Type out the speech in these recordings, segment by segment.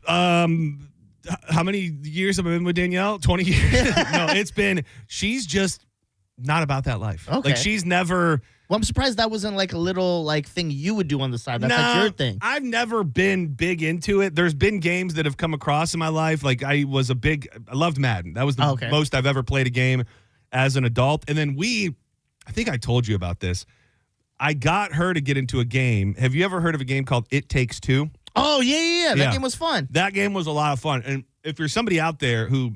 How many years have I been with Danielle? 20 years? No, she's just not about that life. Okay. Like, she's never... Well, I'm surprised that wasn't like a little like thing you would do on the side. That's like your thing. I've never been big into it. There's been games that have come across in my life. Like, I loved Madden. That was the most I've ever played a game as an adult. And then I think I told you about this. I got her to get into a game. Have you ever heard of a game called It Takes Two? Oh, yeah. That game was fun. That game was a lot of fun. And if you're somebody out there who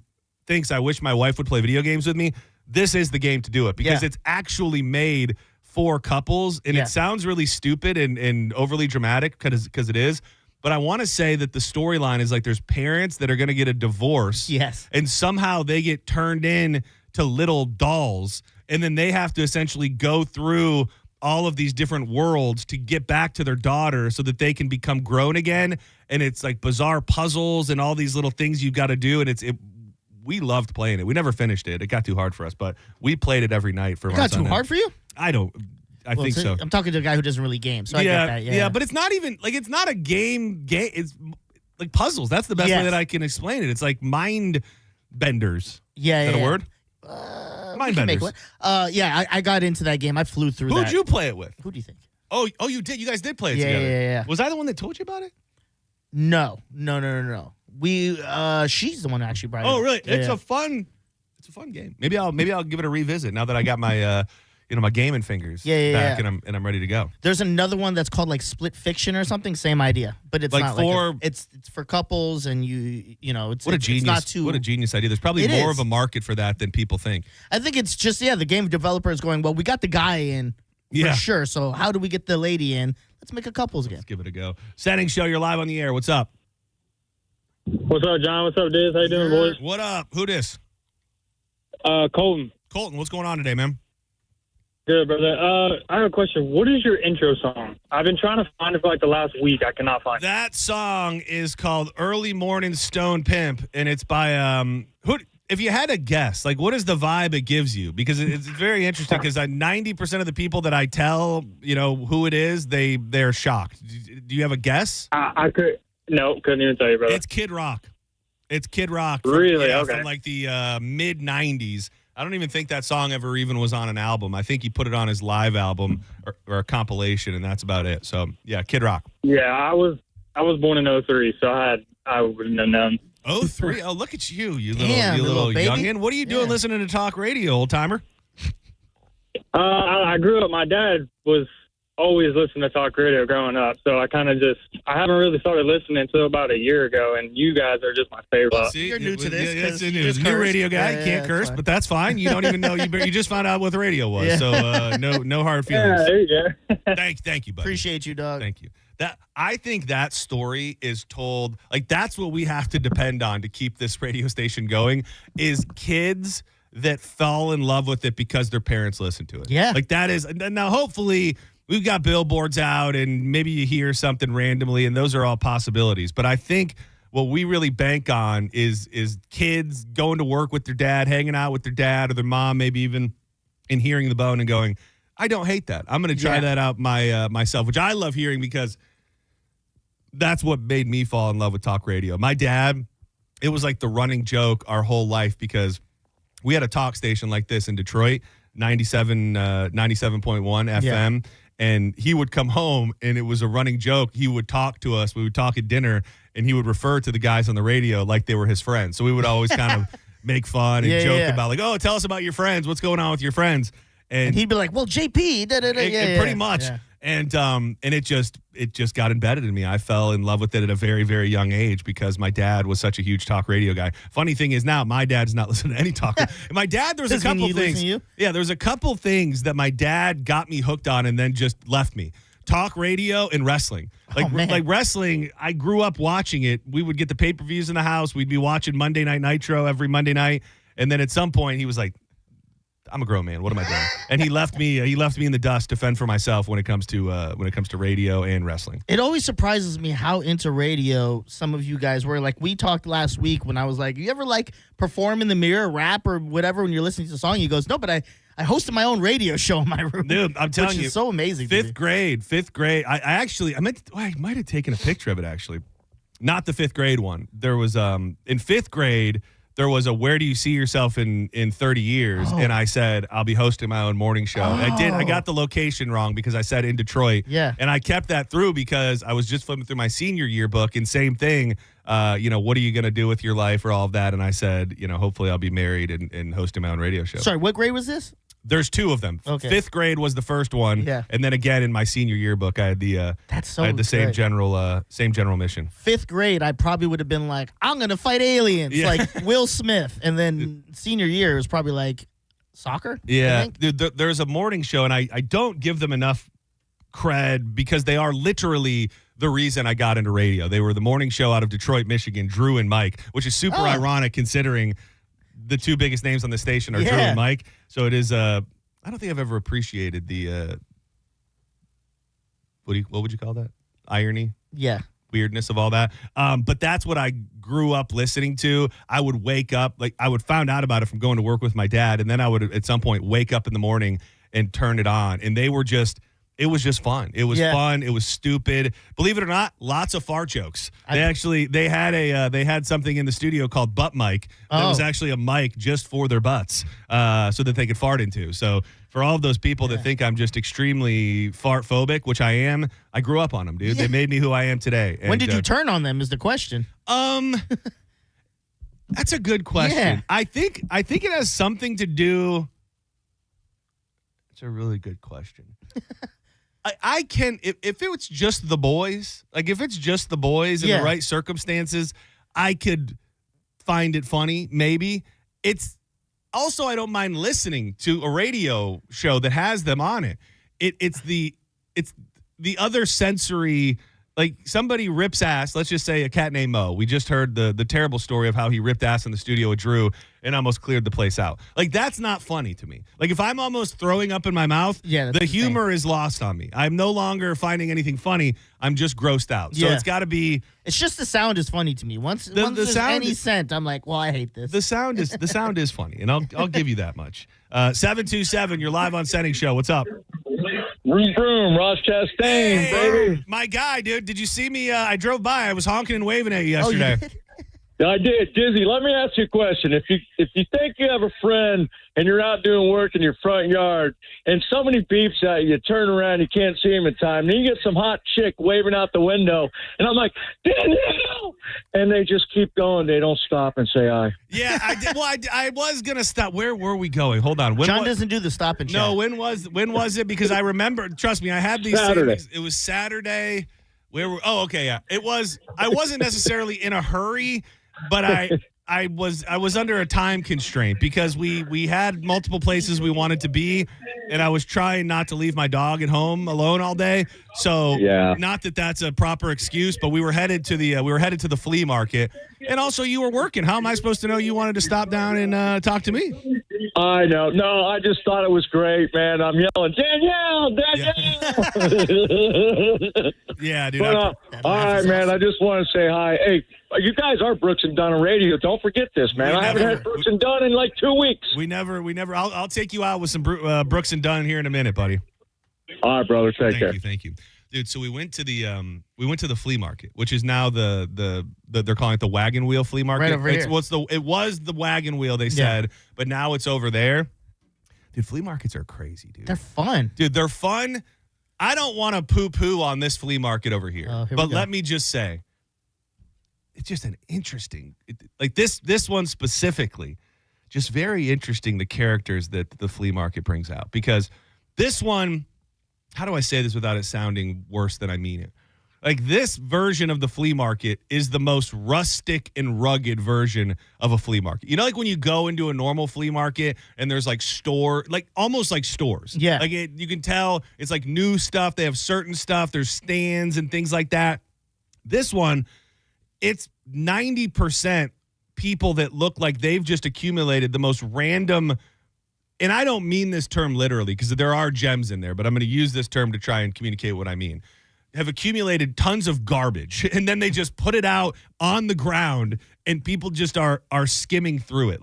thinks I wish my wife would play video games with me, this is the game to do it because it's actually made for couples. And it sounds really stupid and overly dramatic because it is. But I want to say that the storyline is like there's parents that are going to get a divorce. Yes. And somehow they get turned in to little dolls. And then they have to essentially go through all of these different worlds to get back to their daughter so that they can become grown again. And it's like bizarre puzzles and all these little things you've got to do. And we loved playing it. We never finished it. It got too hard for us, but we played it every night for months. It got too hard for you? I think so. I'm talking to a guy who doesn't really game, so I get that. Yeah, but it's not even like it's not a game. It's like puzzles. That's the best way that I can explain it. It's like mind benders. Yeah, is that a word? Mind benders. I got into that game. I flew through that. Who'd you play it with? Who do you think? Oh, you did. You guys did play it together. Yeah. Was I the one that told you about it? No. She's the one who actually brought it. Oh, really? Yeah, it's a fun game. Maybe I'll give it a revisit now that I got my my gaming fingers back and I'm ready to go. There's another one that's called like Split Fiction or something. Same idea, but it's like not it's for couples and it's what a genius. It's not too, what a genius idea. There's probably more of a market for that than people think. I think it's just the game developer is going, well, we got the guy in for sure. So how do we get the lady in? Let's make a couples game. Let's give it a go. Senning Show, you're live on the air. What's up? What's up, John? What's up, Diz? How you doing, boys? What up? Who this? Colton. Colton, what's going on today, man? Good, brother. I have a question. What is your intro song? I've been trying to find it for like the last week. I cannot find it. That song is called Early Morning Stone Pimp, and it's by who? If you had to guess, like, what is the vibe it gives you? Because it's very interesting. Because 90% of the people that I tell, who it is, they're shocked. Do you have a guess? couldn't even tell you, brother. It's Kid Rock. It's Kid Rock. Really? Okay. From like the mid '90s. I don't even think that song ever even was on an album. I think he put it on his live album or a compilation, and that's about it. So yeah, Kid Rock. Yeah, I was born in 03, so I wouldn't have known. 03? Oh, look at you little youngin'. What are you doing listening to talk radio, old timer? I grew up. My dad was always listening to talk radio growing up, so I haven't really started listening until about a year ago, and you guys are just my favorite. See, you're new to this. Yeah, it's a new radio guy. Can't curse, but that's fine. You don't even know. You just found out what the radio was, so no hard feelings. Yeah, there you go. Thank you, buddy. Appreciate you, dog. Thank you. I think that story is told, like, that's what we have to depend on to keep this radio station going, is kids that fall in love with it because their parents listen to it. Yeah. Like, that is, now hopefully we've got billboards out and maybe you hear something randomly, and those are all possibilities. But I think what we really bank on is kids going to work with their dad, hanging out with their dad or their mom, maybe even, and hearing the bone and going, I don't hate that. I'm going to try that out myself, which I love hearing because that's what made me fall in love with talk radio. My dad, it was like the running joke our whole life because we had a talk station like this in Detroit, 97.1 FM, and he would come home and it was a running joke. He would talk to us. We would talk at dinner, and he would refer to the guys on the radio like they were his friends. So we would always kind of make fun and joke about like, oh, tell us about your friends. What's going on with your friends? And he'd be like, well, JP, pretty much. Yeah. And it just got embedded in me. I fell in love with it at a very, very young age because my dad was such a huge talk radio guy. Funny thing is now my dad's not listening to any talk. My dad, there was a couple things. Yeah, there was a couple things that my dad got me hooked on and then just left me. Talk radio and wrestling. Like wrestling, I grew up watching it. We would get the pay-per-views in the house. We'd be watching Monday Night Nitro every Monday night. And then at some point he was like, I'm a grown man. What am I doing? And he left me in the dust to fend for myself when it comes to radio and wrestling. It always surprises me how into radio some of you guys were. Like, we talked last week when I was like, you ever like perform in the mirror, rap or whatever when you're listening to a song? He goes, no, but I hosted my own radio show in my room. Dude, I'm telling you, which is so amazing. Fifth grade. I might have taken a picture of it actually. Not the fifth grade one. There was in fifth grade. There was a where do you see yourself in 30 years? And I said, I'll be hosting my own morning show. I got the location wrong because I said in Detroit. Yeah. And I kept that through because I was just flipping through my senior yearbook and same thing. What are you going to do with your life or all of that? And I said, hopefully I'll be married and hosting my own radio show. Sorry, what grade was this? There's two of them. Okay. Fifth grade was the first one. Yeah. And then again in my senior yearbook, I had the same general mission. Fifth grade, I probably would have been like, I'm going to fight aliens, like Will Smith. And then senior year was probably like soccer. Yeah. Dude, there's a morning show, and I don't give them enough cred because they are literally the reason I got into radio. They were the morning show out of Detroit, Michigan, Drew and Mike, which is super ironic considering the two biggest names on the station are Drew and Mike. So it is, I don't think I've ever appreciated the, what would you call that? Irony? Yeah. Weirdness of all that. But that's what I grew up listening to. I would wake up, I would find out about it from going to work with my dad. And then I would at some point wake up in the morning and turn it on. And it was just fun. It was fun. It was stupid. Believe it or not, lots of fart jokes. They had something in the studio called butt mic. That was actually a mic just for their butts, so that they could fart into. So for all of those people that think I'm just extremely fart phobic, which I am, I grew up on them, dude. They made me who I am today. When did you turn on them is the question. That's a good question. Yeah. I think it has something to do. It's a really good question. I can, if it was just the boys, if it's just the boys in the right circumstances, I could find it funny, maybe. It's also, I don't mind listening to a radio show that has them on it. It's the other sensory, somebody rips ass, let's just say a cat named Mo. We just heard the terrible story of how he ripped ass in the studio with Drew and almost cleared the place out. That's not funny to me. If I'm almost throwing up in my mouth, the humor is lost on me. I'm no longer finding anything funny. I'm just grossed out. So it's got to be. It's just the sound is funny to me. Once there's any scent, I'm like, well, I hate this. The sound is funny, and I'll give you that much. 727, you're live on Senning Show. What's up? Vroom, vroom, Ross Chastain, baby. My guy, dude. Did you see me? I drove by. I was honking and waving at you yesterday. You did? I did. Dizzy, let me ask you a question. If you think you have a friend and you're out doing work in your front yard and somebody beeps at you, turn around, you can't see him in time, then you get some hot chick waving out the window, and I'm like, Danielle! And they just keep going. They don't stop and say hi. Yeah, I did. Well, I was going to stop. Where were we going? Hold on. John doesn't do the stop and chat. No, when was it? Because I remember, trust me, I had these Saturday. It was Saturday. Okay, yeah. It was, I wasn't necessarily in a hurry, but I was under a time constraint because we had multiple places we wanted to be, and I was trying not to leave my dog at home alone all day. So not that that's a proper excuse, but we were headed to the flea market, and also you were working. How am I supposed to know you wanted to stop down and talk to me? I know. No, I just thought it was great, man. I'm yelling, Danielle! Yeah, dude. But, all right, man. I just want to say hi. Hey, you guys are Brooks and Dunn on radio. Don't forget this, man. I haven't had Brooks and Dunn in 2 weeks. We never. I'll take you out with some Brooks and Dunn here in a minute, buddy. All right, brother. Take care. Thank you, dude. So we went to the flea market, which is now the they're calling it the wagon wheel flea market. Right over here. It was the wagon wheel, they said, but now it's over there. Dude, flea markets are crazy, dude. They're fun. Dude, they're fun. I don't want to poo-poo on this flea market over here, but let me just say, it's just an interesting, this one specifically, just very interesting, the characters that the flea market brings out. Because this one, how do I say this without it sounding worse than I mean it? This version of the flea market is the most rustic and rugged version of a flea market. You know, when you go into a normal flea market and there's almost like stores. Yeah. You can tell it's new stuff. They have certain stuff. There's stands and things like that. This one, it's 90% people that look like they've just accumulated the most random, and I don't mean this term literally because there are gems in there, but I'm going to use this term to try and communicate what I mean. Have accumulated tons of garbage, and then they just put it out on the ground, and people just are skimming through it.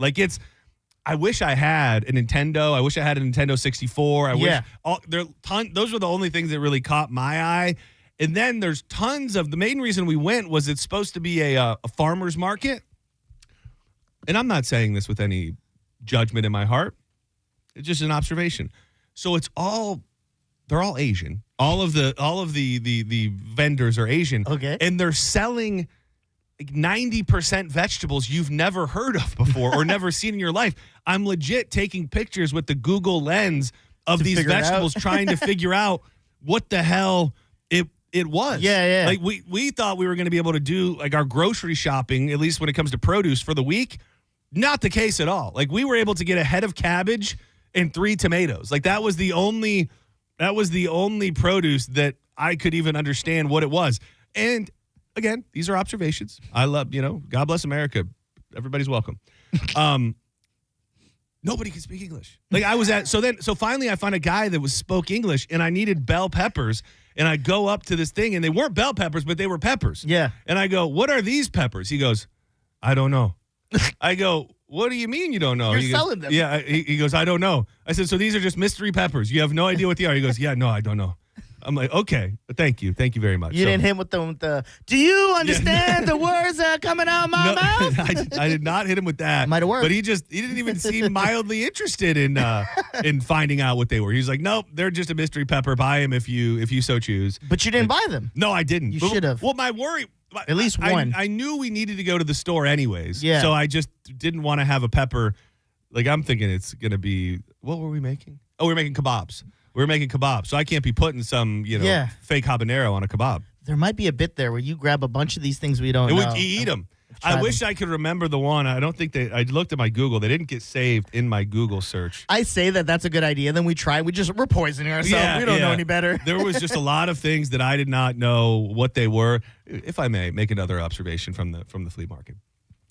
I wish I had a Nintendo. I wish I had a Nintendo 64. Those were the only things that really caught my eye. And then there's tons of, the main reason we went was it's supposed to be a farmer's market. And I'm not saying this with any judgment in my heart. It's just an observation. So they're all Asian. All of the vendors are Asian. Okay. And they're selling like 90% vegetables you've never heard of before or never seen in your life. I'm legit taking pictures with the Google lens of these vegetables trying to figure out what the hell it was. Yeah. Like we thought we were going to be able to do like our grocery shopping, at least when it comes to produce for the week. Not the case at all. Like we were able to get a head of cabbage and 3 tomatoes. Like that was the only produce that I could even understand what it was. And again, these are observations. I love, God bless America. Everybody's welcome. Nobody can speak English. Like I was so finally I found a guy that spoke English and I needed bell peppers. And I go up to this thing and they weren't bell peppers, but they were peppers. Yeah. And I go, what are these peppers? He goes, I don't know. I go, what do you mean you don't know? You're selling them. Yeah. He goes, I don't know. I said, so these are just mystery peppers. You have no idea what they are. He goes, yeah, no, I don't know. I'm like, okay, thank you. Thank you very much. You didn't hit him with the, do you understand the words that are coming out of my mouth? I did not hit him with that. Might have worked. But he didn't even seem mildly interested in finding out what they were. He's like, nope, they're just a mystery pepper. Buy them if you so choose. But you didn't buy them. No, I didn't. You should have. Well, my worry... At least one. I knew we needed to go to the store anyways. Yeah. So I just didn't want to have a pepper. Like I'm thinking it's going to be, what were we making? Oh, we were making kebabs. We were making kebabs. So I can't be putting some, fake habanero on a kebab. There might be a bit there where you grab a bunch of these things we don't know. And we eat them. I wish I could remember the one. I don't think I looked at my Google. They didn't get saved in my Google search. I say that's a good idea. Then we try. We're poisoning ourselves. Yeah, we don't know any better. There was just a lot of things that I did not know what they were. If I may make another observation from the flea market.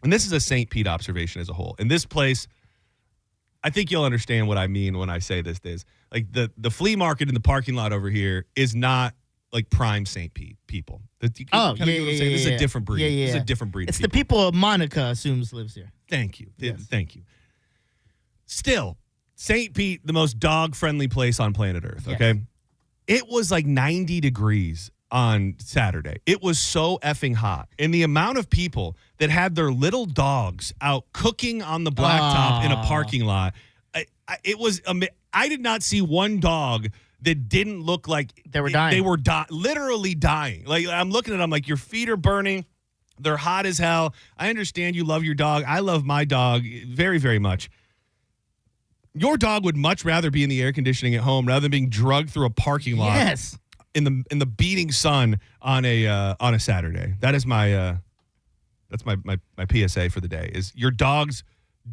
And this is a St. Pete observation as a whole. In this place, I think you'll understand what I mean when I say this, Diz. Like the flea market in the parking lot over here is not like prime St. Pete people. This is a different breed. Yeah. This is a different breed. It's of the people Monica assumes lives here. Thank you. Yes. Thank you. Still, St. Pete, the most dog-friendly place on planet Earth, okay? Yes. It was like 90 degrees on Saturday. It was so effing hot. And the amount of people that had their little dogs out cooking on the blacktop in a parking lot, I did not see one dog that didn't look like they were dying. They were literally dying. Like I'm looking at them like your feet are burning. They're hot as hell. I understand you love your dog. I love my dog very, very much. Your dog would much rather be in the air conditioning at home rather than being drugged through a parking lot. Yes. In the beating sun on a Saturday. That is my PSA for the day is your dogs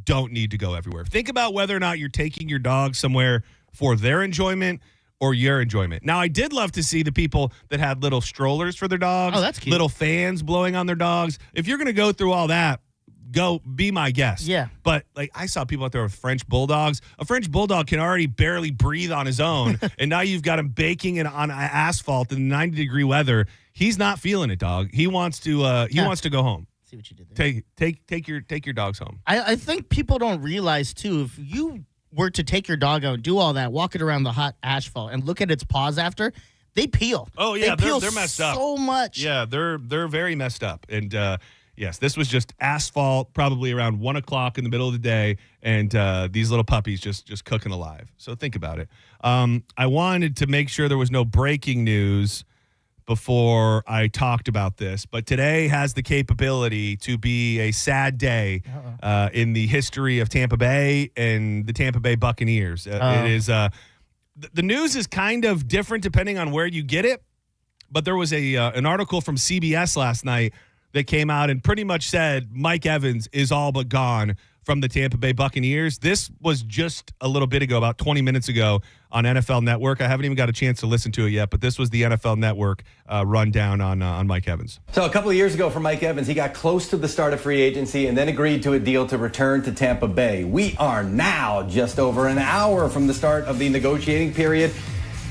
don't need to go everywhere. Think about whether or not you're taking your dog somewhere for their enjoyment or your enjoyment. Now, I did love to see the people that had little strollers for their dogs. Oh, that's cute. Little fans blowing on their dogs. If you're going to go through all that, go be my guest. Yeah. But like I saw people out there with French bulldogs. A French bulldog can already barely breathe on his own, and now you've got him baking it on asphalt in 90-degree weather. He's not feeling it, dog. He wants to wants to go home. See what you did there. Take your dogs home. I think people don't realize too, if you were to take your dog out and do all that, walk it around the hot asphalt and look at its paws after, they peel. Oh yeah, they're messed up so much. Yeah, they're very messed up. And yes, this was just asphalt, probably around 1 o'clock in the middle of the day, and these little puppies just cooking alive. So think about it. I wanted to make sure there was no breaking news before I talked about this, but today has the capability to be a sad day in the history of Tampa Bay and the Tampa Bay Buccaneers. It is the news is kind of different depending on where you get it, but there was an article from CBS last night that came out and pretty much said Mike Evans is all but gone from the Tampa Bay Buccaneers. This was just a little bit ago, about 20 minutes ago on NFL Network. I haven't even got a chance to listen to it yet, but this was the NFL Network rundown on Mike Evans. So a couple of years ago for Mike Evans, he got close to the start of free agency and then agreed to a deal to return to Tampa Bay. We are now just over an hour from the start of the negotiating period.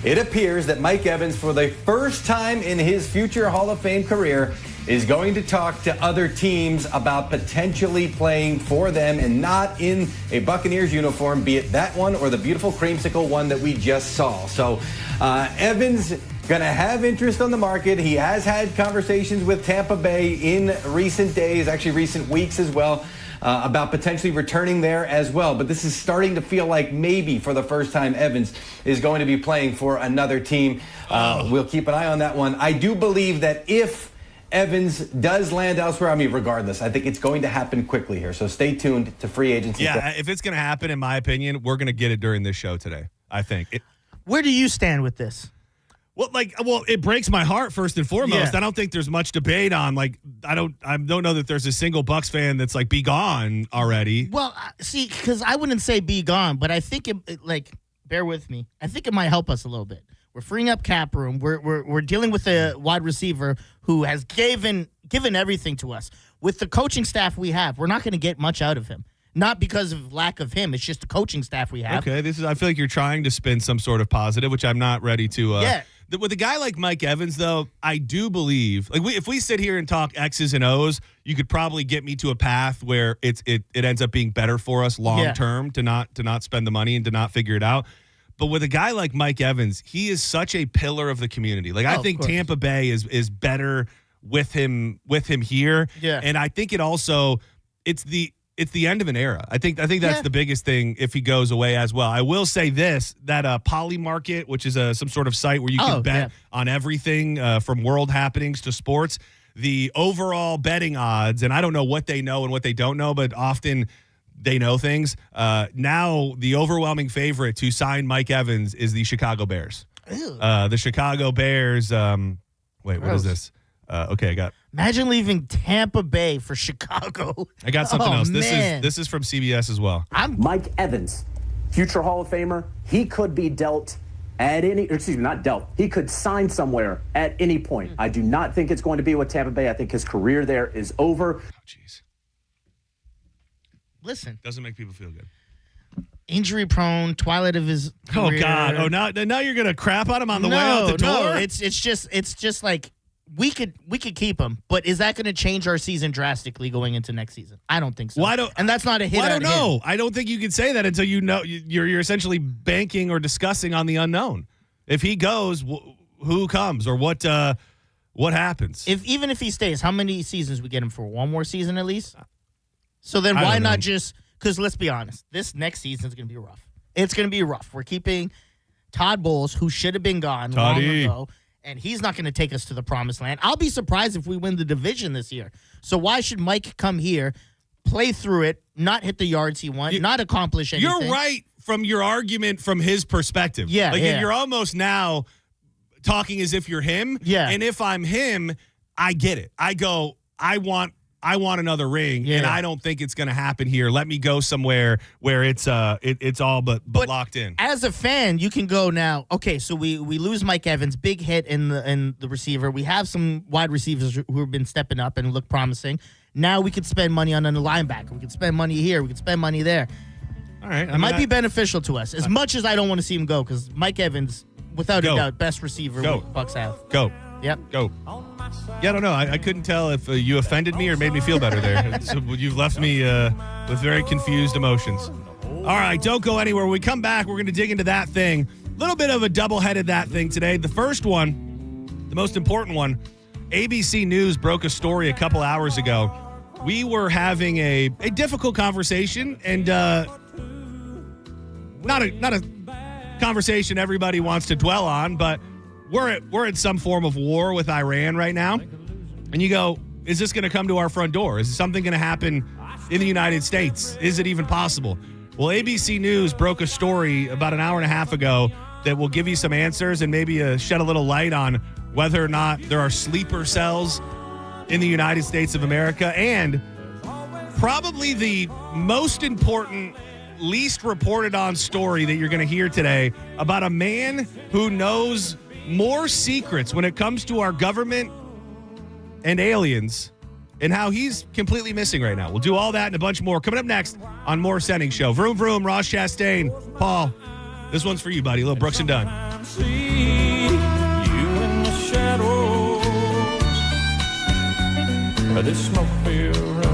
It appears that Mike Evans, for the first time in his future Hall of Fame career, is going to talk to other teams about potentially playing for them and not in a Buccaneers uniform, be it that one or the beautiful creamsicle one that we just saw. So Evans going to have interest on the market. He has had conversations with Tampa Bay in recent days, actually recent weeks as well, about potentially returning there as well. But this is starting to feel like maybe for the first time Evans is going to be playing for another team. We'll keep an eye on that one. I do believe that if Evans does land elsewhere, I mean, regardless, I think it's going to happen quickly here. So stay tuned to free agency. Yeah, if it's going to happen, in my opinion, we're going to get it during this show today, I think. Where do you stand with this? Well, it breaks my heart first and foremost. Yeah. I don't think there's much debate on. I don't know that there's a single Bucks fan that's be gone already. Well, see, because I wouldn't say be gone, but I think bear with me. I think it might help us a little bit. We're freeing up cap room. We're dealing with a wide receiver who has given everything to us. With the coaching staff we have, we're not going to get much out of him. Not because of lack of him. It's just the coaching staff we have. Okay, I feel like you're trying to spin some sort of positive, which I'm not ready to. Yeah. With a guy like Mike Evans, though, I do believe, if we sit here and talk X's and O's, you could probably get me to a path where it ends up being better for us long term to not spend the money and to not figure it out. But with a guy like Mike Evans, he is such a pillar of the community. I think Tampa Bay is better with him here. Yeah. And I think it's the end of an era. I think that's the biggest thing if he goes away as well. I will say this, that Poly Market, which is some sort of site where you can bet on everything from world happenings to sports, the overall betting odds, and I don't know what they know and what they don't know, but often they know things. Now the overwhelming favorite to sign Mike Evans is the Chicago Bears. The Chicago Bears. Wait, what is this? Okay, I got. Imagine leaving Tampa Bay for Chicago. I got something else. Man. This is from CBS as well. Mike Evans, future Hall of Famer. He could be dealt at not dealt. He could sign somewhere at any point. I do not think it's going to be with Tampa Bay. I think his career there is over. Oh, jeez. Listen, doesn't make people feel good. Injury prone, twilight of his career. Oh God! Oh, now you're gonna crap on him on the way out the door. No, it's just like. We could keep him, but is that going to change our season drastically going into next season? I don't think so. And that's not a hit. Well, I don't know. I don't think you can say that until you know you're essentially banking or discussing on the unknown. If he goes, who comes or what happens? Even if he stays, how many seasons we get him for? One more season at least. So then why not just? Because let's be honest, this next season is going to be rough. It's going to be rough. We're keeping Todd Bowles, who should have been gone long ago. And he's not going to take us to the promised land. I'll be surprised if we win the division this year. So why should Mike come here, play through it, not hit the yards he wants, not accomplish anything? You're right from your argument from his perspective. Yeah, You're almost now talking as if you're him. Yeah. And if I'm him, I get it. I go, I want another ring, and I don't think it's going to happen here. Let me go somewhere where it's all but locked in. As a fan, you can go now. Okay, so we lose Mike Evans, big hit in the receiver. We have some wide receivers who have been stepping up and look promising. Now we could spend money on a linebacker. We could spend money here. We could spend money there. All right, it might be beneficial to us. As much as I don't want to see him go, because Mike Evans, without a doubt, best receiver Bucks have. Go. Yep. Go. Yeah, I don't know. I couldn't tell if you offended me or made me feel better there. So you've left me with very confused emotions. All right, don't go anywhere. When we come back, we're going to dig into that thing. A little bit of a double-headed that thing today. The first one, the most important one, ABC News broke a story a couple hours ago. We were having a difficult conversation, and not a conversation everybody wants to dwell on, but we're at some form of war with Iran right now. And you go, is this going to come to our front door? Is something going to happen in the United States? Is it even possible? Well, ABC News broke a story about an hour and a half ago that will give you some answers and maybe shed a little light on whether or not there are sleeper cells in the United States of America. And probably the most important, least reported on story that you're going to hear today about a man who knows more secrets when it comes to our government and aliens and how he's completely missing right now. We'll do all that and a bunch more coming up next on more Senning Show. Vroom, vroom, Ross Chastain, Paul. This one's for you, buddy. A little Brooks and Dunn. See you in the shadows of this smoke-filled room.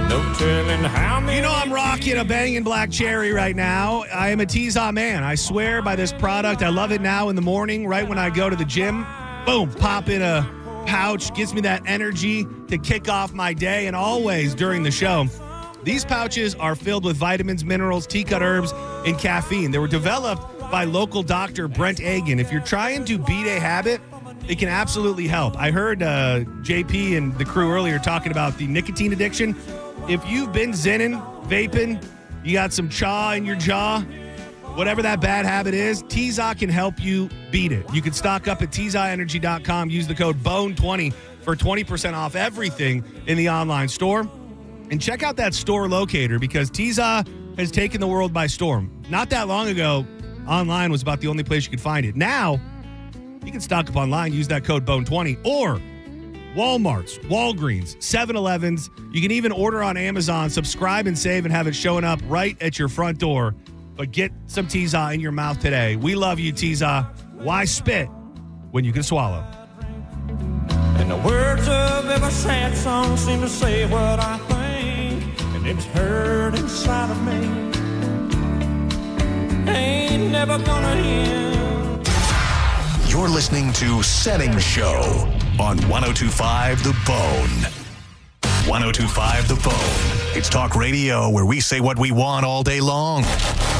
No telling And how many You know I'm rocking a banging black cherry right now. I am a Teaser man. I swear by this product. I love it now in the morning, right when I go to the gym. Boom, pop in a pouch. Gives me that energy to kick off my day, and always during the show. These pouches are filled with vitamins, minerals, tea-cut herbs, and caffeine. They were developed by local doctor Brent Agan. If you're trying to beat a habit, it can absolutely help. I heard JP and the crew earlier talking about the nicotine addiction. If you've been zenning, vaping, you got some chaw in your jaw, whatever that bad habit is, Teaser can help you beat it. You can stock up at TeaserEnergy.com. Use the code BONE20 for 20% off everything in the online store. And check out that store locator because Teaser has taken the world by storm. Not that long ago, online was about the only place you could find it. Now, you can stock up online, use that code BONE20, or Walmart's, Walgreens, 7-Elevens. You can even order on Amazon, subscribe and save, and have it showing up right at your front door. But get some Teaser in your mouth today. We love you, Teaser. Why spit when you can swallow? And the words of every sad song seem to say what I think, and it's heard inside of me. Ain't never gonna end. You're listening to Senning Show on 102.5 The Bone. 102.5 The Bone. It's talk radio where we say what we want all day long.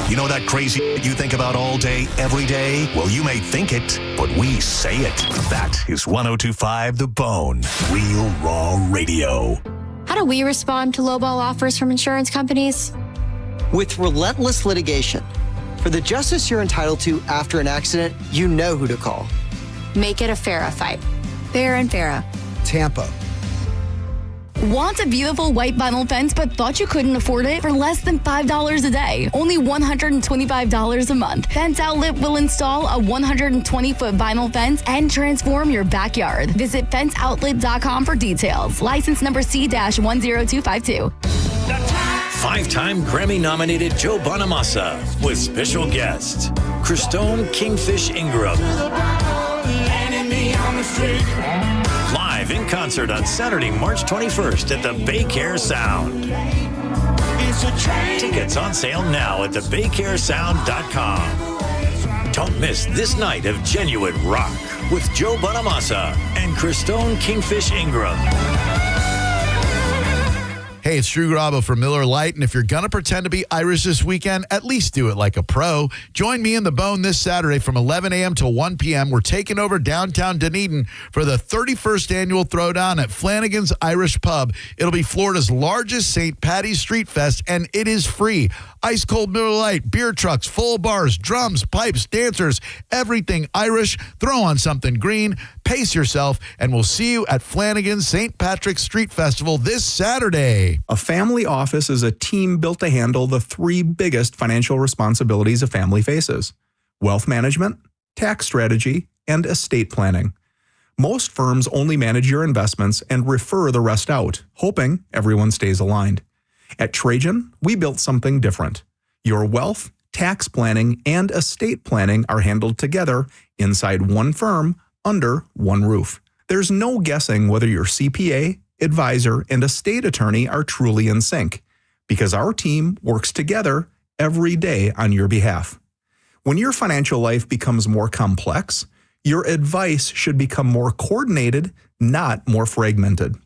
You know that crazy you think about all day, every day? Well, you may think it, but we say it. That is 102.5 The Bone. Real raw radio. How do we respond to lowball offers from insurance companies? With relentless litigation. For the justice you're entitled to after an accident, you know who to call. Make it a FARA fight. Fair and FARA. Tampa. Want a beautiful white vinyl fence but thought you couldn't afford it for less than $5 a day? Only $125 a month. Fence Outlet will install a 120-foot vinyl fence and transform your backyard. Visit fenceoutlet.com for details. License number C-10252. Five-time Grammy-nominated Joe Bonamassa with special guest Christone Kingfish Ingram. Live in concert on Saturday, March 21st at the Baycare Sound. Tickets on sale now at thebaycaresound.com. Don't miss this night of genuine rock with Joe Bonamassa and Christone Kingfish Ingram. Hey, it's Drew Garabo for Miller Lite, and if you're going to pretend to be Irish this weekend, at least do it like a pro. Join me in the Bone this Saturday from 11 a.m. to 1 p.m. We're taking over downtown Dunedin for the 31st annual Throwdown at Flanagan's Irish Pub. It'll be Florida's largest St. Patty's Street Fest, and it is free. Ice cold Miller Lite, beer trucks, full bars, drums, pipes, dancers, everything Irish. Throw on something green, pace yourself, and we'll see you at Flanagan's St. Patrick's Street Festival this Saturday. A family office is a team built to handle the three biggest financial responsibilities a family faces: wealth management, tax strategy, and estate planning. Most firms only manage your investments and refer the rest out, hoping everyone stays aligned. At Trajan, we built something different. Your wealth, tax planning, and estate planning are handled together inside one firm under one roof. There's no guessing whether your CPA, advisor, and estate attorney are truly in sync, because our team works together every day on your behalf. When your financial life becomes more complex, your advice should become more coordinated, not more fragmented.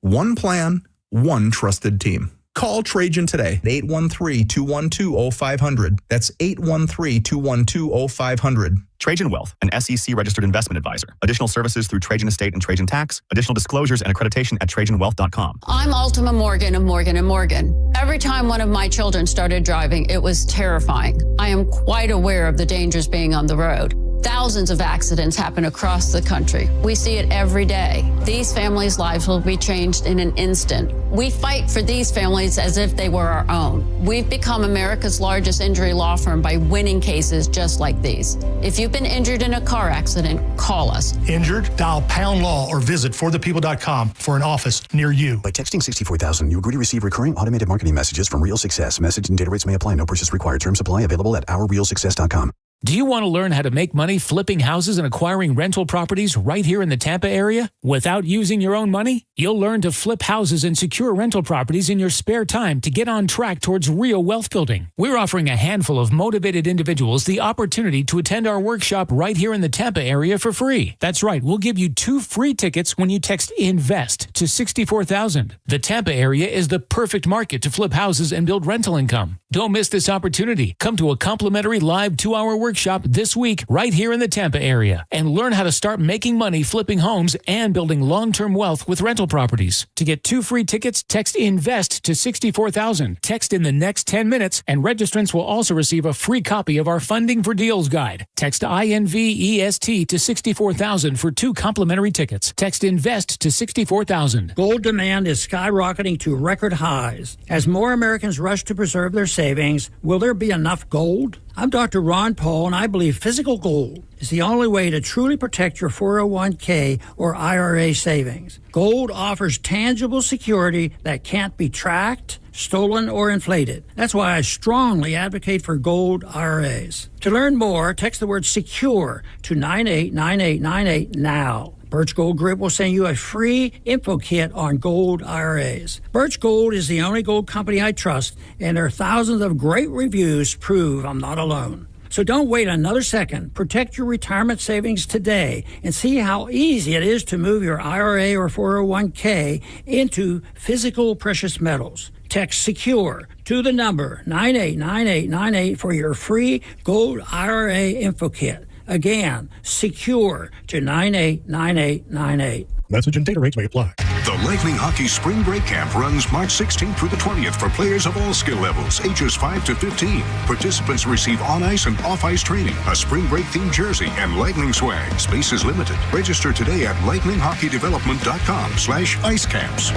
One plan, one trusted team. Call Trajan today at 813-212-0500. That's 813-212-0500. Trajan Wealth, an SEC-registered investment advisor. Additional services through Trajan Estate and Trajan Tax. Additional disclosures and accreditation at TrajanWealth.com. I'm Ultima Morgan of Morgan & Morgan. Every time one of my children started driving, it was terrifying. I am quite aware of the dangers being on the road. Thousands of accidents happen across the country. We see it every day. These families' lives will be changed in an instant. We fight for these families as if they were our own. We've become America's largest injury law firm by winning cases just like these. If you've been injured in a car accident, call us. Injured? Dial #law or visit forthepeople.com for an office near you. By texting 64,000, you agree to receive recurring automated marketing messages from Real Success. Message and data rates may apply. No purchase required. Terms apply. Available at ourrealsuccess.com. Do you want to learn how to make money flipping houses and acquiring rental properties right here in the Tampa area without using your own money? You'll learn to flip houses and secure rental properties in your spare time to get on track towards real wealth building. We're offering a handful of motivated individuals the opportunity to attend our workshop right here in the Tampa area for free. That's right, we'll give you 2 free tickets when you text INVEST to 64,000. The Tampa area is the perfect market to flip houses and build rental income. Don't miss this opportunity. Come to a complimentary live 2-hour workshop this week right here in the Tampa area and learn how to start making money flipping homes and building long-term wealth with rental properties. To get 2 free tickets, text INVEST to 64,000. Text in the next 10 minutes and registrants will also receive a free copy of our Funding for Deals guide. Text INVEST to 64,000 for 2 complimentary tickets. Text INVEST to 64,000. Gold demand is skyrocketing to record highs. As more Americans rush to preserve their savings, will there be enough gold? I'm Dr. Ron Paul, and I believe physical gold is the only way to truly protect your 401k or IRA savings. Gold offers tangible security that can't be tracked, stolen, or inflated. That's why I strongly advocate for gold IRAs. To learn more, text the word SECURE to 989898 now. Birch Gold Group will send you a free info kit on gold IRAs. Birch Gold is the only gold company I trust, and their thousands of great reviews prove I'm not alone. So don't wait another second. Protect your retirement savings today and see how easy it is to move your IRA or 401k into physical precious metals. Text SECURE to the number 989898 for your free gold IRA info kit. Again, SECURE to 989898. Message and data rates may apply. The Lightning Hockey Spring Break Camp runs March 16th through the 20th for players of all skill levels, ages 5 to 15. Participants receive on-ice and off-ice training, a spring break themed jersey, and Lightning swag. Space is limited. Register today at lightninghockeydevelopment.com/icecamps.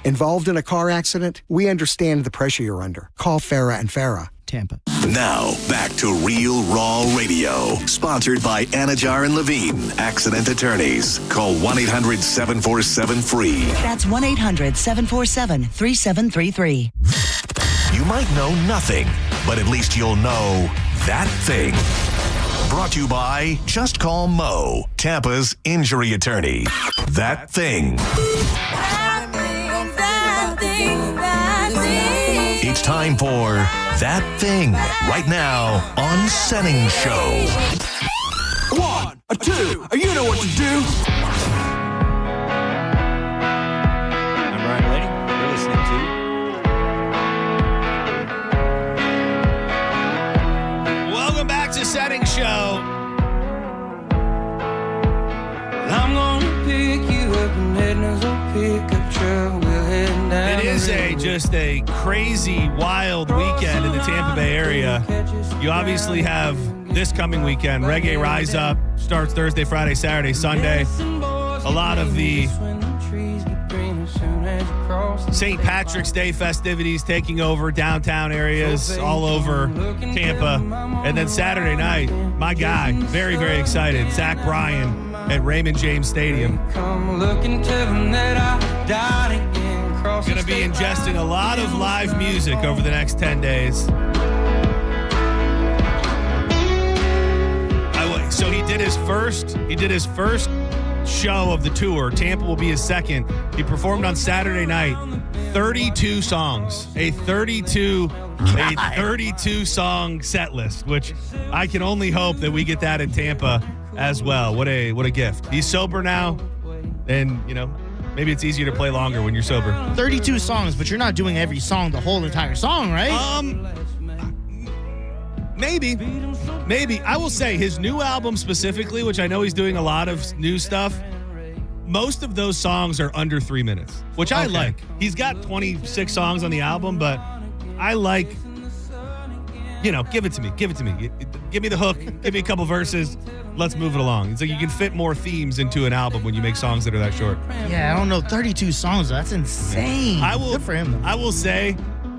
Involved in a car accident? We understand the pressure you're under. Call Farah and Farah, Tampa. Now, back to Real Raw Radio. Sponsored by Anajar and Levine, accident attorneys. Call 1-800-747-FREE. That's 1-800-747-3733. You might know nothing, but at least you'll know that thing. Brought to you by Just Call Mo, Tampa's injury attorney. That thing. It's time for That Thing right now on Senning Show. 1, 2, you know what to do. I'm Ryan Lady. You're listening to. Welcome back to Senning Show. I'm gonna pick you up and head in his old pickup truck. We'll head down. It is just a crazy, wild weekend in the Tampa Bay area. You obviously have this coming weekend. Reggae Rise Up starts Thursday, Friday, Saturday, Sunday. A lot of the St. Patrick's Day festivities taking over downtown areas all over Tampa. And then Saturday night, my guy, very, very excited, Zach Bryan at Raymond James Stadium. Going to be ingesting a lot of live music over the next 10 days. So he did his first show of the tour. Tampa will be his second. He performed on Saturday night, 32 songs, a 32 song set list, which I can only hope that we get that in Tampa as well. What a gift. He's sober now, and maybe it's easier to play longer when you're sober. 32 songs, but you're not doing every song, the whole entire song, right? Maybe. I will say his new album specifically, which I know he's doing a lot of new stuff, most of those songs are under 3 minutes, which I like. He's got 26 songs on the album, but I like, give it to me. Give me the hook. Give me a couple verses. Let's move it along. It's like you can fit more themes into an album when you make songs that are that short. Yeah, I don't know. 32 songs. That's insane. Good for him, though. I will say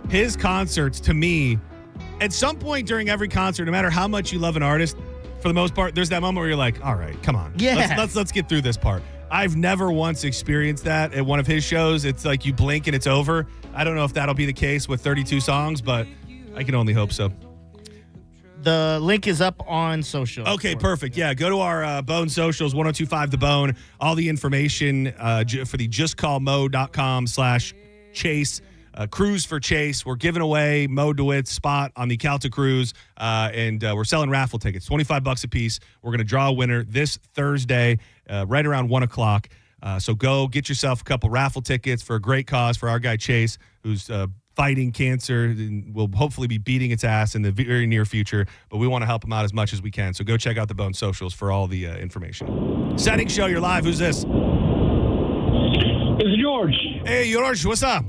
his concerts, to me, at some point during every concert, no matter how much you love an artist, for the most part, there's that moment where you're like, all right, come on. Yeah. Let's get through this part. I've never once experienced that at one of his shows. It's like you blink and it's over. I don't know if that'll be the case with 32 songs, but I can only hope so. The link is up on social. Okay, perfect. Yeah, go to our Bone socials, 1025 The Bone. All the information for the justcallmo.com/Chase. Cruise for Chase. We're giving away Mo DeWitt's spot on the Calta Cruise, and we're selling raffle tickets, $25 a piece. We're going to draw a winner this Thursday, right around 1 o'clock. So go get yourself a couple raffle tickets for a great cause for our guy Chase, who's fighting cancer and will hopefully be beating its ass in the very near future. But we want to help him out as much as we can. So go check out the Bone socials for all the information. Senning Show, you're live. Who's this? It's George. Hey, George, what's up?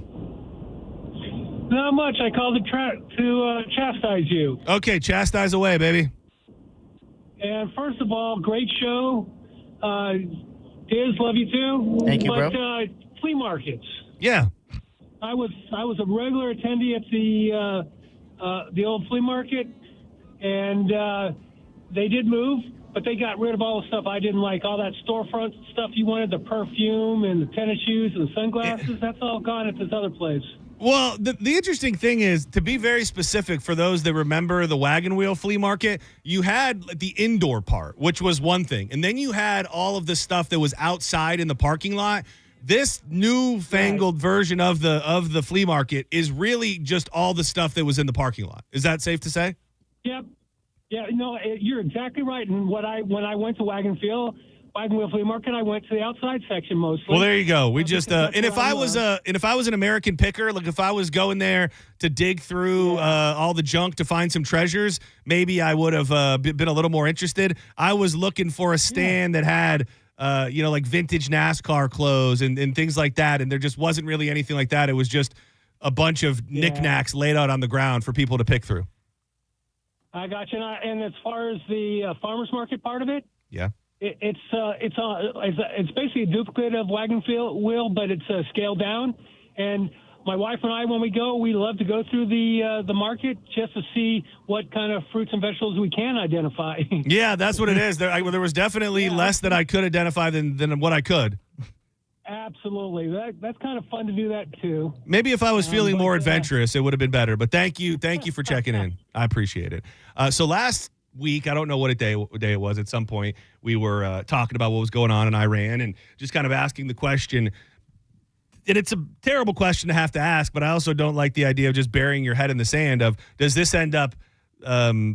Not much. I called to chastise you. Okay, chastise away, baby. And first of all, great show. Diz, love you too. Thank you, but, bro. Flea markets. Yeah. I was a regular attendee at the old flea market, and they did move, but they got rid of all the stuff I didn't like. All that storefront stuff you wanted, the perfume and the tennis shoes and the sunglasses. That's all gone at this other place. Well, the interesting thing is, to be very specific for those that remember the Wagon Wheel Flea Market, you had the indoor part, which was one thing. And then you had all of the stuff that was outside in the parking lot. This newfangled version of the flea market is really just all the stuff that was in the parking lot. Is that safe to say? Yep. Yeah, no, you're exactly right. And when I went to Wagon Wheel Flea Market, I went to the outside section mostly. Well, there you go. We just and if I was an American picker, like if I was going there to dig through all the junk to find some treasures, maybe I would have been a little more interested. I was looking for a stand that had like vintage NASCAR clothes and things like that, and there just wasn't really anything like that. It was just a bunch of knickknacks laid out on the ground for people to pick through. I got you. And as far as the farmers market part of it, yeah. It's basically a duplicate of Wagon Wheel, but it's scaled down. And my wife and I, when we go, we love to go through the market just to see what kind of fruits and vegetables we can identify. Yeah, that's what it is. There was definitely less that I could identify than what I could. Absolutely. That's kind of fun to do that too. Maybe if I was feeling more adventurous, it would have been better. But thank you for checking in. I appreciate it. So last week, I don't know what day it was. At some point, we were talking about what was going on in Iran and just kind of asking the question. And it's a terrible question to have to ask, but I also don't like the idea of just burying your head in the sand of, does this end up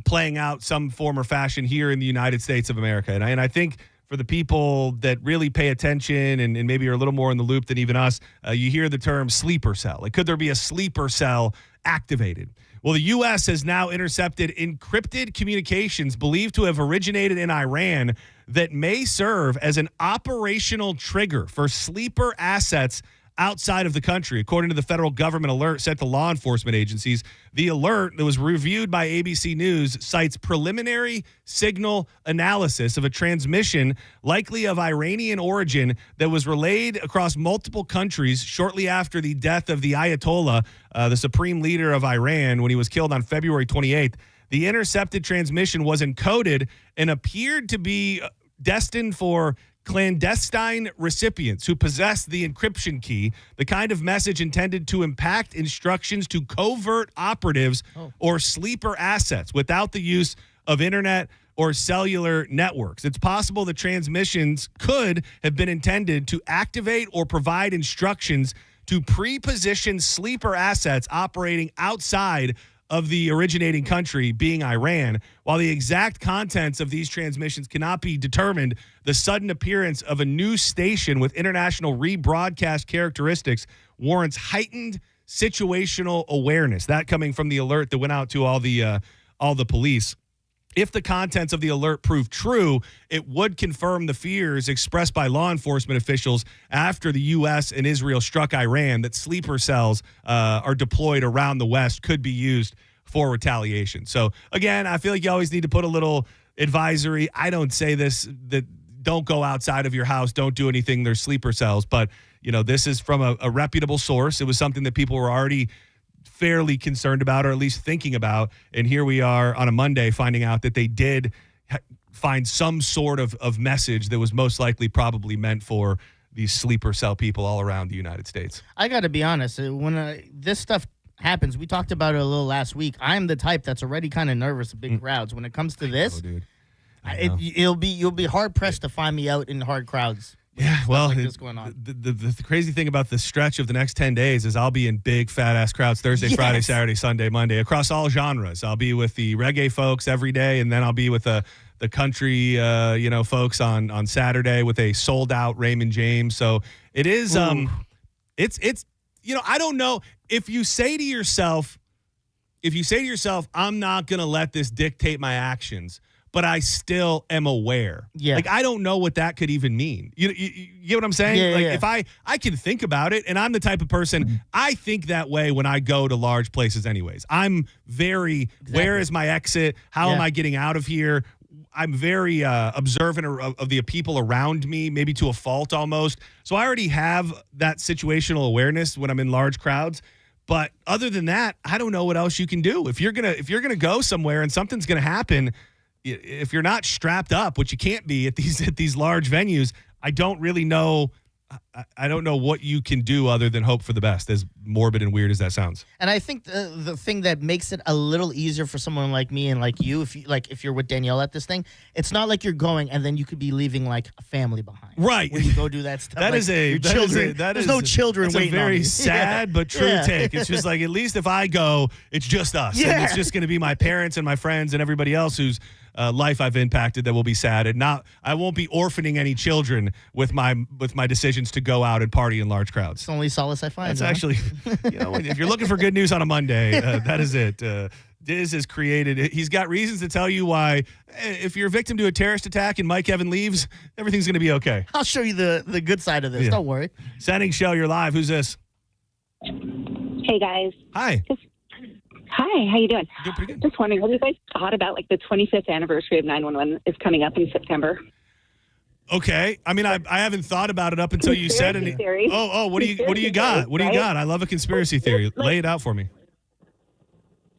playing out some form or fashion here in the United States of America? And I think for the people that really pay attention and maybe are a little more in the loop than even us, you hear the term sleeper cell. Like, could there be a sleeper cell activated? Well, the U.S. has now intercepted encrypted communications believed to have originated in Iran that may serve as an operational trigger for sleeper assets outside of the country. According to the federal government alert sent to law enforcement agencies, the alert that was reviewed by ABC News cites preliminary signal analysis of a transmission likely of Iranian origin that was relayed across multiple countries shortly after the death of the Ayatollah, the supreme leader of Iran, when he was killed on February 28th. The intercepted transmission was encoded and appeared to be destined for clandestine recipients who possess the encryption key, the kind of message intended to impact instructions to covert operatives or sleeper assets without the use of internet or cellular networks. It's possible the transmissions could have been intended to activate or provide instructions to pre-position sleeper assets operating outside of the originating country, being Iran. While the exact contents of these transmissions cannot be determined, the sudden appearance of a new station with international rebroadcast characteristics warrants heightened situational awareness. That coming from the alert that went out to all the police. If the contents of the alert prove true, it would confirm the fears expressed by law enforcement officials after the U.S. and Israel struck Iran that sleeper cells are deployed around the West, could be used for retaliation. So, again, I feel like you always need to put a little advisory. I don't say this, that don't go outside of your house, don't do anything, there's sleeper cells. But, this is from a reputable source. It was something that people were already fairly concerned about, or at least thinking about, and here we are on a Monday finding out that they did find some sort of message that was most likely probably meant for these sleeper cell people all around the United States. I got to be honest, when this stuff happens. We talked about it a little last week. I'm the type that's already kind of nervous of big crowds. When it comes to this, dude. you'll be hard pressed to find me out in hard crowds. Yeah, well, like this going on. The crazy thing about the stretch of the next 10 days is I'll be in big fat ass crowds Thursday, Friday, Saturday, Sunday, Monday across all genres. I'll be with the reggae folks every day, and then I'll be with the country folks on Saturday with a sold out Raymond James. So it is it's I don't know if you say to yourself I'm not going to let this dictate my actions, but I still am aware. Yeah. Like, I don't know what that could even mean. You get what I'm saying? Yeah, If I can think about it, and I'm the type of person, I think that way when I go to large places anyways. I'm very, where is my exit? How am I getting out of here? I'm very observant of the people around me, maybe to a fault almost. So I already have that situational awareness when I'm in large crowds. But other than that, I don't know what else you can do. If you're gonna go somewhere and something's gonna happen, if you're not strapped up, which you can't be at these large venues, I don't really know. I don't know what you can do other than hope for the best, as morbid and weird as that sounds. And I think the thing that makes it a little easier for someone like me and like you, if you're with Danielle at this thing, it's not like you're going and then you could be leaving like a family behind. Right. When you go do that stuff. That like, is a children. That there's is no children that's waiting a very on me. sad but true take. It's just like, at least if I go, it's just us. Yeah. And it's just going to be my parents and my friends and everybody else who's life I've impacted that will be sad, and I won't be orphaning any children with my decisions to go out and party in large crowds. It's the only solace I find. That's actually, if you're looking for good news on a Monday, that is it. Diz has created. He's got reasons to tell you why. If you're a victim to a terrorist attack and Mike Evan leaves, everything's going to be okay. I'll show you the good side of this. Yeah. Don't worry. Senning Show, you're live. Who's this? Hey guys. Hi. Hi, how you doing? Doing pretty good. Just wondering, what have you guys thought about like the 25th anniversary of 911 is coming up in September? Okay. I mean, I haven't thought about it up until you said it. Theory. What do you got? What do you got? I love a conspiracy theory. Lay it out for me.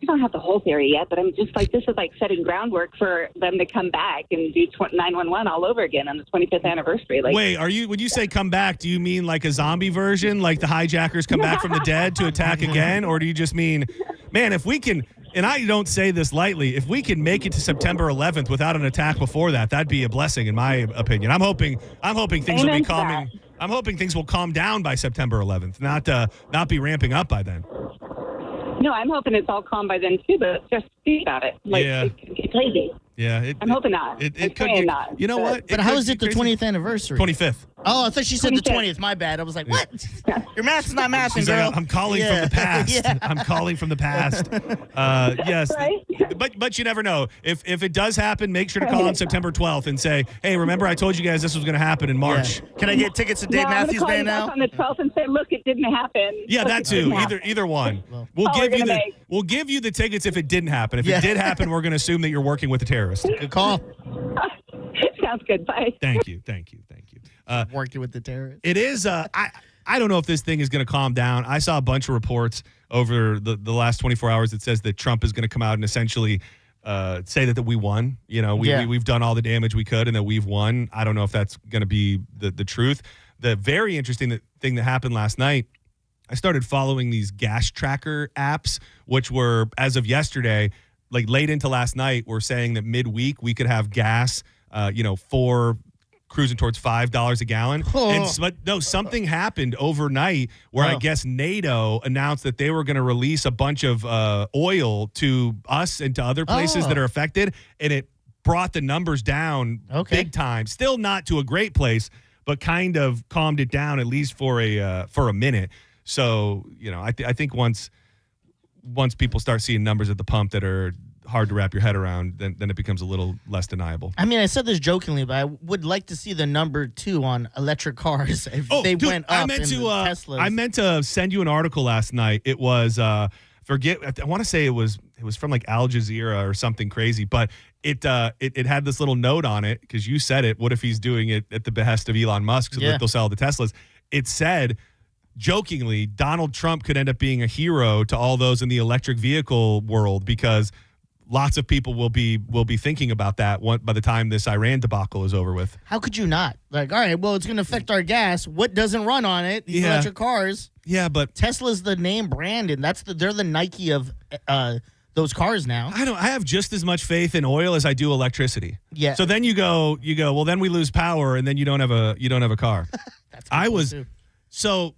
I don't have the whole theory yet, but I'm just like, this is like setting groundwork for them to come back and do 911 all over again on the 25th anniversry. Like, wait, when you say come back, do you mean like a zombie version, like the hijackers come back from the dead to attack again? Or do you just mean, man, if we can, and I don't say this lightly, if we can make it to September 11th without an attack before that, that'd be a blessing in my opinion. I'm hoping things will be calming. I'm hoping things will calm down by September 11th, not be ramping up by then. No, I'm hoping it's all calm by then too, but just think about it. Like, it's crazy. Yeah, I'm hoping not. It I'm could praying get, not. You know what? But how is it the 20th anniversary? 25th. Oh, I thought she said the 20th. My bad. I was like, what? Your math's not mathing, She's girl. like, I'm calling from the past. Yeah. I'm calling from the past. Yes. Right? But you never know. If it does happen, make sure to call on September 12th and say, hey, remember I told you guys this was going to happen in March. Yeah. Can I get tickets to Dave Matthews Band now? On the 12th and say, look, it didn't happen. Yeah, that too. Either one. We'll give you the tickets if it didn't happen. If it did happen, we're going to assume that you're working with a terrorist. Good call. Sounds good. Bye. Thank you. Working with the terrorists. It is. I don't know if this thing is going to calm down. I saw a bunch of reports over the last 24 hours that says that Trump is going to come out and essentially say that we won. We've done all the damage we could and that we've won. I don't know if that's going to be the truth. The very interesting thing that happened last night, I started following these gas tracker apps, which were, as of yesterday, like late into last night, were saying that midweek we could have gas, for cruising towards $5 a gallon. But something happened overnight where I guess NATO announced that they were going to release a bunch of oil to us and to other places that are affected, and it brought the numbers down big time. Still not to a great place, but kind of calmed it down at least for a minute. So I think once people start seeing numbers at the pump that are hard to wrap your head around, then it becomes a little less deniable. I mean, I said this jokingly, but I would like to see the number 2 on electric cars if they went up in the Teslas. I meant to send you an article last night. It was I want to say it was from like Al Jazeera or something crazy, but it had this little note on it because you said it. What if he's doing it at the behest of Elon Musk so that they'll sell the Teslas? It said, jokingly, Donald Trump could end up being a hero to all those in the electric vehicle world because lots of people will be thinking about that by the time this Iran debacle is over with. How could you not? Like, all right, well, it's going to affect our gas. What doesn't run on it? These electric cars. Yeah, but Tesla's the name brand, and they're the Nike of those cars now. I have just as much faith in oil as I do electricity. Yeah. So then you go, well, then we lose power, and then you don't have a car. So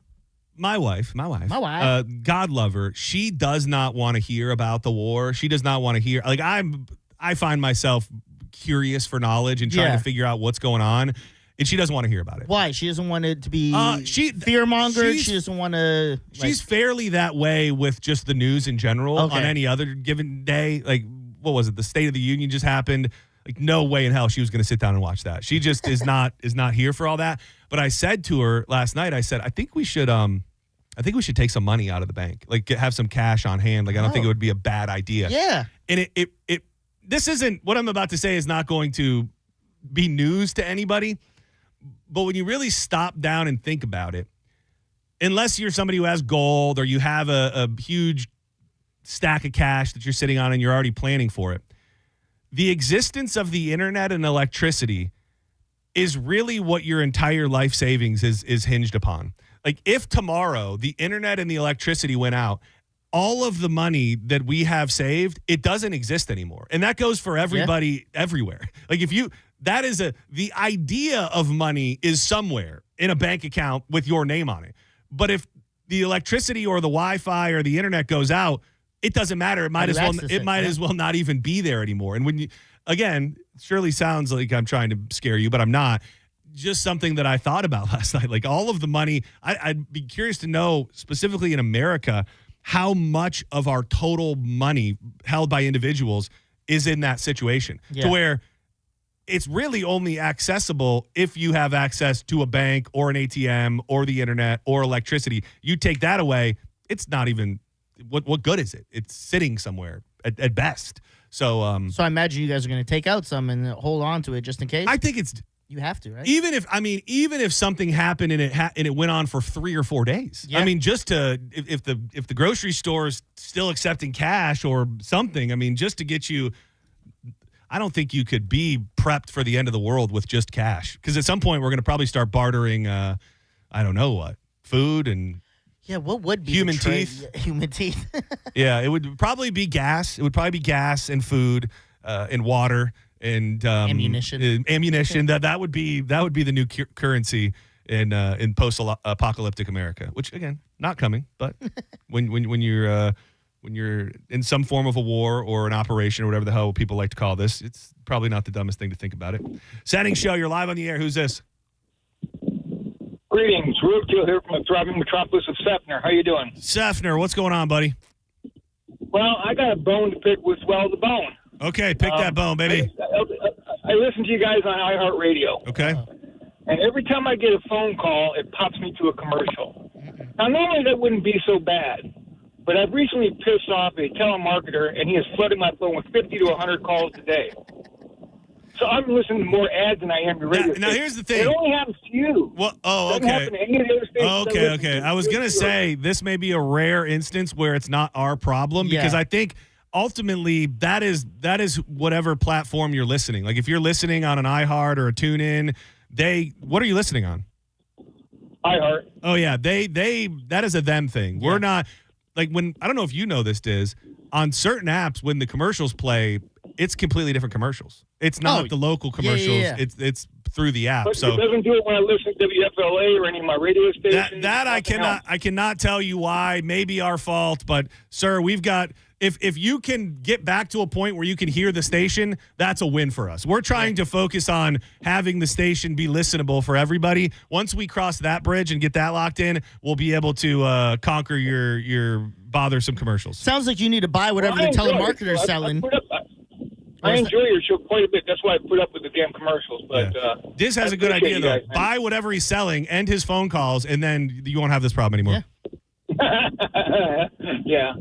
my wife, God love her, she does not want to hear about the war. She does not want to hear. Like I find myself curious for knowledge and trying to figure out what's going on, and she doesn't want to hear about it. Why? She doesn't want it to be fear-mongered? She doesn't want to... She's fairly that way with just the news in general on any other given day. Like, what was it? The State of the Union just happened. Like, no way in hell she was going to sit down and watch that. She just is not here for all that. But I said to her last night, I said, I think we should take some money out of the bank, like have some cash on hand. Like, I don't think it would be a bad idea. Yeah. And this isn't, what I'm about to say is not going to be news to anybody. But when you really stop down and think about it, unless you're somebody who has gold or you have a huge stack of cash that you're sitting on and you're already planning for it, the existence of the internet and electricity is really what your entire life savings is hinged upon. Like, if tomorrow the internet and the electricity went out, all of the money that we have saved, it doesn't exist anymore. And that goes for everybody everywhere. Like, the idea of money is somewhere in a bank account with your name on it. But if the electricity or the Wi-Fi or the internet goes out, it doesn't matter. It might as well not even be there anymore. And when you, again, it surely sounds like I'm trying to scare you, but I'm not. Just something that I thought about last night. Like, all of the money, I'd be curious to know, specifically in America, how much of our total money held by individuals is in that situation, to where it's really only accessible if you have access to a bank or an ATM or the internet or electricity. You take that away, it's not even, what good is it? It's sitting somewhere at best. So I imagine you guys are going to take out some and hold on to it just in case. I think you have to, right? Even if something happened and it went on for 3 or 4 days. Yeah. I mean, just to if the grocery store is still accepting cash or something, I mean, just to get you, I don't think you could be prepped for the end of the world with just cash, because at some point we're going to probably start bartering I don't know what, food and what would be human teeth. Human teeth. Yeah, it would probably be gas. It would probably be gas and food and water. And ammunition. That would be the new currency in post-apocalyptic America. Which, again, not coming. But when you're in some form of a war or an operation or whatever the hell people like to call this, it's probably not the dumbest thing to think about it. Senning Show, you're live on the air. Who's this? Greetings, Roadkill here from the thriving metropolis of Sefner. How you doing? Sefner, what's going on, buddy? Well, I got a bone to pick with the bone. Okay, pick that bone, baby. I listen to you guys on iHeartRadio. Okay. And every time I get a phone call, it pops me to a commercial. Now, normally that wouldn't be so bad, but I've recently pissed off a telemarketer, and he has flooded my phone with 50 to 100 calls a day. So I'm listening to more ads than I am to radio. Now here's the thing. It only happens to you. Well, okay. It doesn't happen to any of the other stations. Okay. I was going to say this may be a rare instance where it's not our problem, because I think ultimately that is whatever platform you're listening. Like, if you're listening on an iHeart or a TuneIn, what are you listening on? iHeart. Oh yeah, that is a them thing. We're not, like, when, I don't know if you know this, Diz, on certain apps when the commercials play, it's completely different commercials. It's not the local commercials. Yeah. It's through the app. But so it doesn't do it when I listen to WFLA or any of my radio stations. That I cannot tell you why. Maybe our fault, but sir, we've got. If you can get back to a point where you can hear the station, that's a win for us. We're trying to focus on having the station be listenable for everybody. Once we cross that bridge and get that locked in, we'll be able to conquer your bothersome commercials. Sounds like you need to buy whatever the telemarketer's selling. I enjoy your show quite a bit. That's why I put up with the damn commercials. But Diz has a good idea, though. Buy whatever he's selling, end his phone calls, and then you won't have this problem anymore. Yeah.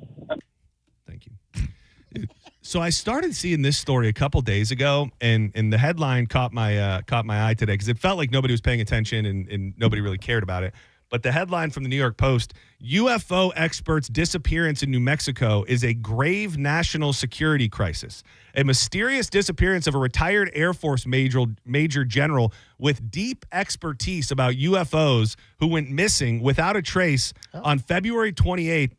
So I started seeing this story a couple days ago, and the headline caught my eye today, because it felt like nobody was paying attention and nobody really cared about it. But the headline from the New York Post, UFO experts' disappearance in New Mexico is a grave national security crisis. A mysterious disappearance of a retired Air Force major general with deep expertise about UFOs who went missing without a trace on February 28th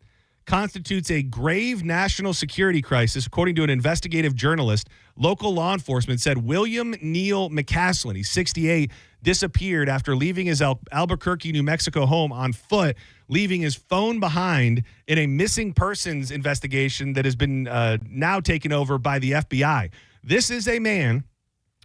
constitutes a grave national security crisis, according to an investigative journalist. Local law enforcement said William Neal McCaslin, he's 68, disappeared after leaving his Albuquerque, New Mexico home on foot, leaving his phone behind in a missing persons investigation that has been now taken over by the FBI. This is a man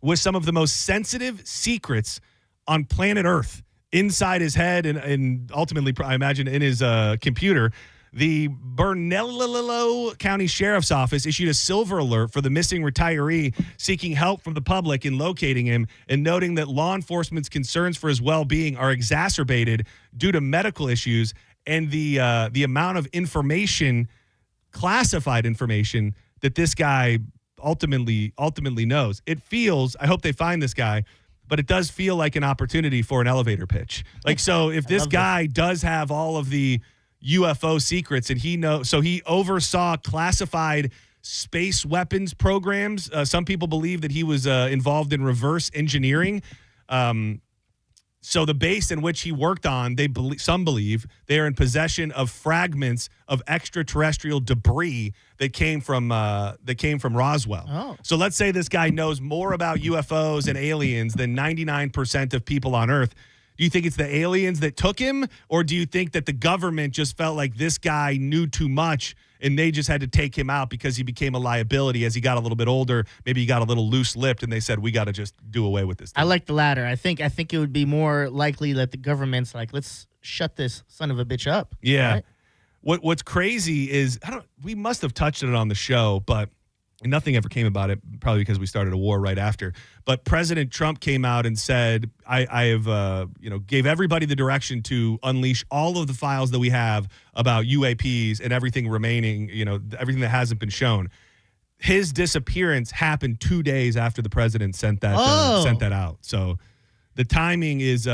with some of the most sensitive secrets on planet Earth inside his head and ultimately, I imagine, in his computer. The Bernalillo County Sheriff's Office issued a silver alert for the missing retiree, seeking help from the public in locating him and noting that law enforcement's concerns for his well-being are exacerbated due to medical issues and the amount of information, classified information, that this guy ultimately knows. It feels, I hope they find this guy, but it does feel like an opportunity for an elevator pitch. Like, so if this guy does have all of the UFO secrets and he oversaw classified space weapons programs. Some people believe that he was involved in reverse engineering. So the base in which he worked on, some believe they are in possession of fragments of extraterrestrial debris that came from Roswell. Oh. So let's say this guy knows more about UFOs and aliens than 99% of people on Earth. Do you think it's the aliens that took him, or do you think that the government just felt like this guy knew too much and they just had to take him out because he became a liability as he got a little bit older? Maybe he got a little loose-lipped and they said, we got to just do away with this thing. I like the latter. I think it would be more likely that the government's like, let's shut this son of a bitch up. Yeah. Right? What's crazy is, we must have touched it on the show, but nothing ever came about it, probably because we started a war right after. But President Trump came out and said, I have, gave everybody the direction to unleash all of the files that we have about UAPs and everything remaining, everything that hasn't been shown. His disappearance happened 2 days after the president sent that out. So the timing is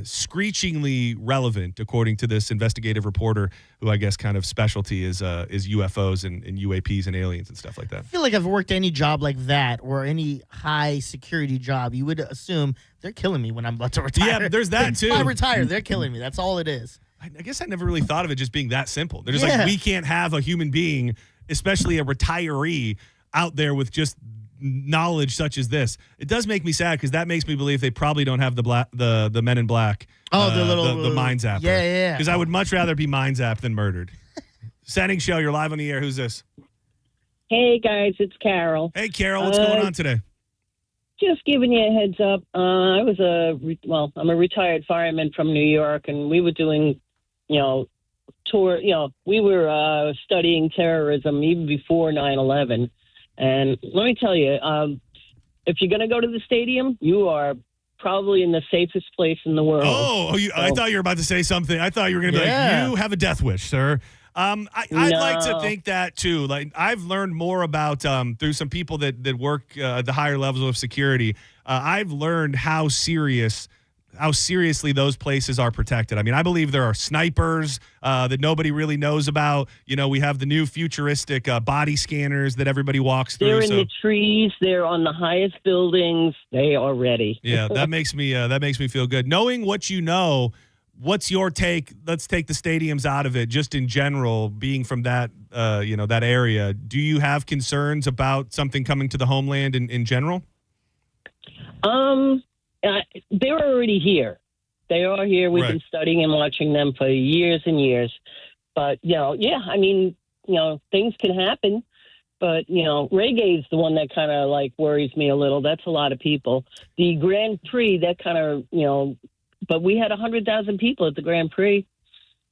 screechingly relevant, according to this investigative reporter, who I guess kind of specialty is UFOs and UAPs and aliens and stuff like that. I feel like I've worked any job like that or any high security job. You would assume they're killing me when I'm about to retire. Yeah, there's that too. If I retire, they're killing me. That's all it is. I guess I never really thought of it just being that simple. They're just like, we can't have a human being, especially a retiree, out there with just knowledge such as this. It does make me sad because that makes me believe they probably don't have the Men in Black. The mind zapper. Yeah. Because I would much rather be mind zapped than murdered. Senning Show, you're live on the air. Who's this? Hey guys, it's Carol. Hey Carol, what's going on today? Just giving you a heads up. I'm a retired fireman from New York, and we were doing, we were studying terrorism even before 9/11. And let me tell you, if you're going to go to the stadium, you are probably in the safest place in the world. I thought you were about to say something. I thought you were going to be like, you have a death wish, sir. I'd like to think that too. Like, I've learned more about through some people that work at the higher levels of security. I've learned how seriously those places are protected. I mean, I believe there are snipers that nobody really knows about. We have the new futuristic body scanners that everybody walks through. They're in the trees. They're on the highest buildings. They are ready. Yeah, that makes me feel good. Knowing what you know, what's your take? Let's take the stadiums out of it, just in general, being from that that area. Do you have concerns about something coming to the homeland in general? They're already here. They are here. We've been studying and watching them for years and years. But, things can happen. But, reggae is the one that kind of worries me a little. That's a lot of people. The Grand Prix, that kind of, but we had 100,000 people at the Grand Prix.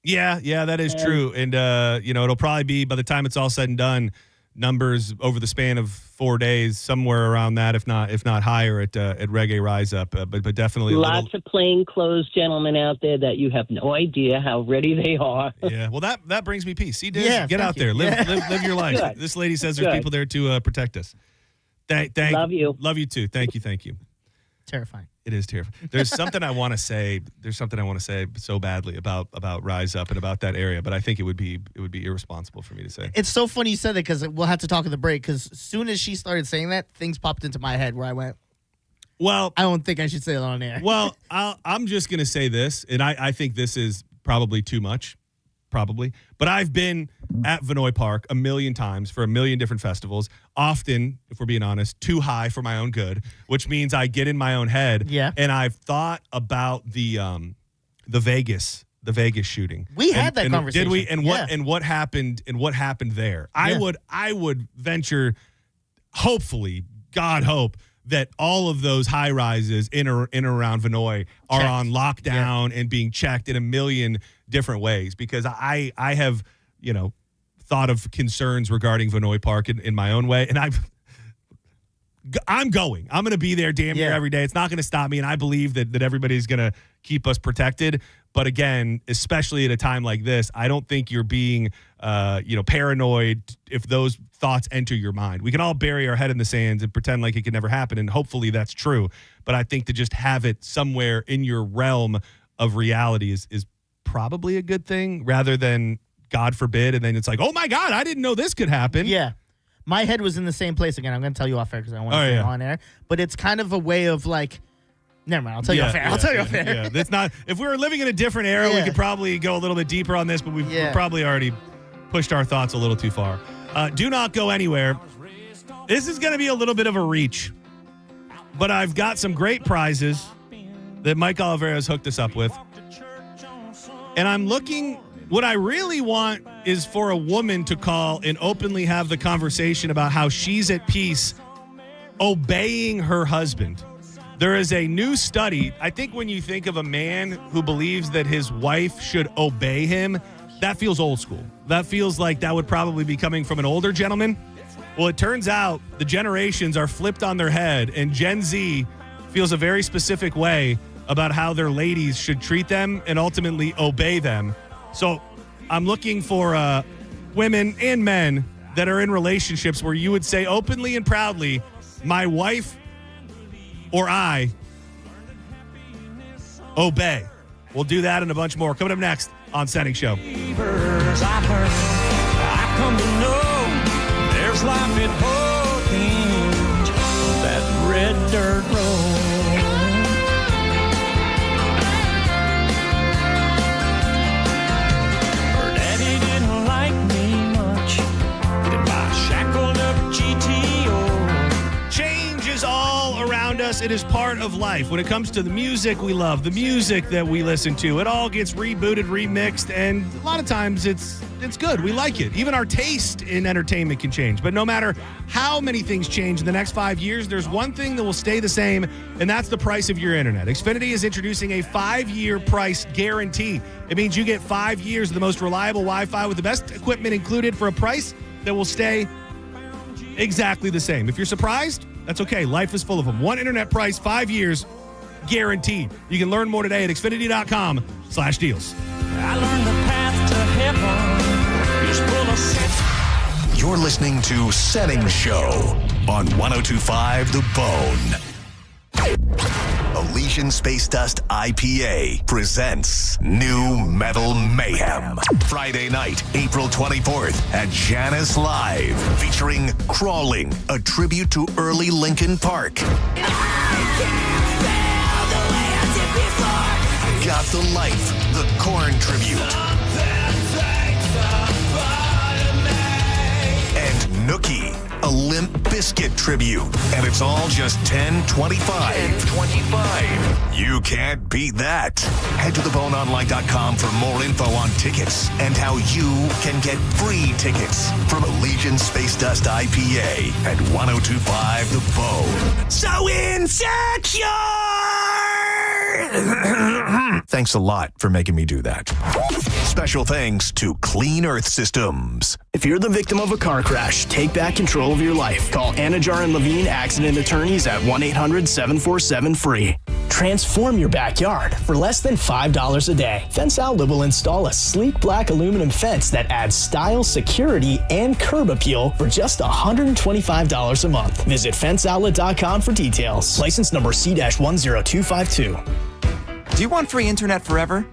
Yeah, that is true. And, it'll probably be, by the time it's all said and done, numbers over the span of 4 days, somewhere around that, if not higher at Reggae Rise Up. But definitely lots of plainclothes gentlemen out there that you have no idea how ready they are. Yeah, well, that brings me peace. See, Diz, get out there, live your life. Good. This lady says there's people there to protect us. Thank Love you. Love you too. Thank you. Terrifying. It is terrifying. There's something I want to say. There's something I want to say so badly about Rise Up and about that area, but I think it would be irresponsible for me to say. It's so funny you said that because we'll have to talk in the break. Because as soon as she started saying that, things popped into my head where I went, well, I don't think I should say it on air. Well, I'm just going to say this, and I think this is probably too much, probably. But I've been at Vinoy Park a million times for a million different festivals, often, if we're being honest, too high for my own good, which means I get in my own head. Yeah. And I've thought about the Vegas shooting. We had that conversation. Did we? And what happened there? Yeah. I would venture, hopefully, God hope, that all of those high rises in or around Vinoy are Checked. on lockdown and being checked in a million different ways, because I have, thought of concerns regarding Vinoy Park in my own way, and I'm going to be there damn near every day. It's not going to stop me, and I believe that everybody's going to keep us protected. But again, especially at a time like this, I don't think you're being paranoid if those thoughts enter your mind. We can all bury our head in the sands and pretend like it could never happen, and hopefully that's true. But I think to just have it somewhere in your realm of reality is probably a good thing, rather than God forbid, and then it's like, oh my God, I didn't know this could happen. Yeah. My head was in the same place again. I'm going to tell you off air because I don't want to say it on air. But it's kind of a way of like, never mind. I'll tell you off air. I'll tell you off air. Yeah, that's not. If we were living in a different era, we could probably go a little bit deeper on this, but we've probably already pushed our thoughts a little too far. Do not go anywhere. This is going to be a little bit of a reach, but I've got some great prizes that Mike Oliveira has hooked us up with. And I'm looking, what I really want is for a woman to call and openly have the conversation about how she's at peace obeying her husband. There is a new study. I think when you think of a man who believes that his wife should obey him, that feels old school. That feels like that would probably be coming from an older gentleman. Well, it turns out the generations are flipped on their head, and Gen Z feels a very specific way about how their ladies should treat them and ultimately obey them. So I'm looking for women and men that are in relationships where you would say openly and proudly, my wife or I obey. We'll do that and a bunch more coming up next on Senning Show. I come to know there's life at both ends of that red dirt road. Her daddy didn't like me much, in my shackled up GTO. Change is all around us. It is part of life. When it comes to the music we love, the music that we listen to, it all gets rebooted, remixed, and a lot of times it's good. We like it. Even our taste in entertainment can change. But no matter how many things change in the next 5 years, there's one thing that will stay the same, and that's the price of your internet. Xfinity is introducing a 5-year price guarantee. It means you get 5 years of the most reliable Wi-Fi with the best equipment included for a price that will stay exactly the same. If you're surprised, that's okay. Life is full of them. One internet price, 5 years, guaranteed. You can learn more today at Xfinity.com/deals. I learned the path to heaven is full of sense. You're listening to Senning Show on 102.5 The Bone. Elysian Space Dust IPA presents New Metal Mayhem. Friday night, April 24th at Janus Live, featuring Crawling, a tribute to early Linkin Park. Got the Life, the Korn tribute. And Nookie, a Limp Bizkit tribute. And it's all just $10.25. $10.25. You can't beat that. Head to theboneonline.com for more info on tickets and how you can get free tickets from Elysian Space Dust IPA at 102.5 The Bone. So insecure! Thanks a lot for making me do that. Special thanks to Clean Earth Systems. If you're the victim of a car crash, take back control of your life. Call Anajar and Levine Accident Attorneys at 1-800-747-FREE. Transform your backyard for less than $5 a day. Fence Outlet will install a sleek black aluminum fence that adds style, security, and curb appeal for just $125 a month. Visit fenceoutlet.com for details. License number C-10252. Do you want free internet forever?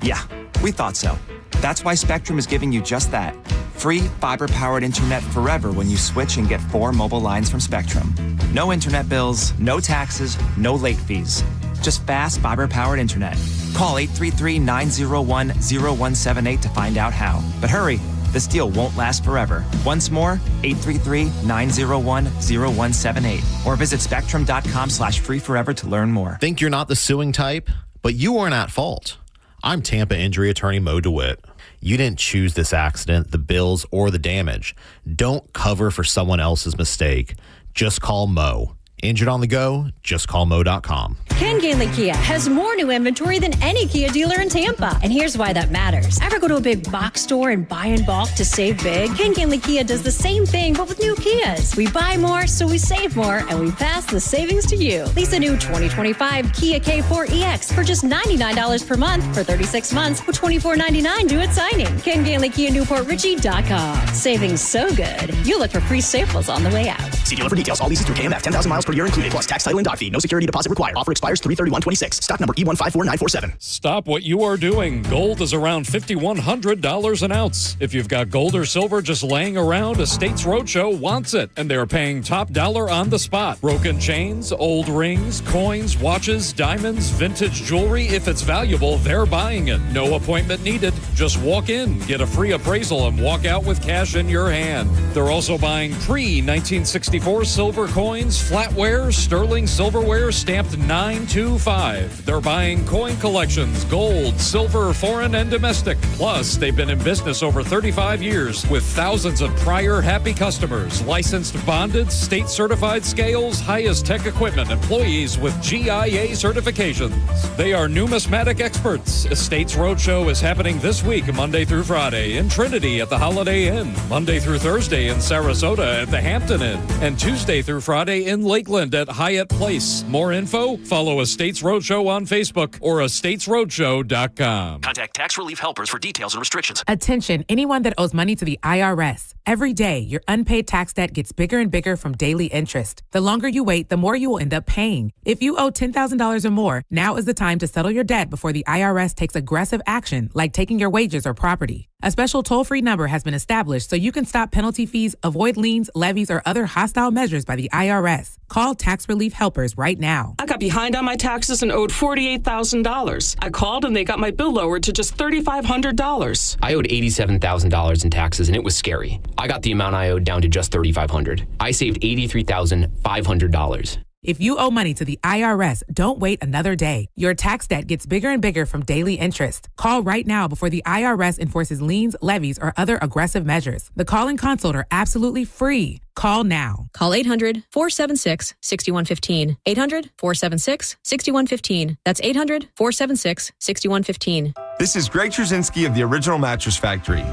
Yeah, we thought so. That's why Spectrum is giving you just that. Free fiber-powered internet forever when you switch and get 4 mobile lines from Spectrum. No internet bills, no taxes, no late fees. Just fast fiber-powered internet. Call 833-901-0178 to find out how. But hurry, this deal won't last forever. Once more, 833-901-0178. Or visit spectrum.com/free forever to learn more. Think you're not the suing type? But you weren't at fault. I'm Tampa injury attorney Mo DeWitt. You didn't choose this accident, the bills, or the damage. Don't cover for someone else's mistake. Just call Mo. Injured on the go? Just call Mo.com. Ken Gainley Kia has more new inventory than any Kia dealer in Tampa. And here's why that matters. Ever go to a big box store and buy in bulk to save big? Ken Gainley Kia does the same thing, but with new Kias. We buy more, so we save more, and we pass the savings to you. Lease a new 2025 Kia K4 EX for just $99 per month for 36 months with $24.99 due at signing. Ken Gainley Kia NewportRicchie.com. Savings so good, you'll look for free samples on the way out. See dealer for details. All leases through KMF. 10,000 miles per year included, plus tax, title, and dock fee. No security deposit required. Offer expires 3/31/26. Stock number E154947. Stop what you are doing. Gold is around $5,100 an ounce. If you've got gold or silver just laying around, Estates Roadshow wants it, and they're paying top dollar on the spot. Broken chains, old rings, coins, watches, diamonds, vintage jewelry. If it's valuable, they're buying it. No appointment needed. Just walk in, get a free appraisal, and walk out with cash in your hand. They're also buying pre-1964 silver coins, flatware, sterling silverware stamped 925. They're buying coin collections, gold, silver, foreign, and domestic. Plus, they've been in business over 35 years with thousands of prior happy customers, licensed, bonded, state-certified scales, highest tech equipment, employees with GIA certifications. They are numismatic experts. Estates Roadshow is happening this week, Monday through Friday, in Trinity at the Holiday Inn, Monday through Thursday in Sarasota at the Hampton Inn, and Tuesday through Friday in Lakeland at Hyatt Place. More info? Follow Estates Roadshow on Facebook or estatesroadshow.com. Contact Tax Relief Helpers for details and restrictions. Attention, anyone that owes money to the IRS. Every day, your unpaid tax debt gets bigger and bigger from daily interest. The longer you wait, the more you will end up paying. If you owe $10,000 or more, now is the time to settle your debt before the IRS takes aggressive action, like taking your wages or property. A special toll-free number has been established so you can stop penalty fees, avoid liens, levies, or other hostile measures by the IRS. Call Tax Relief Helpers right now. I got behind on my taxes and owed $48,000. I called and they got my bill lowered to just $3,500. I owed $87,000 in taxes and it was scary. I got the amount I owed down to just $3,500. I saved $83,500. If you owe money to the IRS, don't wait another day. Your tax debt gets bigger and bigger from daily interest. Call right now before the IRS enforces liens, levies, or other aggressive measures. The call and consult are absolutely free. Call now. Call 800-476-6115. 800-476-6115. That's 800-476-6115. This is Greg Trzynski of the Original Mattress Factory.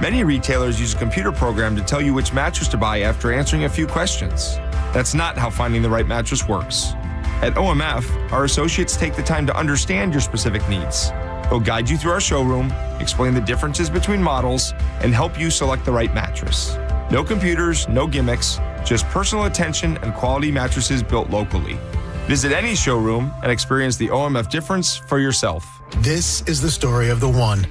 Many retailers use a computer program to tell you which mattress to buy after answering a few questions. That's not how finding the right mattress works. At OMF, our associates take the time to understand your specific needs. They'll guide you through our showroom, explain the differences between models, and help you select the right mattress. No computers, no gimmicks, just personal attention and quality mattresses built locally. Visit any showroom and experience the OMF difference for yourself. This is the story of the one.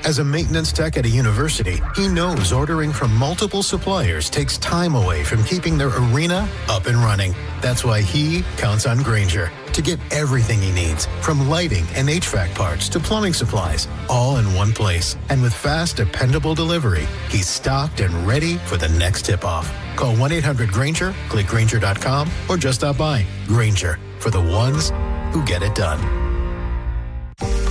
As a maintenance tech at a university, he knows ordering from multiple suppliers takes time away from keeping their arena up and running. That's why he counts on Grainger to get everything he needs, from lighting and HVAC parts to plumbing supplies, all in one place. And with fast, dependable delivery, he's stocked and ready for the next tip-off. Call 1-800-GRAINGER, click Grainger.com, or just stop by. Grainger, for the ones who get it done.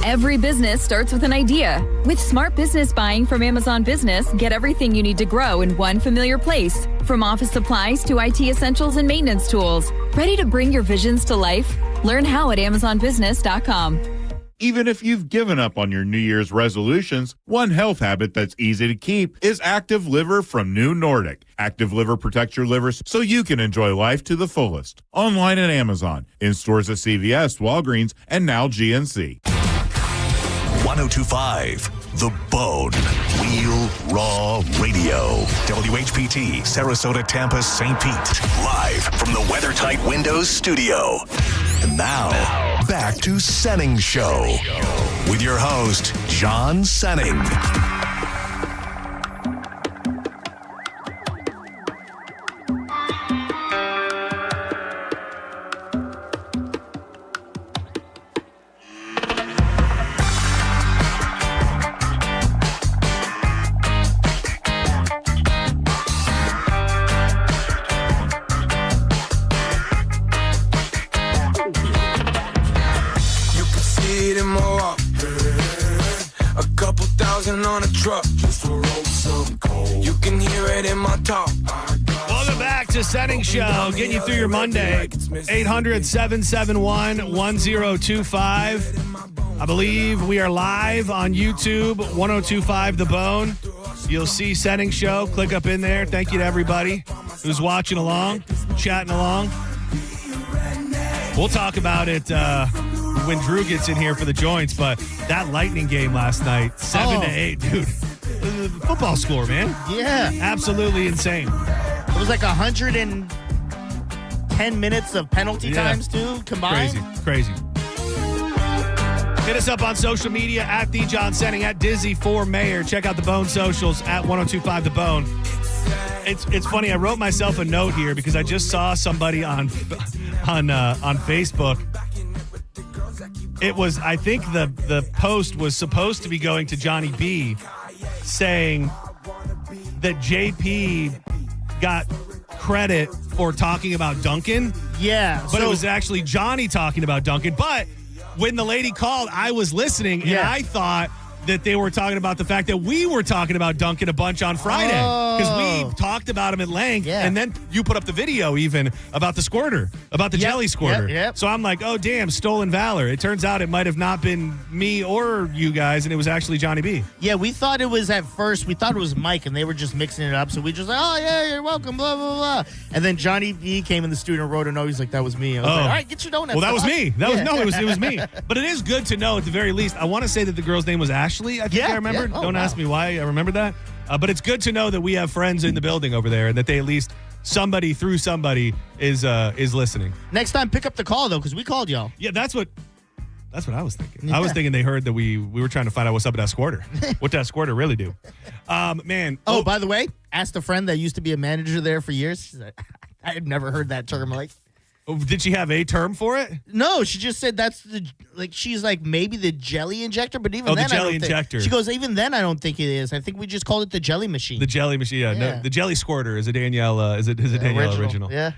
Every business starts with an idea. With smart business buying from Amazon Business, get everything you need to grow in one familiar place. From office supplies to IT essentials and maintenance tools. Ready to bring your visions to life? Learn how at AmazonBusiness.com. Even if you've given up on your New Year's resolutions, one health habit that's easy to keep is Active Liver from New Nordic. Active Liver protects your liver so you can enjoy life to the fullest. Online at Amazon, in stores at CVS, Walgreens, and now GNC. 1025 The Bone. Real Raw Radio. WHPT, Sarasota, Tampa, St. Pete. Live from the WeatherTight Windows studio. And now, back to Senning Show with your host, John Senning. On a truck just to roll some cold. You can hear it in my talk. Welcome back to Senning Show, getting you through your Monday. 800-771-1025. I believe we are live on YouTube, 1025 The Bone. You'll see Senning Show. Click up in there. Thank you to everybody who's watching along, chatting along. We'll talk about it when Drew gets in here for the joints, but that Lightning game last night, 7-8, dude. Football score, man. Yeah. Absolutely insane. It was like 110 minutes of penalty times, too, combined. Crazy. Hit us up on social media at The John Senning, at Dizzy for Mayor. Check out the Bone socials at 1025 The Bone. It's funny. I wrote myself a note here because I just saw somebody on Facebook. It was, I think the post was supposed to be going to Johnny B, saying that JP got credit for talking about Duncan. Yeah. But it was actually Johnny talking about Duncan. But when the lady called, I was listening, and I thought that they were talking about the fact that we were talking about Duncan a bunch on Friday because we talked about him at length, and then you put up the video even about the squirter, about the jelly squirter. So I'm like, oh, damn, stolen valor. It turns out it might have not been me or you guys, and it was actually Johnny B. Yeah, we thought it was at first. We thought it was Mike, and they were just mixing it up. So we just like, oh, yeah, you're welcome, blah, blah, blah. And then Johnny B came in the studio and wrote a note. He's like, that was me. I was like, all right, get your donuts. Well, that was me. It was me. But it is good to know at the very least. I want to say that the girl's name was Ashley. I think I remember. Don't ask me why I remember that. But it's good to know that we have friends in the building over there and that they at least somebody through somebody is listening. Next time, pick up the call, though, because we called y'all. Yeah, that's what I was thinking. I was thinking they heard that we were trying to find out what's up with that squirter. What that squirter really do. Man. Oh, by the way, asked a friend that used to be a manager there for years. She's like, I had never heard that term. Like, did she have a term for it? No, she just said that's she's like maybe the jelly injector, but even then the jelly injector. She goes, even then I don't think it is. I think we just called it the jelly machine. The jelly machine, yeah. No, the jelly squirter is a Danielle Danielle original. Yeah.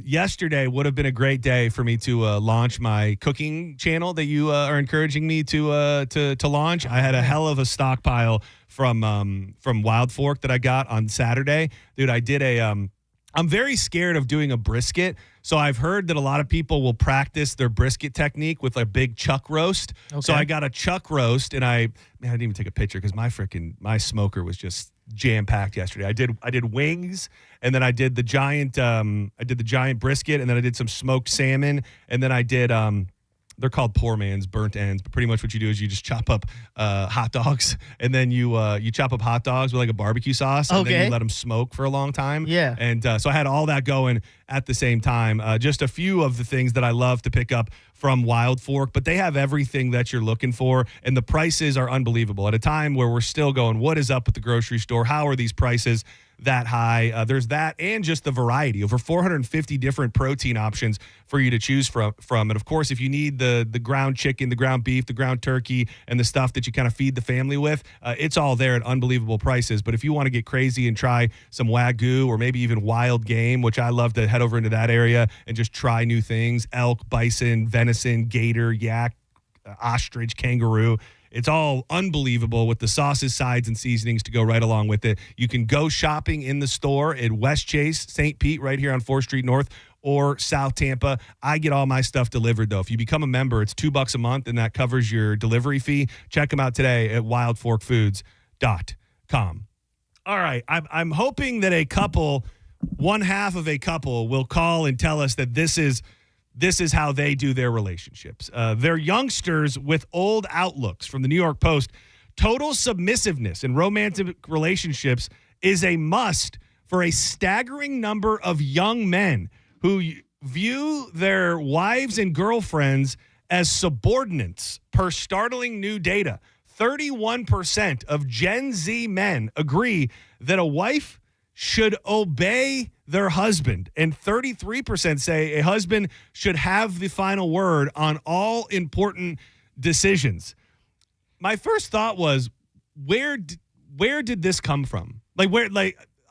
Yesterday would have been a great day for me to launch my cooking channel that you are encouraging me to launch. I had a hell of a stockpile from Wild Fork that I got on Saturday. Dude, I did I'm very scared of doing a brisket. So I've heard that a lot of people will practice their brisket technique with a big chuck roast. Okay. So I got a chuck roast, and I didn't even take a picture because my smoker was just jam-packed yesterday. I did wings, and then I did the giant brisket, and then I did some smoked salmon, and then I did they're called poor man's burnt ends, but pretty much what you do is you just chop up hot dogs, and then you chop up hot dogs with like a barbecue sauce, and then you let them smoke for a long time. Yeah. And so I had all that going at the same time. Just a few of the things that I love to pick up from Wild Fork, but they have everything that you're looking for, and the prices are unbelievable. At a time where we're still going, what is up at the grocery store? How are these prices that high? There's that, and just the variety. Over 450 different protein options for you to choose from. And of course, if you need the ground chicken, the ground beef, the ground turkey, and the stuff that you kind of feed the family with, it's all there at unbelievable prices. But if you want to get crazy and try some Wagyu or maybe even wild game, which I love to head over into that area and just try new things, elk, bison, venison, gator, yak, ostrich, kangaroo. It's all unbelievable with the sauces, sides, and seasonings to go right along with it. You can go shopping in the store at West Chase, St. Pete, right here on 4th Street North, or South Tampa. I get all my stuff delivered, though. If you become a member, it's $2 a month, and that covers your delivery fee. Check them out today at wildforkfoods.com. All right, I'm hoping that one half of a couple will call and tell us that this is how they do their relationships. They're youngsters with old outlooks from the New York Post. Total submissiveness in romantic relationships is a must for a staggering number of young men who view their wives and girlfriends as subordinates, per startling new data. 31% of Gen Z men agree that a wife should obey their husband, and 33% say a husband should have the final word on all important decisions. My first thought was, where did this come from?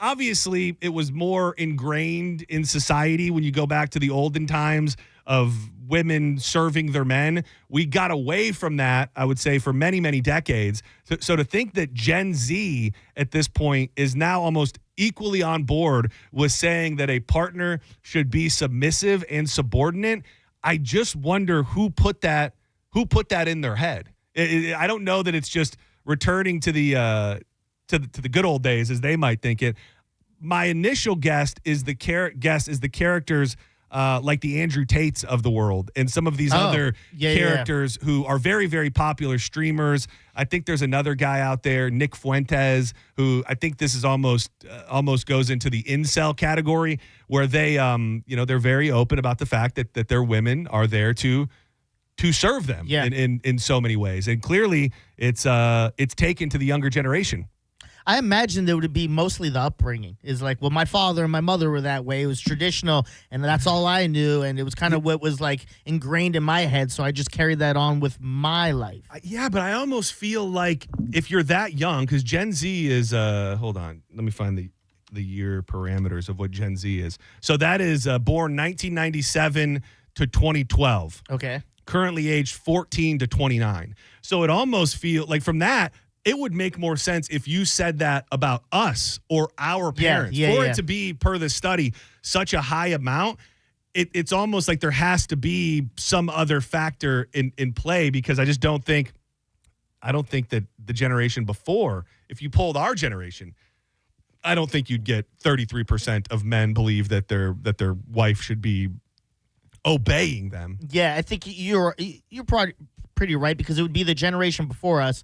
Obviously it was more ingrained in society when you go back to the olden times of women serving their men. We got away from that, I would say, for many, many decades. So to think that Gen Z at this point is now almost equally on board with saying that a partner should be submissive and subordinate, I just wonder who put that in their head. I don't know that it's just returning to the good old days as they might think it. My initial guess is the characters like the Andrew Tates of the world and some of these other characters who are very, very popular streamers. I think there's another guy out there, Nick Fuentes, who I think this is almost goes into the incel category, where they they're very open about the fact that their women are there to serve them in so many ways. And clearly it's taken to the younger generation. I imagine there would be mostly the upbringing. Is like, well, my father and my mother were that way. It was traditional, and that's all I knew, and it was kind of what was like ingrained in my head, so I just carried that on with my life. Yeah, but I almost feel like if you're that young, because Gen Z is, hold on, let me find the year parameters of what Gen Z is. So that is born 1997 to 2012. Okay. Currently aged 14 to 29. So it almost feels like from that, it would make more sense if you said that about us or our parents. For it to be, per the study, such a high amount, it's almost like there has to be some other factor in play, because I don't think that the generation before, if you polled our generation, I don't think you'd get 33% of men believe that their wife should be obeying them. Yeah, I think you're probably pretty right, because it would be the generation before us.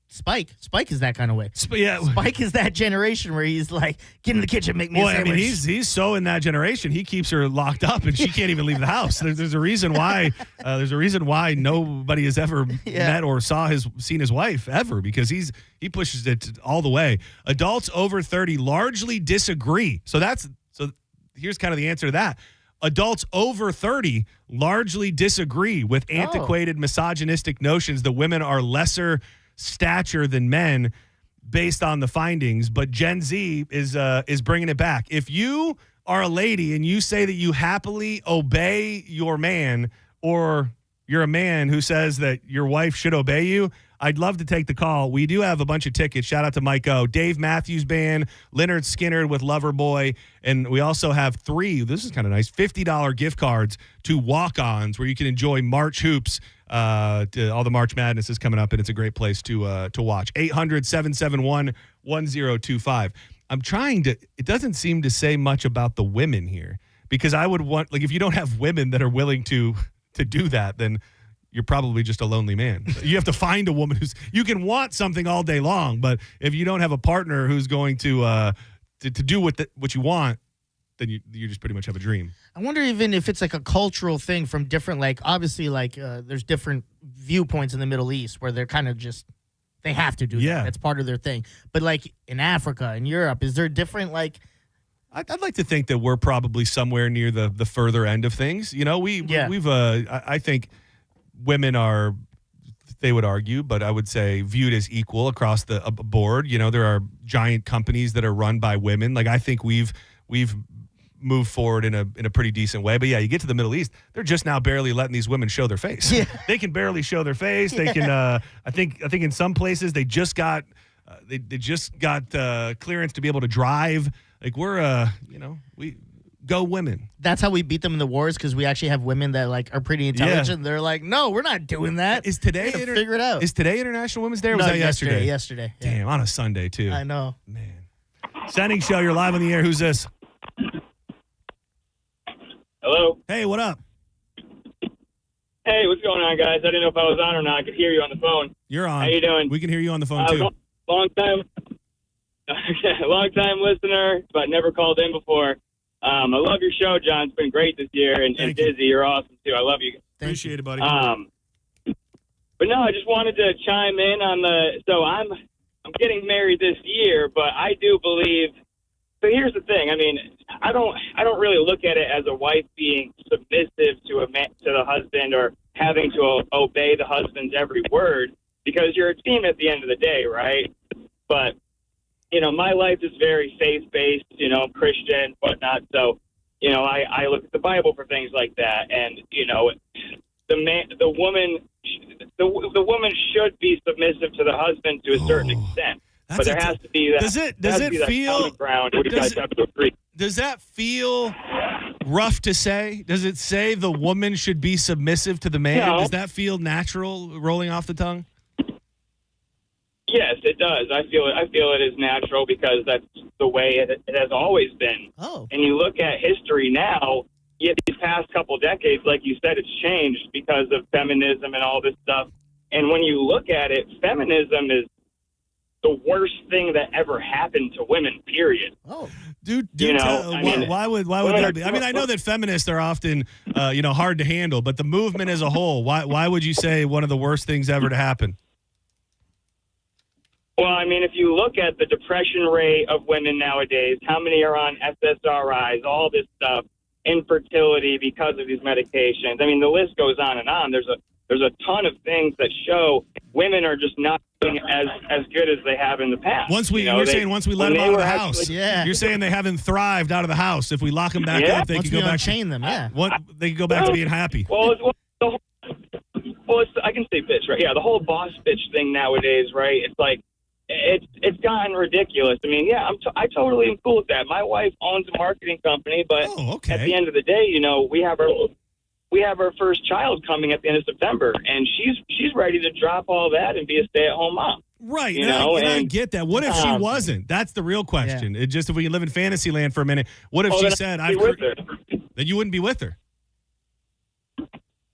Spike is that kind of way. Spike is that generation where he's like, get in the kitchen, make me a sandwich. I mean, he's so in that generation. He keeps her locked up, and she can't even leave the house. There's a reason why. There's a reason why nobody has ever met or seen his wife ever, because he pushes it all the way. Adults over 30 largely disagree. So here's kind of the answer to that. Adults over 30 largely disagree with antiquated misogynistic notions that women are lesser stature than men based on the findings. But Gen Z is bringing it back. If you are a lady and you say that you happily obey your man, or you're a man who says that your wife should obey you, I'd love to take the call. We do have a bunch of tickets. Shout out to Mike O, Dave Matthews Band, Leonard Skinner with Loverboy, and we also have 3, this is kind of nice, $50 gift cards to Walk-Ons, where you can enjoy March hoops. All the March Madness is coming up, and it's a great place to watch. 800-771-1025. I'm trying to, it doesn't seem to say much about the women here, because I would want, like, if you don't have women that are willing to do that, then you're probably just a lonely man. You have to find a woman you can want something all day long, but if you don't have a partner who's going to do what you want, then you just pretty much have a dream. I wonder even if it's like a cultural thing from different, like, obviously, like, there's different viewpoints in the Middle East where they're kind of just, they have to do that. That's part of their thing. But like in Africa and Europe, is there different, like, I'd like to think that we're probably somewhere near the further end of things. You know, I think women are, they would argue, but I would say viewed as equal across the board. You know, there are giant companies that are run by women. Like, I think we've moved forward in a pretty decent way. But yeah, you get to the Middle East, they're just now barely letting these women show their face. Yeah. They can barely show their face. They can. I think in some places they just got clearance to be able to drive. Like, we're Go women. That's how we beat them in the wars, because we actually have women that like are pretty intelligent. Yeah. They're like, no, we're not doing that. Is today figure it out? Is today International Women's Day or was No, that yesterday? Yesterday. Yeah. Damn, on a Sunday too. I know. Man. Senning Show, you're live on the air. Who's this? Hello. Hey, what up? Hey, what's going on, guys? I didn't know if I was on or not. I could hear you on the phone. You're on. How you doing? We can hear you on the phone too. Long time listener, but never called in before. I love your show, John. It's been great this year, and Dizzy, you're awesome too. I love you. Appreciate it, buddy. But no, I just wanted to chime in on the. So I'm getting married this year, but I do believe. So here's the thing. I mean, I don't really look at it as a wife being submissive to the husband or having to obey the husband's every word, because you're a team at the end of the day, right? But my life is very faith-based, Christian, whatnot. So, I look at the Bible for things like that, and the woman should be submissive to the husband to a certain extent. But there has to be that. Does it feel? Common ground where you guys have to agree. Does that feel rough to say? Does it say the woman should be submissive to the man? No. Does that feel natural, rolling off the tongue? Yes, it does. I feel it is natural because that's the way it has always been. Oh. And you look at history now. Yet these past couple decades, like you said, it's changed because of feminism and all this stuff. And when you look at it, feminism is the worst thing that ever happened to women, period. Oh, dude, why would that be? I mean, I know that feminists are often, hard to handle, but the movement as a whole, why would you say one of the worst things ever to happen? Well, I mean, if you look at the depression rate of women nowadays, how many are on SSRIs, all this stuff, infertility because of these medications. I mean, the list goes on and on. There's a ton of things that show women are just not doing as good as they have in the past. Once we let them out of the house. You're saying they haven't thrived out of the house. If we lock them back up, they can go back. Chain them. Yeah. They can go back to being happy. I can say bitch, right? Yeah, the whole boss bitch thing nowadays, right? It's like it's gotten ridiculous. I mean, yeah, I totally am cool with that. My wife owns a marketing company, but at the end of the day, we have our first child coming at the end of September, and she's ready to drop all that and be a stay-at-home mom. Right. And I get that. What if she wasn't? That's the real question. Yeah. If we can live in fantasy land for a minute, what if she said, then you wouldn't be with her?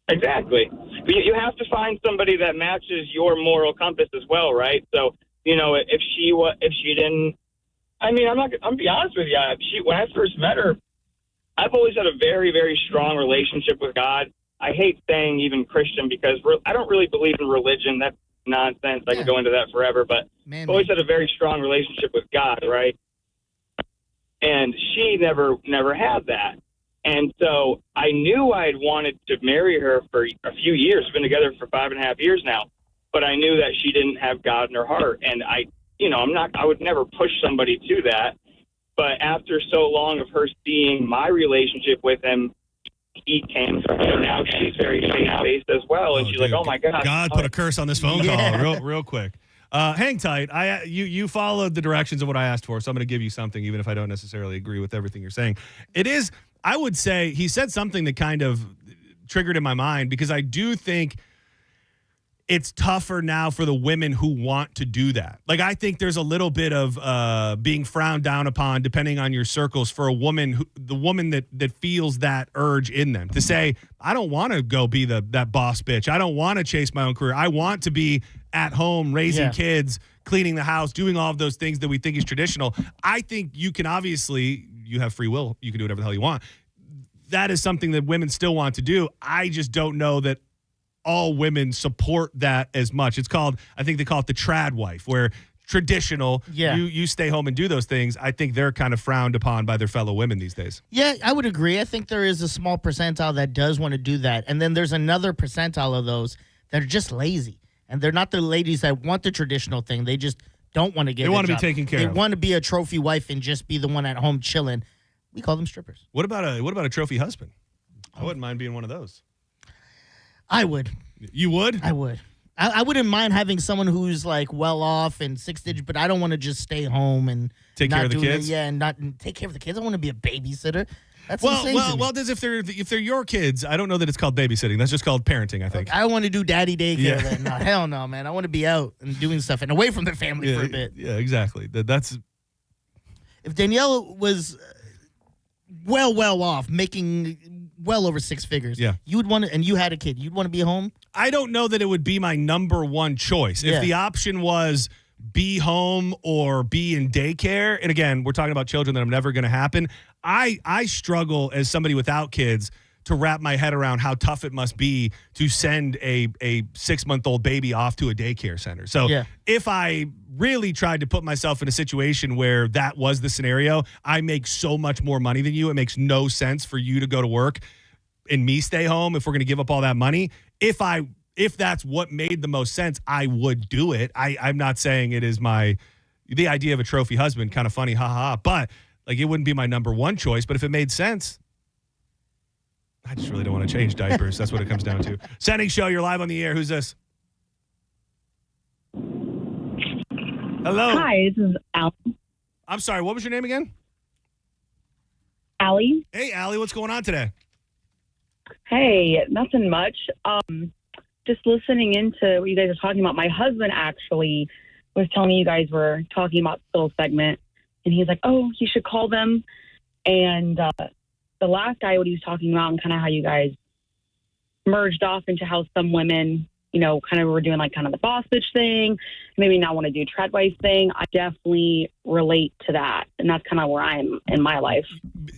Exactly. You have to find somebody that matches your moral compass as well, right? So, if she didn't, I mean, I'm be honest with you. When I first met her, I've always had a very, very strong relationship with God. I hate saying even Christian because I don't really believe in religion. That's nonsense. I could go into that forever, but I've always had a very strong relationship with God, right? And she never had that. And so I knew I'd wanted to marry her for a few years. We've been together for 5.5 years now. But I knew that she didn't have God in her heart. And I would never push somebody to that. But after so long of her seeing my relationship with him, he came from her. Now she's very faith-based as well. And she's like, oh, my God. God put a curse on this phone call real quick. Hang tight. You followed the directions of what I asked for, so I'm going to give you something, even if I don't necessarily agree with everything you're saying. It is, I would say, he said something that kind of triggered in my mind, because I do think it's tougher now for the women who want to do that. Like, I think there's a little bit of being frowned down upon, depending on your circles, for the woman that feels that urge in them to say, I don't want to go be that boss bitch. I don't want to chase my own career. I want to be at home, raising kids, cleaning the house, doing all of those things that we think is traditional. I think you can you have free will. You can do whatever the hell you want. That is something that women still want to do. I just don't know that all women support that as much. I think they call it the trad wife, where traditional, you stay home and do those things. I think they're kind of frowned upon by their fellow women these days. Yeah, I would agree. I think there is a small percentile that does want to do that. And then there's another percentile of those that are just lazy. And they're not the ladies that want the traditional thing. They just don't want to get They want to be taken care of. They want to be a trophy wife and just be the one at home chilling. We call them strippers. What about a trophy husband? I wouldn't mind being one of those. I would. You would? I would. I wouldn't mind having someone who's like well off and 6-digit, but I don't want to just stay home and take care of the kids. And not take care of the kids. I want to be a babysitter. That's well, insane to me. well, if they're your kids, I don't know that it's called babysitting. That's just called parenting, I think. I want to do daddy daycare. Yeah. Then. No, hell no, man. I want to be out and doing stuff and away from the family for a bit. Yeah, exactly. That's If Danielle was well off, making well over six figures, Yeah. you would want to, and you had a kid, you'd want to be home? I don't know that it would be my number one choice. Yeah. If the option was be home or be in daycare, and again, we're talking about children that are never going to happen, I struggle as somebody without kids to wrap my head around how tough it must be to send a 6-month-old baby off to a daycare center. So Yeah. if I really tried to put myself in a situation where that was the scenario, I make so much more money than you. It makes no sense for you to go to work and me stay home if we're going to give up all that money. If that's what made the most sense, I would do it. I'm not saying it is the idea of a trophy husband, kind of funny, haha, but like it wouldn't be my number one choice. But if it made sense, I just really don't want to change diapers. That's what it comes down to. Senning Show, you're live on the air. Who's this? Hello. Hi, this is Al. I'm sorry, what was your name again? Allie. Hey, Allie, what's going on today? Hey, nothing much. Just listening into what you guys are talking about. My husband actually was telling me you guys were talking about Phil's segment, and he's like, "Oh, you should call them." And the last guy, what he was talking about, and kind of how you guys merged off into how some women, kind of were doing like kind of the boss bitch thing, maybe not want to do tread wife thing. I definitely relate to that, and that's kind of where I am in my life.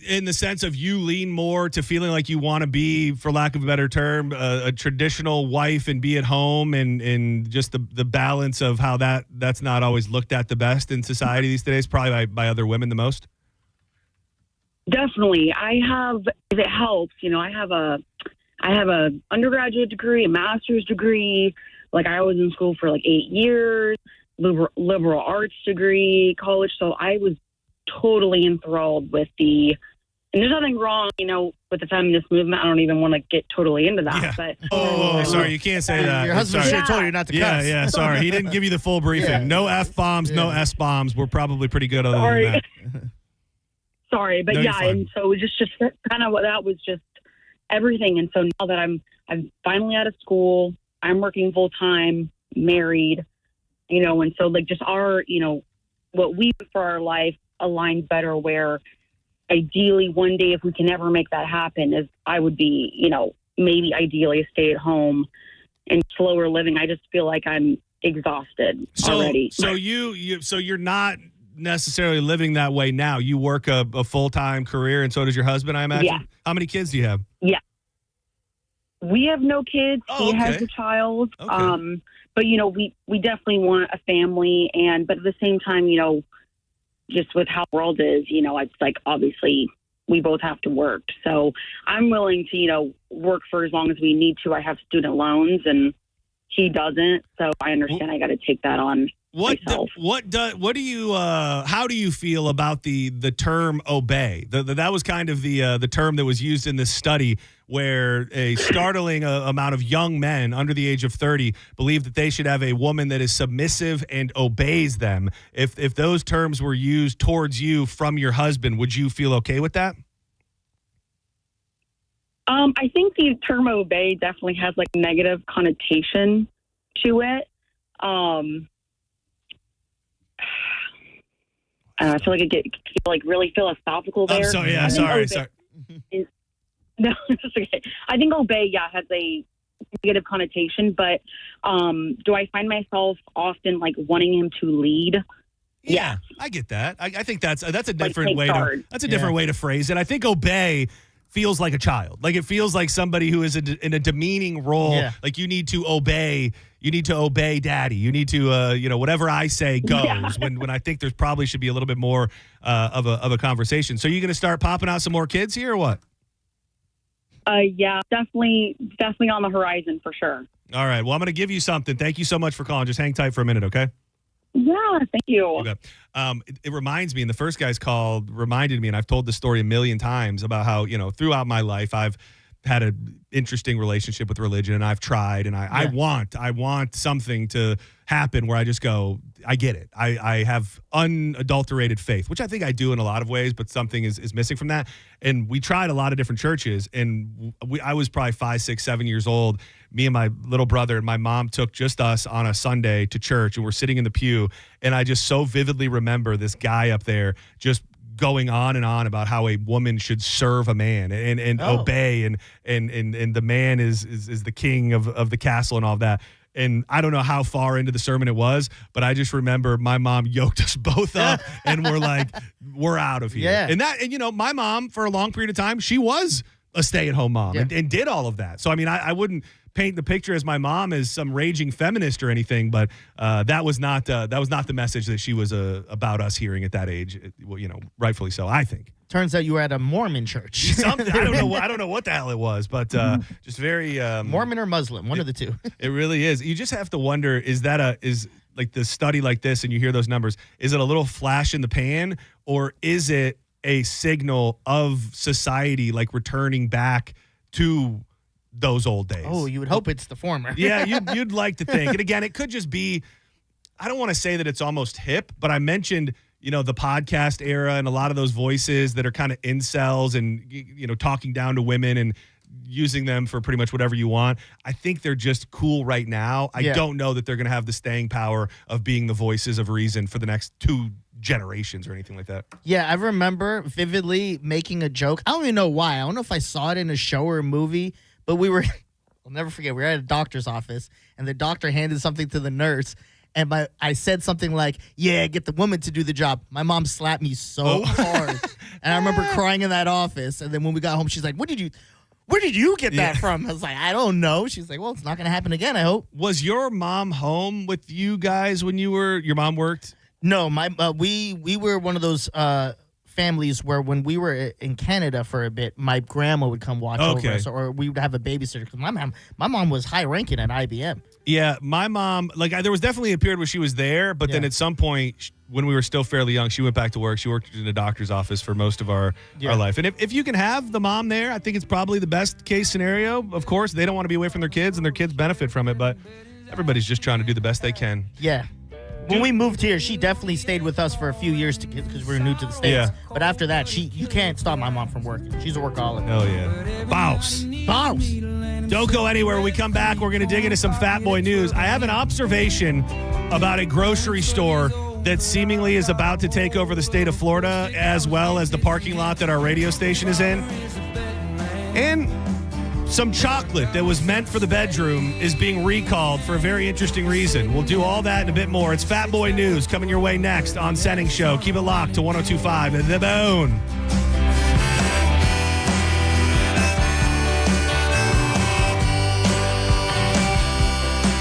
In the sense of you lean more to feeling like you want to be, for lack of a better term, a traditional wife and be at home, and just the balance of how that's not always looked at the best in society these days, probably by other women the most. Definitely. If it helps, I have a undergraduate degree, a master's degree. Like I was in school for like 8 years, liberal arts degree, college. So I was totally enthralled with and there's nothing wrong, with the feminist movement. I don't even want to get totally into that. Yeah. But Oh, sorry, you can't say that. Your husband Sorry. should have told you not to cuss. Yeah, sorry. He didn't give you the full briefing. Yeah. No F-bombs, no S-bombs. We're probably pretty good other Sorry. than that. Sorry, but No, you're yeah, fine. and so it was just kind of what that was just everything. And so now that I'm finally out of school, I'm working full time, married, and so like just our, what we do for our life aligns better. Where ideally one day, if we can ever make that happen, is I would be, maybe ideally stay at home and slower living. I just feel like I'm exhausted already. So you're not necessarily living that way now. You work a full-time career, and so does your husband, I imagine? Yeah. How many kids do you have? Yeah. We have no kids. Oh, he has okay. a child. Okay. But we definitely want a family, but at the same time, just with how the world is, it's like obviously we both have to work. So I'm willing to, work for as long as we need to. I have student loans and he doesn't. So I understand I got to take that on. How do you feel about the term obey? That was kind of the term that was used in this study, where a startling amount of young men under the age of 30 believe that they should have a woman that is submissive and obeys them. If those terms were used towards you from your husband, would you feel okay with that? I think the term obey definitely has like negative connotation to it. I feel like it gets like really philosophical there. I'm sorry. Yeah, sorry. No, it's okay. I think obey, has a negative connotation, but do I find myself often like wanting him to lead? Yeah, I get that. I think that's a different take way charge. that's a different way to phrase it. I think obey feels like a child. Like it feels like somebody who is in a demeaning role. Yeah. Like you need to obey daddy. You need to, whatever I say goes. Yeah. When I think there's probably should be a little bit more of a conversation. So you going to start popping out some more kids here or what? Yeah, definitely on the horizon for sure. All right. Well, I'm going to give you something. Thank you so much for calling. Just hang tight for a minute, okay? Yeah, thank you. You bet. It reminds me, and the first guy's call reminded me, and I've told this story a million times about how, throughout my life, I've had a interesting relationship with religion, and I've tried, and I want something to happen where I just go, I get it. I have unadulterated faith, which I think I do in a lot of ways, but something is missing from that. And we tried a lot of different churches, and I was probably 5, 6, 7 years old. Me and my little brother and my mom took just us on a Sunday to church, and we're sitting in the pew, and I just so vividly remember this guy up there just going on and on about how a woman should serve a man and obey, and the man is the king of the castle and all that. And I don't know how far into the sermon it was, but I just remember my mom yoked us both up and we're like, we're out of here. Yeah. And my mom, for a long period of time, she was a stay-at-home mom and did all of that. So, I mean, I wouldn't paint the picture as my mom as some raging feminist or anything, but that was not the message that she was about us hearing at that age. Rightfully so, I think. Turns out you were at a Mormon church. I don't know what the hell it was, but just very Mormon or Muslim, one of the two. It really is. You just have to wonder: is like the study like this, and you hear those numbers? Is it a little flash in the pan, or is it a signal of society like returning back to those old days? Oh, you would hope it's the former. Yeah, you'd like to think. And again, it could just be. I don't want to say that it's almost hip, but I mentioned, the podcast era and a lot of those voices that are kind of incels and, talking down to women and using them for pretty much whatever you want. I think they're just cool right now. I don't know that they're going to have the staying power of being the voices of reason for the next 2 generations or anything like that. Yeah, I remember vividly making a joke. I don't even know why. I don't know if I saw it in a show or a movie, but I'll never forget, we were at a doctor's office and the doctor handed something to the nurse. And I said something like, yeah, get the woman to do the job. My mom slapped me so hard. And I remember crying in that office. And then when we got home, she's like, where did you get that from? I was like, I don't know. She's like, well, it's not going to happen again, I hope. Was your mom home with you guys when your mom worked? No, we were one of those families where when we were in Canada for a bit, my grandma would come watch over us, or we would have a babysitter. Because my mom was high ranking at IBM. Yeah, my mom, there was definitely a period where she was there, but then at some point when we were still fairly young, she went back to work. She worked in a doctor's office for most of our life. And if you can have the mom there, I think it's probably the best case scenario. Of course, they don't want to be away from their kids, and their kids benefit from it, but everybody's just trying to do the best they can. Yeah. When we moved here, she definitely stayed with us for a few years because we were new to the States. Yeah. But after that, you can't stop my mom from working. She's a workaholic. Oh, yeah. Boss. Don't go anywhere. When we come back, we're going to dig into some Fat Boy news. I have an observation about a grocery store that seemingly is about to take over the state of Florida, as well as the parking lot that our radio station is in. And some chocolate that was meant for the bedroom is being recalled for a very interesting reason. We'll do all that and a bit more. It's Fat Boy News coming your way next on Senning Show. Keep it locked to 102.5 The Bone.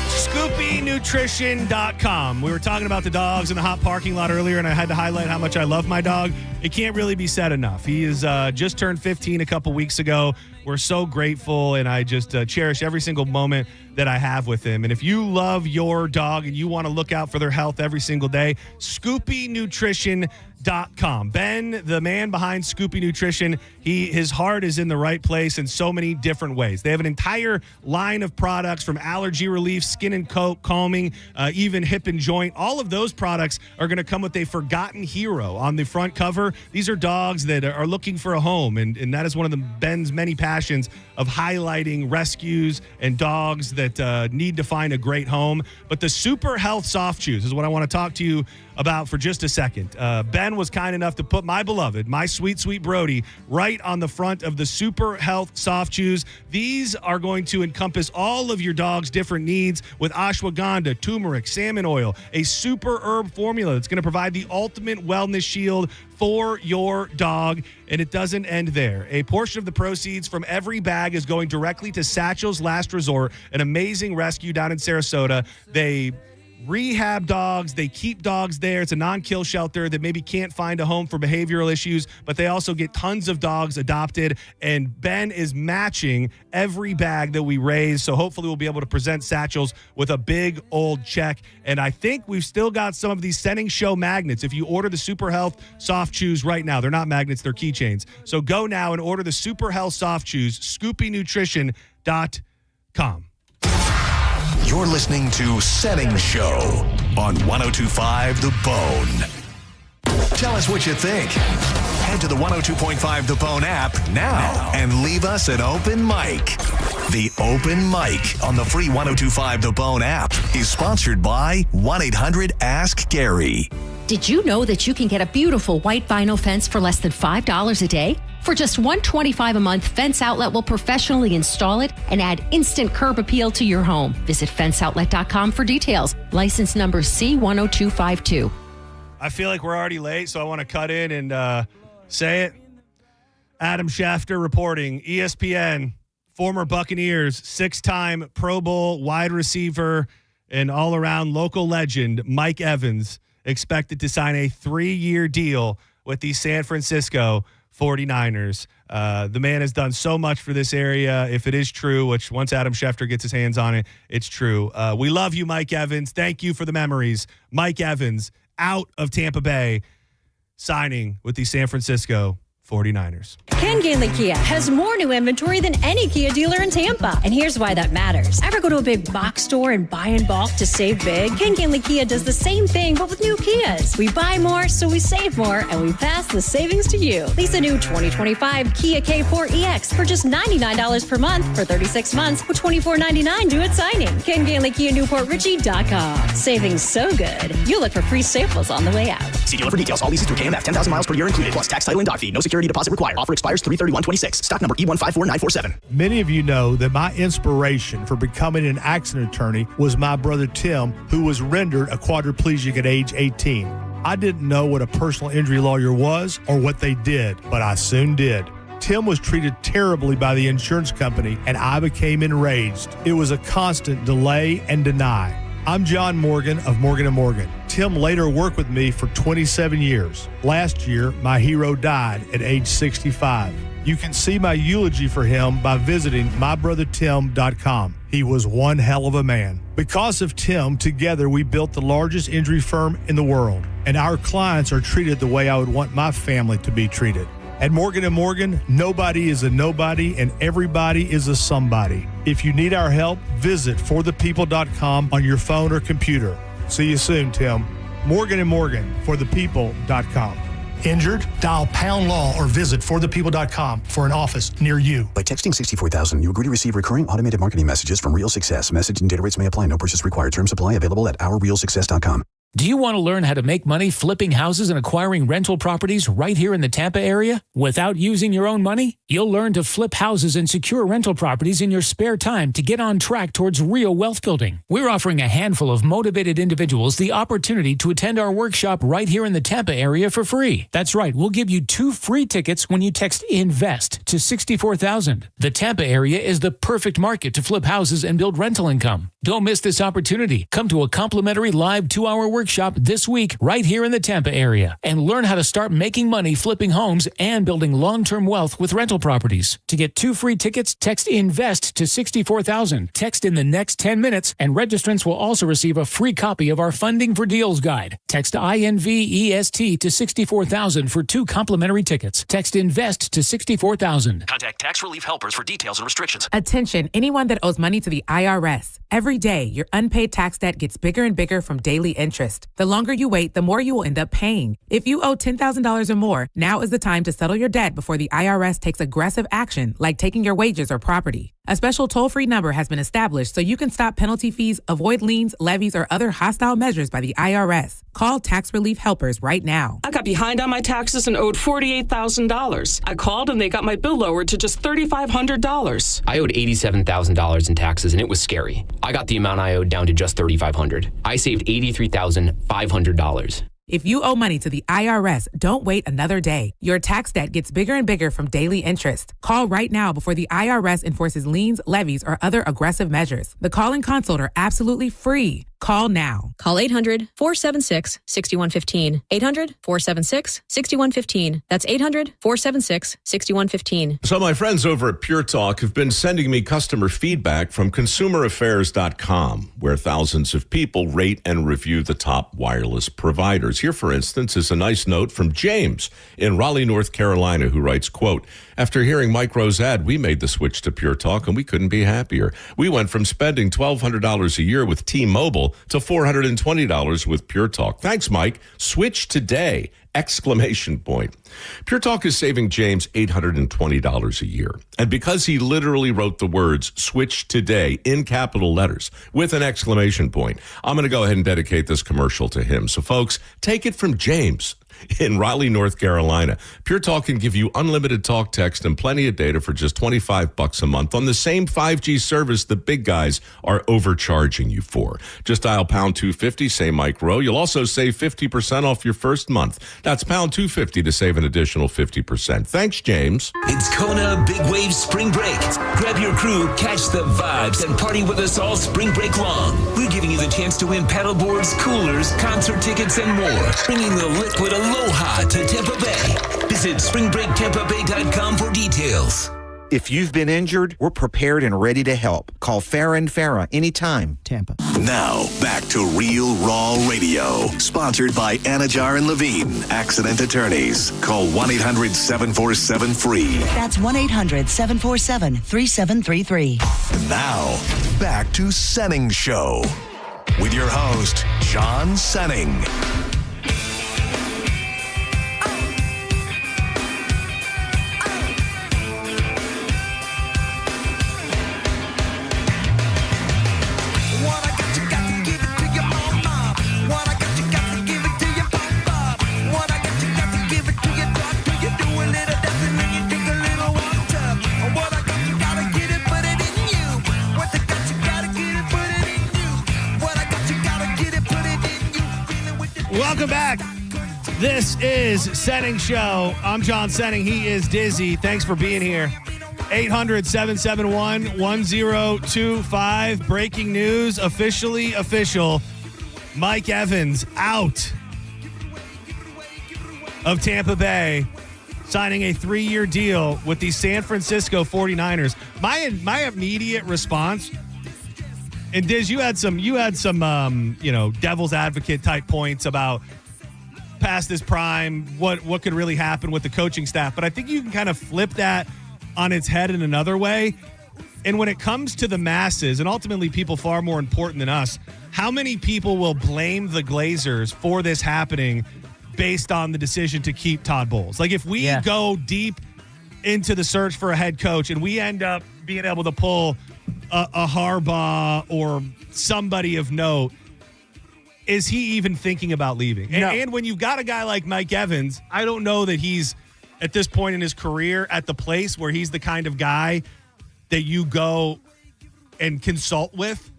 ScoopyNutrition.com. We were talking about the dogs in the hot parking lot earlier, and I had to highlight how much I love my dog. It can't really be said enough. He is just turned 15 a couple weeks ago. We're so grateful, and I just cherish every single moment that I have with him. And if you love your dog and you want to look out for their health every single day, ScoopyNutrition.com. Ben, the man behind Scoopy Nutrition, his heart is in the right place in so many different ways. They have an entire line of products from allergy relief, skin and coat, calming, even hip and joint. All of those products are going to come with a forgotten hero on the front cover. These are dogs that are looking for a home, and that is one of Ben's many passions of highlighting rescues and dogs that need to find a great home. But the Super Health Soft Chews is what I want to talk to you about for just a second. Ben was kind enough to put my beloved, my sweet, sweet Brody, right on the front of the Super Health Soft Chews. These are going to encompass all of your dog's different needs with ashwagandha, turmeric, salmon oil, a super herb formula that's going to provide the ultimate wellness shield for your dog. And it doesn't end there. A portion of the proceeds from every bag is going directly to Satchel's Last Resort, an amazing rescue down in Sarasota. They rehab dogs. They keep dogs there. It's a non-kill shelter that maybe can't find a home for behavioral issues, but they also get tons of dogs adopted. And Ben is matching every bag that we raise. So hopefully we'll be able to present Satchels with a big old check. And I think we've still got some of these Senning Show magnets. If you order the Super Health Soft Chews right now, they're not magnets, they're keychains. So go now and order the Super Health Soft Chews, ScoopyNutrition.com. You're listening to Senning Show on 102.5 The Bone. Tell us what you think. Head to the 102.5 The Bone app now and leave us an open mic. The open mic on the free 102.5 The Bone app is sponsored by 1-800-ASK-GARY. Did you know that you can get a beautiful white vinyl fence for less than $5 a day? For just $125 a month, Fence Outlet will professionally install it and add instant curb appeal to your home. Visit fenceoutlet.com for details. License number C10252. I feel like we're already late, so I want to cut in and say it. Adam Schefter reporting, ESPN, former Buccaneers, 6-time Pro Bowl wide receiver and all-around local legend, Mike Evans, expected to sign a 3-year deal with the San Francisco 49ers. The man has done so much for this area. If it is true, which once Adam Schefter gets his hands on it, it's true. We love you, Mike Evans. Thank you for the memories. Mike Evans out of Tampa Bay, signing with the San Francisco 49ers. Ken Gainley Kia has more new inventory than any Kia dealer in Tampa. And here's why that matters. Ever go to a big box store and buy in bulk to save big? Ken Gainley Kia does the same thing, but with new Kias. We buy more, so we save more, and we pass the savings to you. Lease a new 2025 Kia K4 EX for just $99 per month for 36 months with $24.99 due at signing. Ken Gainley Kia NewportRichie.com. Savings so good, you'll look for free samples on the way out. See dealer for details. All leases through KMF. 10,000 miles per year included, plus tax, title, and dock fee. No security deposit required. Offer expires 3/31/26. Stock number E154947. Many of you know that my inspiration for becoming an accident attorney was my brother Tim, who was rendered a quadriplegic at age 18. I didn't know what a personal injury lawyer was or what they did, but I soon did. Tim was treated terribly by the insurance company, and I became enraged. It was a constant delay and deny. I'm John Morgan of Morgan & Morgan. Tim later worked with me for 27 years. Last year, my hero died at age 65. You can see my eulogy for him by visiting mybrothertim.com. He was one hell of a man. Because of Tim, together we built the largest injury firm in the world, and our clients are treated the way I would want my family to be treated. At Morgan & Morgan, nobody is a nobody and everybody is a somebody. If you need our help, visit forthepeople.com on your phone or computer. See you soon, Tim. Morgan & Morgan, forthepeople.com. Injured? Dial #law or visit forthepeople.com for an office near you. By texting 64,000, you agree to receive recurring automated marketing messages from Real Success. Message and data rates may apply. No purchase required. Terms apply. Available at ourrealsuccess.com. Do you want to learn how to make money flipping houses and acquiring rental properties right here in the Tampa area without using your own money? You'll learn to flip houses and secure rental properties in your spare time to get on track towards real wealth building. We're offering a handful of motivated individuals the opportunity to attend our workshop right here in the Tampa area for free. That's right, we'll give you 2 free tickets when you text INVEST to 64,000. The Tampa area is the perfect market to flip houses and build rental income. Don't miss this opportunity. Come to a complimentary live 2-hour workshop this week right here in the Tampa area and learn how to start making money flipping homes and building long-term wealth with rental properties. To get 2 free tickets, text INVEST to 64,000. Text in the next 10 minutes and registrants will also receive a free copy of our Funding for Deals guide. Text INVEST to 64,000 for 2 complimentary tickets. Text INVEST to 64,000. Contact Tax Relief Helpers for details and restrictions. Attention, anyone that owes money to the IRS. Every day, your unpaid tax debt gets bigger and bigger from daily interest. The longer you wait, the more you will end up paying. If you owe $10,000 or more, now is the time to settle your debt before the IRS takes aggressive action, like taking your wages or property. A special toll-free number has been established so you can stop penalty fees, avoid liens, levies, or other hostile measures by the IRS. Call Tax Relief Helpers right now. I got behind on my taxes and owed $48,000. I called and they got my bill lowered to just $3,500. I owed $87,000 in taxes and it was scary. I got the amount I owed down to just $3,500. I saved $83,500. If you owe money to the IRS, don't wait another day. Your tax debt gets bigger and bigger from daily interest. Call right now before the IRS enforces liens, levies, or other aggressive measures. The call and consult are absolutely free. Call now. Call 800-476-6115. 800-476-6115. That's 800-476-6115. So my friends over at Pure Talk have been sending me customer feedback from consumeraffairs.com, where thousands of people rate and review the top wireless providers. Here, for instance, is a nice note from James in Raleigh, North Carolina, who writes, quote, after hearing Mike Rowe's ad, we made the switch to Pure Talk and we couldn't be happier. We went from spending $1,200 a year with T-Mobile to $420 with Pure Talk. Thanks, Mike. Switch today! Exclamation point. Pure Talk is saving James $820 a year. And because he literally wrote the words switch today in capital letters with an exclamation point, I'm going to go ahead and dedicate this commercial to him. So folks, take it from James in Raleigh, North Carolina. Pure Talk can give you unlimited talk, text, and plenty of data for just $25 a month on the same 5G service the big guys are overcharging you for. Just dial pound 250, say Mike Rowe. You'll also save 50% off your first month. That's pound 250 to save an additional 50%. Thanks, James. It's Kona Big Wave Spring Break. Grab your crew, catch the vibes, and party with us all spring break long. We're giving you the chance to win paddleboards, coolers, concert tickets, and more. Bringing the liquid aloha to Tampa Bay. Visit springbreaktampabay.com for details. If you've been injured, we're prepared and ready to help. Call Farah and Farah anytime. Tampa. Now, back to Real Raw Radio. Sponsored by Anajar and Levine, Accident Attorneys. Call 1-800-747-FREE. That's 1-800-747-3733. Now, back to Senning Show. With your host, John Senning. Welcome back. This is Senning Show. I'm John Senning. He is Dizzy. Thanks for being here. 800-771-1025. Breaking news, officially official. Mike Evans out of Tampa Bay, signing a 3-year deal with the San Francisco 49ers. My immediate response, and Diz, you had some devil's advocate type points about past his prime, what could really happen with the coaching staff. But I think you can kind of flip that on its head in another way. And when it comes to the masses, and ultimately people far more important than us, how many people will blame the Glazers for this happening based on the decision to keep Todd Bowles? Like if we go deep into the search for a head coach and we end up being able to pull a Harbaugh or somebody of note, is he even thinking about leaving? No. And when you've got a guy like Mike Evans, I don't know that he's at this point in his career at the place where he's the kind of guy that you go and consult with.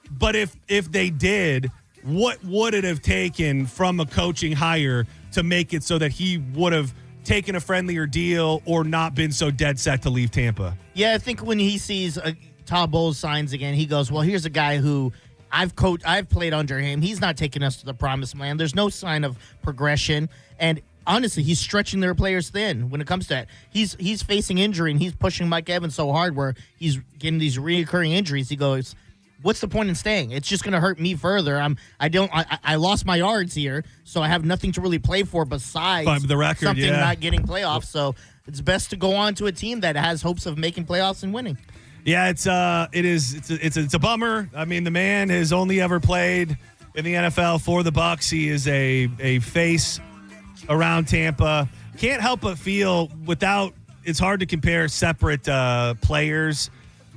But if they did, what would it have taken from a coaching hire to make it so that he would have taken a friendlier deal or not been so dead set to leave Tampa? Yeah, I think when he sees Todd Bowles signs again, he goes, well, here's a guy who I've played under him. He's not taking us to the promised land. There's no sign of progression. And honestly, he's stretching their players thin when it comes to that. He's facing injury, and he's pushing Mike Evans so hard where he's getting these reoccurring injuries. He goes, what's the point in staying? It's just going to hurt me further. I lost my yards here, so I have nothing to really play for besides the record, something not getting playoffs. So it's best to go on to a team that has hopes of making playoffs and winning. Yeah, it's a bummer. I mean, the man has only ever played in the NFL for the Bucs. He is a face around Tampa. Can't help but feel it's hard to compare separate players,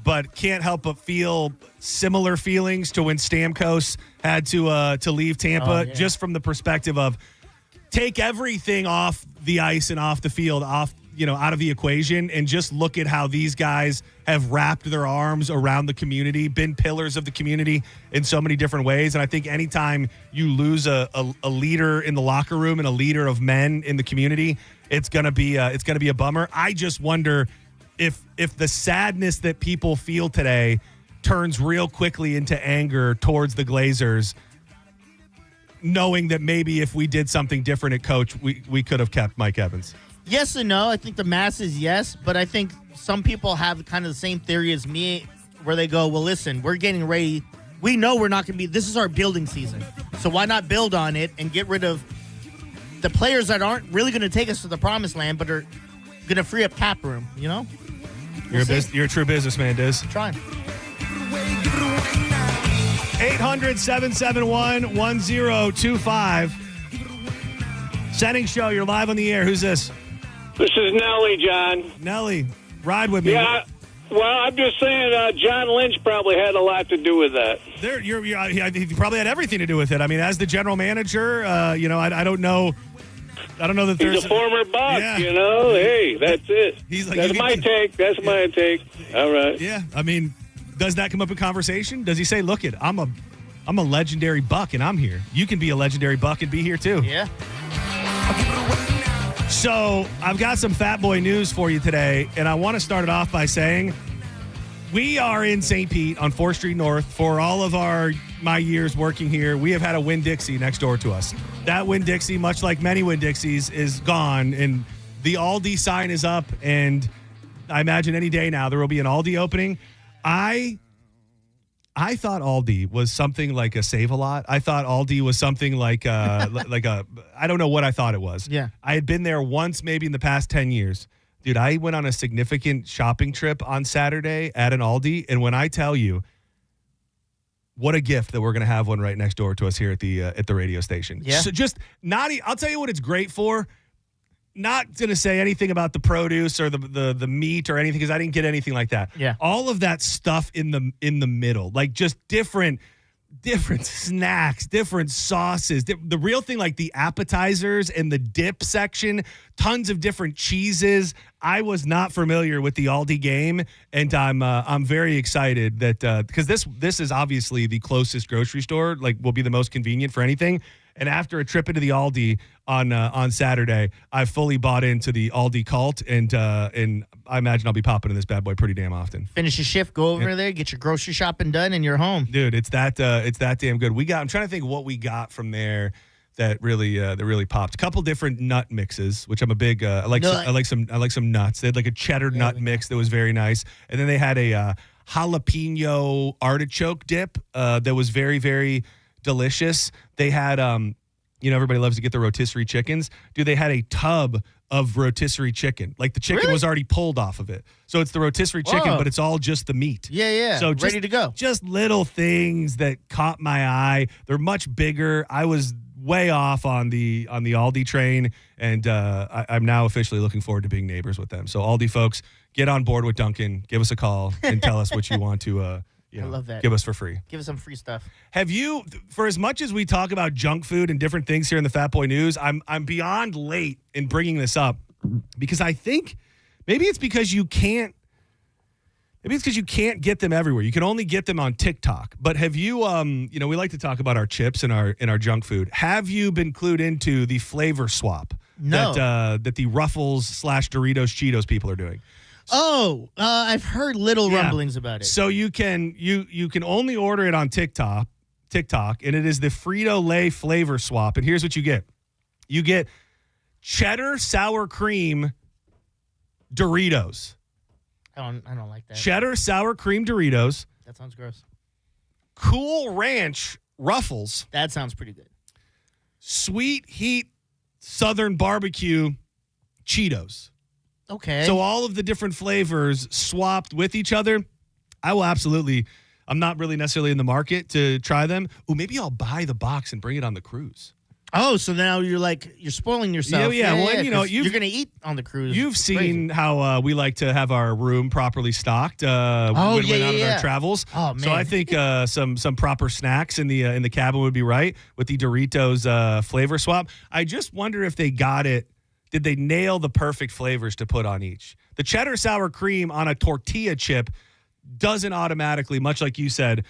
but can't help but feel similar feelings to when Stamkos had to leave Tampa, just from the perspective of take everything off the ice and off the field, out of the equation, and just look at how these guys have wrapped their arms around the community, been pillars of the community in so many different ways. And I think anytime you lose a leader in the locker room and a leader of men in the community, it's gonna be a bummer. I just wonder if the sadness that people feel today turns real quickly into anger towards the Glazers, knowing that maybe if we did something different at coach, we could have kept Mike Evans? Yes and no. I think the masses, yes, but I think some people have kind of the same theory as me, where they go, well, listen, we're getting ready. We know we're not going to be – this is our building season. So why not build on it and get rid of the players that aren't really going to take us to the promised land but are going to free up cap room, you know? You're a true businessman, Diz. I'm trying. 800-771-1025. Senning Show, you're live on the air. Who's this? This is Nellie, John. Nellie, ride with me. Yeah, well, I'm just saying John Lynch probably had a lot to do with that. He probably had everything to do with it. I mean, as the general manager, I don't know. I don't know that there's a former Buck, yeah. Hey, that's it. That's my take. That's my take. All right. Yeah, I mean, does that come up in conversation? Does he say, look, I'm a legendary Buck, and I'm here. You can be a legendary Buck and be here, too. Yeah. So I've got some Fat Boy news for you today, and I want to start it off by saying we are in St. Pete on 4th Street North. For all of my years working here, we have had a Winn-Dixie next door to us. That Winn-Dixie, much like many Winn-Dixies, is gone, and the Aldi sign is up, and I imagine any day now there will be an Aldi opening. I thought Aldi was something like a Save-A-Lot. I thought Aldi was something like I don't know what I thought it was. Yeah. I had been there once maybe in the past 10 years. Dude, I went on a significant shopping trip on Saturday at an Aldi, and when I tell you, what a gift that we're going to have one right next door to us here at the radio station. Yeah. So just I'll tell you what it's great for. Not going to say anything about the produce or the meat or anything because I didn't get anything like that. Yeah. All of that stuff in the middle, like just different snacks, different sauces. The real thing, like the appetizers and the dip section, tons of different cheeses. I was not familiar with the Aldi game, and I'm very excited that because this is obviously the closest grocery store, like will be the most convenient for anything. And after a trip into the Aldi on Saturday, I fully bought into the Aldi cult, and I imagine I'll be popping in this bad boy pretty damn often. Finish your shift, go over there, get your grocery shopping done, and you're home. Dude, it's that damn good. I'm trying to think what we got from there that really popped. A couple different nut mixes, which I'm a big I like some nuts. They had like a cheddar nut mix that was very nice, and then they had a jalapeno artichoke dip that was very, very delicious. They had everybody loves to get the rotisserie chickens. Dude, they had a tub of rotisserie chicken. Like the chicken was already pulled off of it. So it's the rotisserie chicken, but it's all just the meat. Yeah. So ready to go. Just little things that caught my eye. They're much bigger. I was way off on the Aldi train, and I'm now officially looking forward to being neighbors with them. So Aldi folks, get on board with Duncan. Give us a call and tell us what you want to I love that. Give us for free. Give us some free stuff. Have you, for as much as we talk about junk food and different things here in the Fat Boy News, I'm beyond late in bringing this up because I think maybe it's because you can't get them everywhere. You can only get them on TikTok. But have you, we like to talk about our chips and our junk food. Have you been clued into the flavor swap that the Ruffles / Doritos Cheetos people are doing? I've heard little rumblings about it. So you can only order it on TikTok, and it is the Frito-Lay flavor swap. And here's what you get. You get cheddar sour cream Doritos. I don't like that. Cheddar sour cream Doritos. That sounds gross. Cool Ranch Ruffles. That sounds pretty good. Sweet Heat Southern Barbecue Cheetos. Okay. So all of the different flavors swapped with each other. I will absolutely. I'm not really necessarily in the market to try them. Oh, maybe I'll buy the box and bring it on the cruise. Oh, so now you're spoiling yourself. Yeah. Well, you're going to eat on the cruise. You've seen how we like to have our room properly stocked when out on our travels. Oh man. So I think some proper snacks in the cabin would be right with the Doritos flavor swap. I just wonder if they got it. Did they nail the perfect flavors to put on each? The cheddar sour cream on a tortilla chip doesn't automatically, much like you said,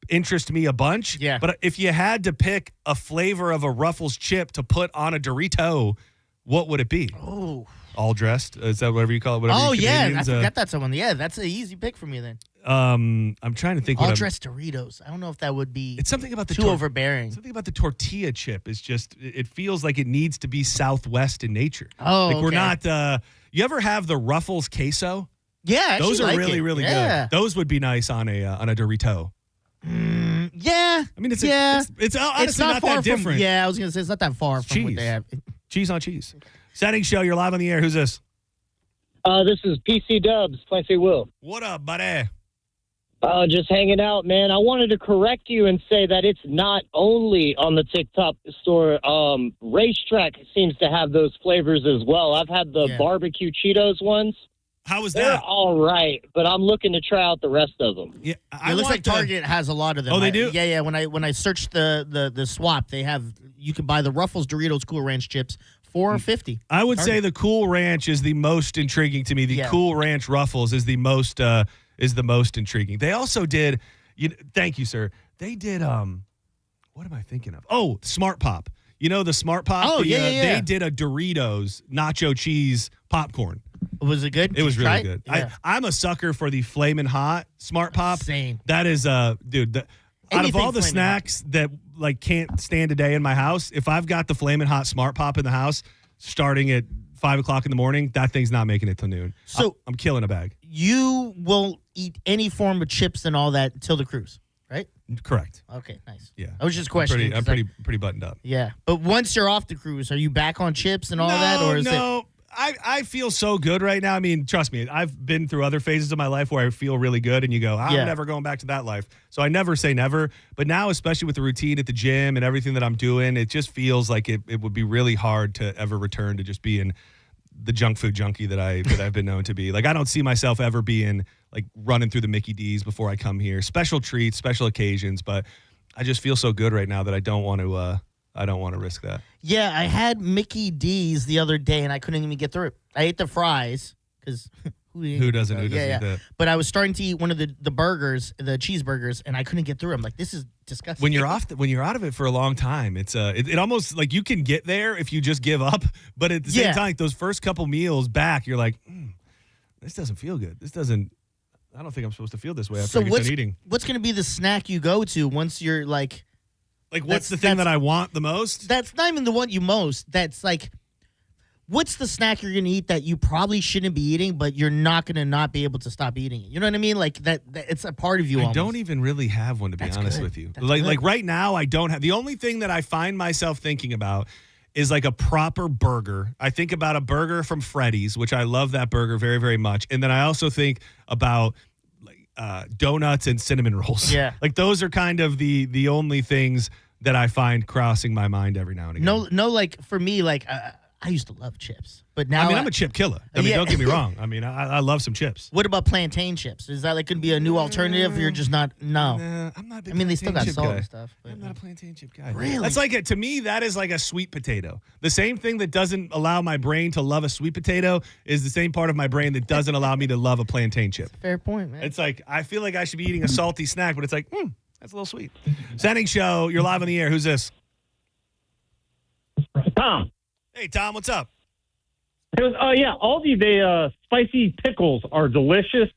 interest me a bunch. Yeah. But if you had to pick a flavor of a Ruffles chip to put on a Dorito, what would it be? Oh. All dressed? Is that whatever you call it? Oh, yeah. I forgot that's the one. Yeah, that's an easy pick for me then. I'm trying to think. All dressed Doritos. I don't know if that would be. It's something about the too overbearing. Something about the tortilla chip is just. It feels like it needs to be Southwest in nature. Oh, like we're not. You ever have the Ruffles queso? Yeah, those are like really, really good. Those would be nice on a Dorito. Yeah, I mean it's honestly not not far that different. From, I was gonna say it's not that far from what they have. Cheese on cheese. Senning Show. You're live on the air. Who's this? This is PC Dubs, Clancy Will. What up, buddy? Just hanging out, man. I wanted to correct you and say that it's not only on the TikTok store. Racetrack seems to have those flavors as well. I've had the barbecue Cheetos ones. How was They're that? all right, but I'm looking to try out the rest of them. Yeah, It looks like Target has a lot of them. Oh, they do? Yeah. When I searched the swap, they have. You can buy the Ruffles Doritos Cool Ranch chips for $4.50. I would say the Cool Ranch is the most intriguing to me. The Cool Ranch Ruffles is the most intriguing. They also did. Thank you, sir. They did. What am I thinking of? Oh, Smart Pop. You know the Smart Pop. Oh, yeah. They did a Doritos nacho cheese popcorn. Was it good? It was really good. Yeah. I'm a sucker for the Flamin' Hot Smart Pop. Same. That is, dude. Out of all the snacks that like can't stand a day in my house, if I've got the Flamin' Hot Smart Pop in the house, starting at 5 o'clock in the morning, that thing's not making it till noon. So I'm killing a bag. You will eat any form of chips and all that until the cruise, right? Correct. Okay, nice. Yeah. I was just questioning. I'm pretty buttoned up. Yeah, but once you're off the cruise, are you back on chips and all that, or is it? I feel so good right now. I mean, trust me, I've been through other phases of my life where I feel really good, and you go, I'm never going back to that life. So I never say never. But now, especially with the routine at the gym and everything that I'm doing, it just feels like it would be really hard to ever return to just being the junk food junkie that I've been known to be. Like, I don't see myself ever being like running through the Mickey D's before I come here. Special treats, special occasions, but I just feel so good right now that I don't want to risk that. Yeah, I had Mickey D's the other day, and I couldn't even get through it. I ate the fries because who doesn't eat that? But I was starting to eat one of the burgers, the cheeseburgers, and I couldn't get through. I'm like, this is disgusting. When you're out of it for a long time, it's it almost like you can get there if you just give up. But at the same time, like those first couple meals back, you're like, this doesn't feel good. This doesn't. I don't think I'm supposed to feel this way after I get done eating. What's going to be the snack you go to once you're like? Like, what's the thing that I want the most? That's not even the one you most. That's like, what's the snack you're going to eat that you probably shouldn't be eating, but you're not going to not be able to stop eating it? You know what I mean? Like, that it's a part of you almost. I don't even really have one, to be honest with you. Like right now, I don't have. The only thing that I find myself thinking about is like a proper burger. I think about a burger from Freddy's, which I love that burger very, very much. And then I also think about donuts and cinnamon rolls. Yeah. Like those are kind of the only things that I find crossing my mind every now and again. No, like for me, like I used to love chips, but now I'm a chip killer. I mean, don't get me wrong. I mean, I love some chips. What about plantain chips? Is that like going to be a new alternative? Or you're just not? No, I'm not a big. I mean, they still got chip salt guy. and stuff. But I'm not a plantain chip guy. Really? That's like to me, that is like a sweet potato. The same thing that doesn't allow my brain to love a sweet potato is the same part of my brain that doesn't allow me to love a plantain chip. Fair point, man. It's like I feel like I should be eating a salty snack, but it's like, that's a little sweet. Senning Show, you're live on the air. Who's this? Tom. Hey, Tom, what's up? Yeah, Aldi, spicy pickles are delicious,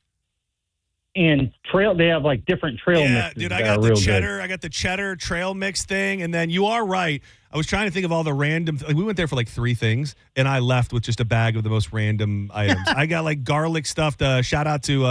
and they have like different trail mixes. Dude, I got the cheddar. I got the cheddar trail mix thing, and then you are right. I was trying to think of all the random. Like, we went there for like 3 things, and I left with just a bag of the most random items. I got like garlic stuffed. Shout out to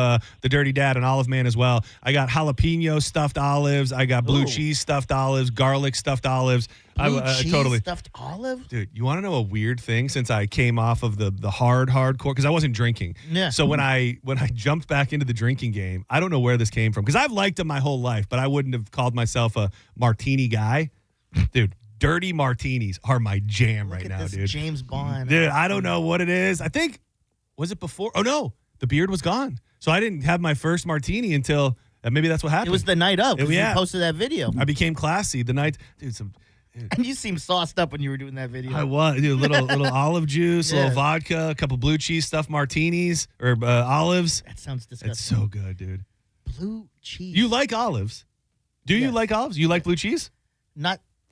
the Dirty Dad and Olive Man as well. I got jalapeno stuffed olives. I got blue cheese stuffed olives, garlic stuffed olives. Blue cheese totally stuffed olive? Dude, you want to know a weird thing? Since I came off of the hardcore, because I wasn't drinking. Yeah. So when I jumped back into the drinking game, I don't know where this came from, because I've liked them my whole life, but I wouldn't have called myself a martini guy. Dude, dirty martinis are my jam right now, dude. James Bond. Dude, I don't know what it is. I think, was it before? Oh, no. The beard was gone. So I didn't have my first martini until, maybe that's what happened. It was the night of. Yeah. You posted that video. I became classy the night. Dude, and you seemed sauced up when you were doing that video. I was. Dude, little olive juice, a little vodka, a couple blue cheese stuffed martinis or olives. That sounds disgusting. It's so good, dude. Blue cheese. You like olives? Do you like olives? You like blue cheese?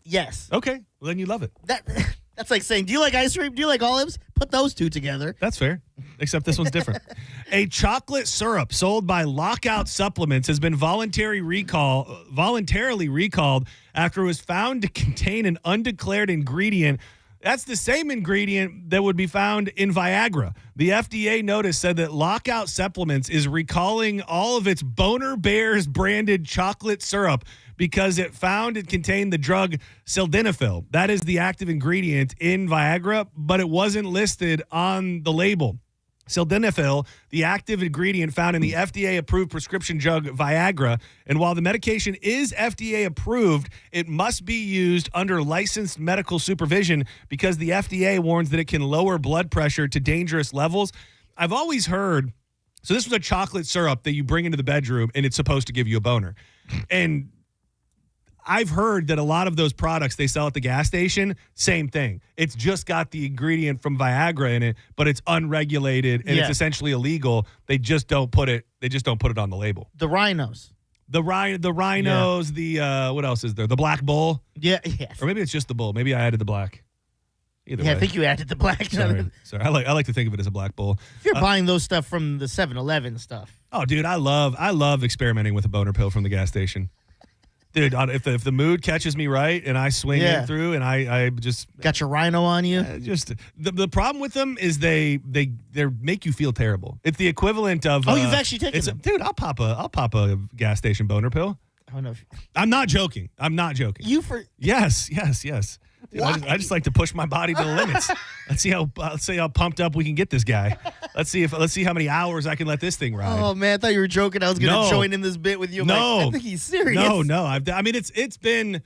Yes. Okay. Well, then you love it. That's That's like saying, do you like ice cream? Do you like olives? Put those two together. That's fair, except this one's different. A chocolate syrup sold by Lockout Supplements has been voluntarily recalled after it was found to contain an undeclared ingredient. That's the same ingredient that would be found in Viagra. The FDA notice said that Lockout Supplements is recalling all of its Boner Bears branded chocolate syrup because it found it contained the drug sildenafil. That is the active ingredient in Viagra, but it wasn't listed on the label. Sildenafil, the active ingredient found in the FDA-approved prescription drug Viagra, and while the medication is FDA-approved, it must be used under licensed medical supervision because the FDA warns that it can lower blood pressure to dangerous levels. I've always heard, so this was a chocolate syrup that you bring into the bedroom, and it's supposed to give you a boner. And I've heard that a lot of those products they sell at the gas station, same thing. It's just got the ingredient from Viagra in it, but it's unregulated and it's essentially illegal. They just don't put it. They just don't put it on the label. The rhinos. The rhinos. The what else is there? The Black Bull. Yeah. Yes. Or maybe it's just the bull. Maybe I added the black. Either way. I think you added the black. Sorry. I like to think of it as a Black Bull. If you're buying those stuff from the 7-Eleven stuff. Oh, dude, I love experimenting with a boner pill from the gas station. Dude, if the mood catches me right and I swing it through and I just got your rhino on you, just the problem with them is they make you feel terrible. It's the equivalent of you've actually taken them, dude. I'll pop a gas station boner pill. I don't know. I'm not joking. Yes. Dude, I just like to push my body to the limits. Let's see how pumped up we can get this guy. Let's see how many hours I can let this thing ride. Oh man, I thought you were joking. I was going to join in this bit with you. I think he's serious. No. It's been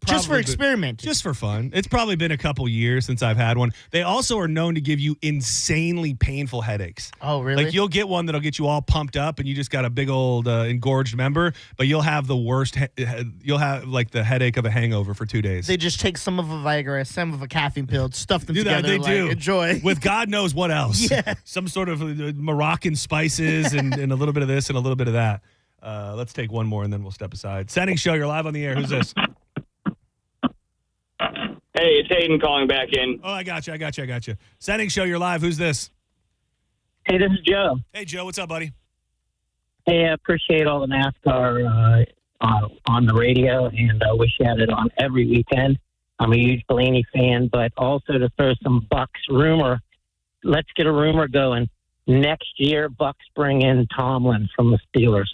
just for experiment, just for fun. It's probably been a couple years since I've had one. They also are known to give you insanely painful headaches. Oh, really? Like you'll get one that'll get you all pumped up and you just got a big old engorged member, but you'll have the worst. You'll have like the headache of a hangover for 2 days. They just take some of a Viagra, some of a caffeine pill, stuff them together. They do. Enjoy with God knows what else. Yeah, some sort of Moroccan spices and a little bit of this and a little bit of that. Let's take one more and then we'll step aside. Senning Show, you're live on the air. Who's this? Hey, it's Hayden calling back in. Oh, I got you. Senning Show, you're live. Who's this? Hey, this is Joe. Hey, Joe. What's up, buddy? Hey, I appreciate all the NASCAR on the radio, and I wish you had it on every weekend. I'm a huge Blaney fan, but also to throw some Bucks rumor. Let's get a rumor going. Next year, Bucks bring in Tomlin from the Steelers.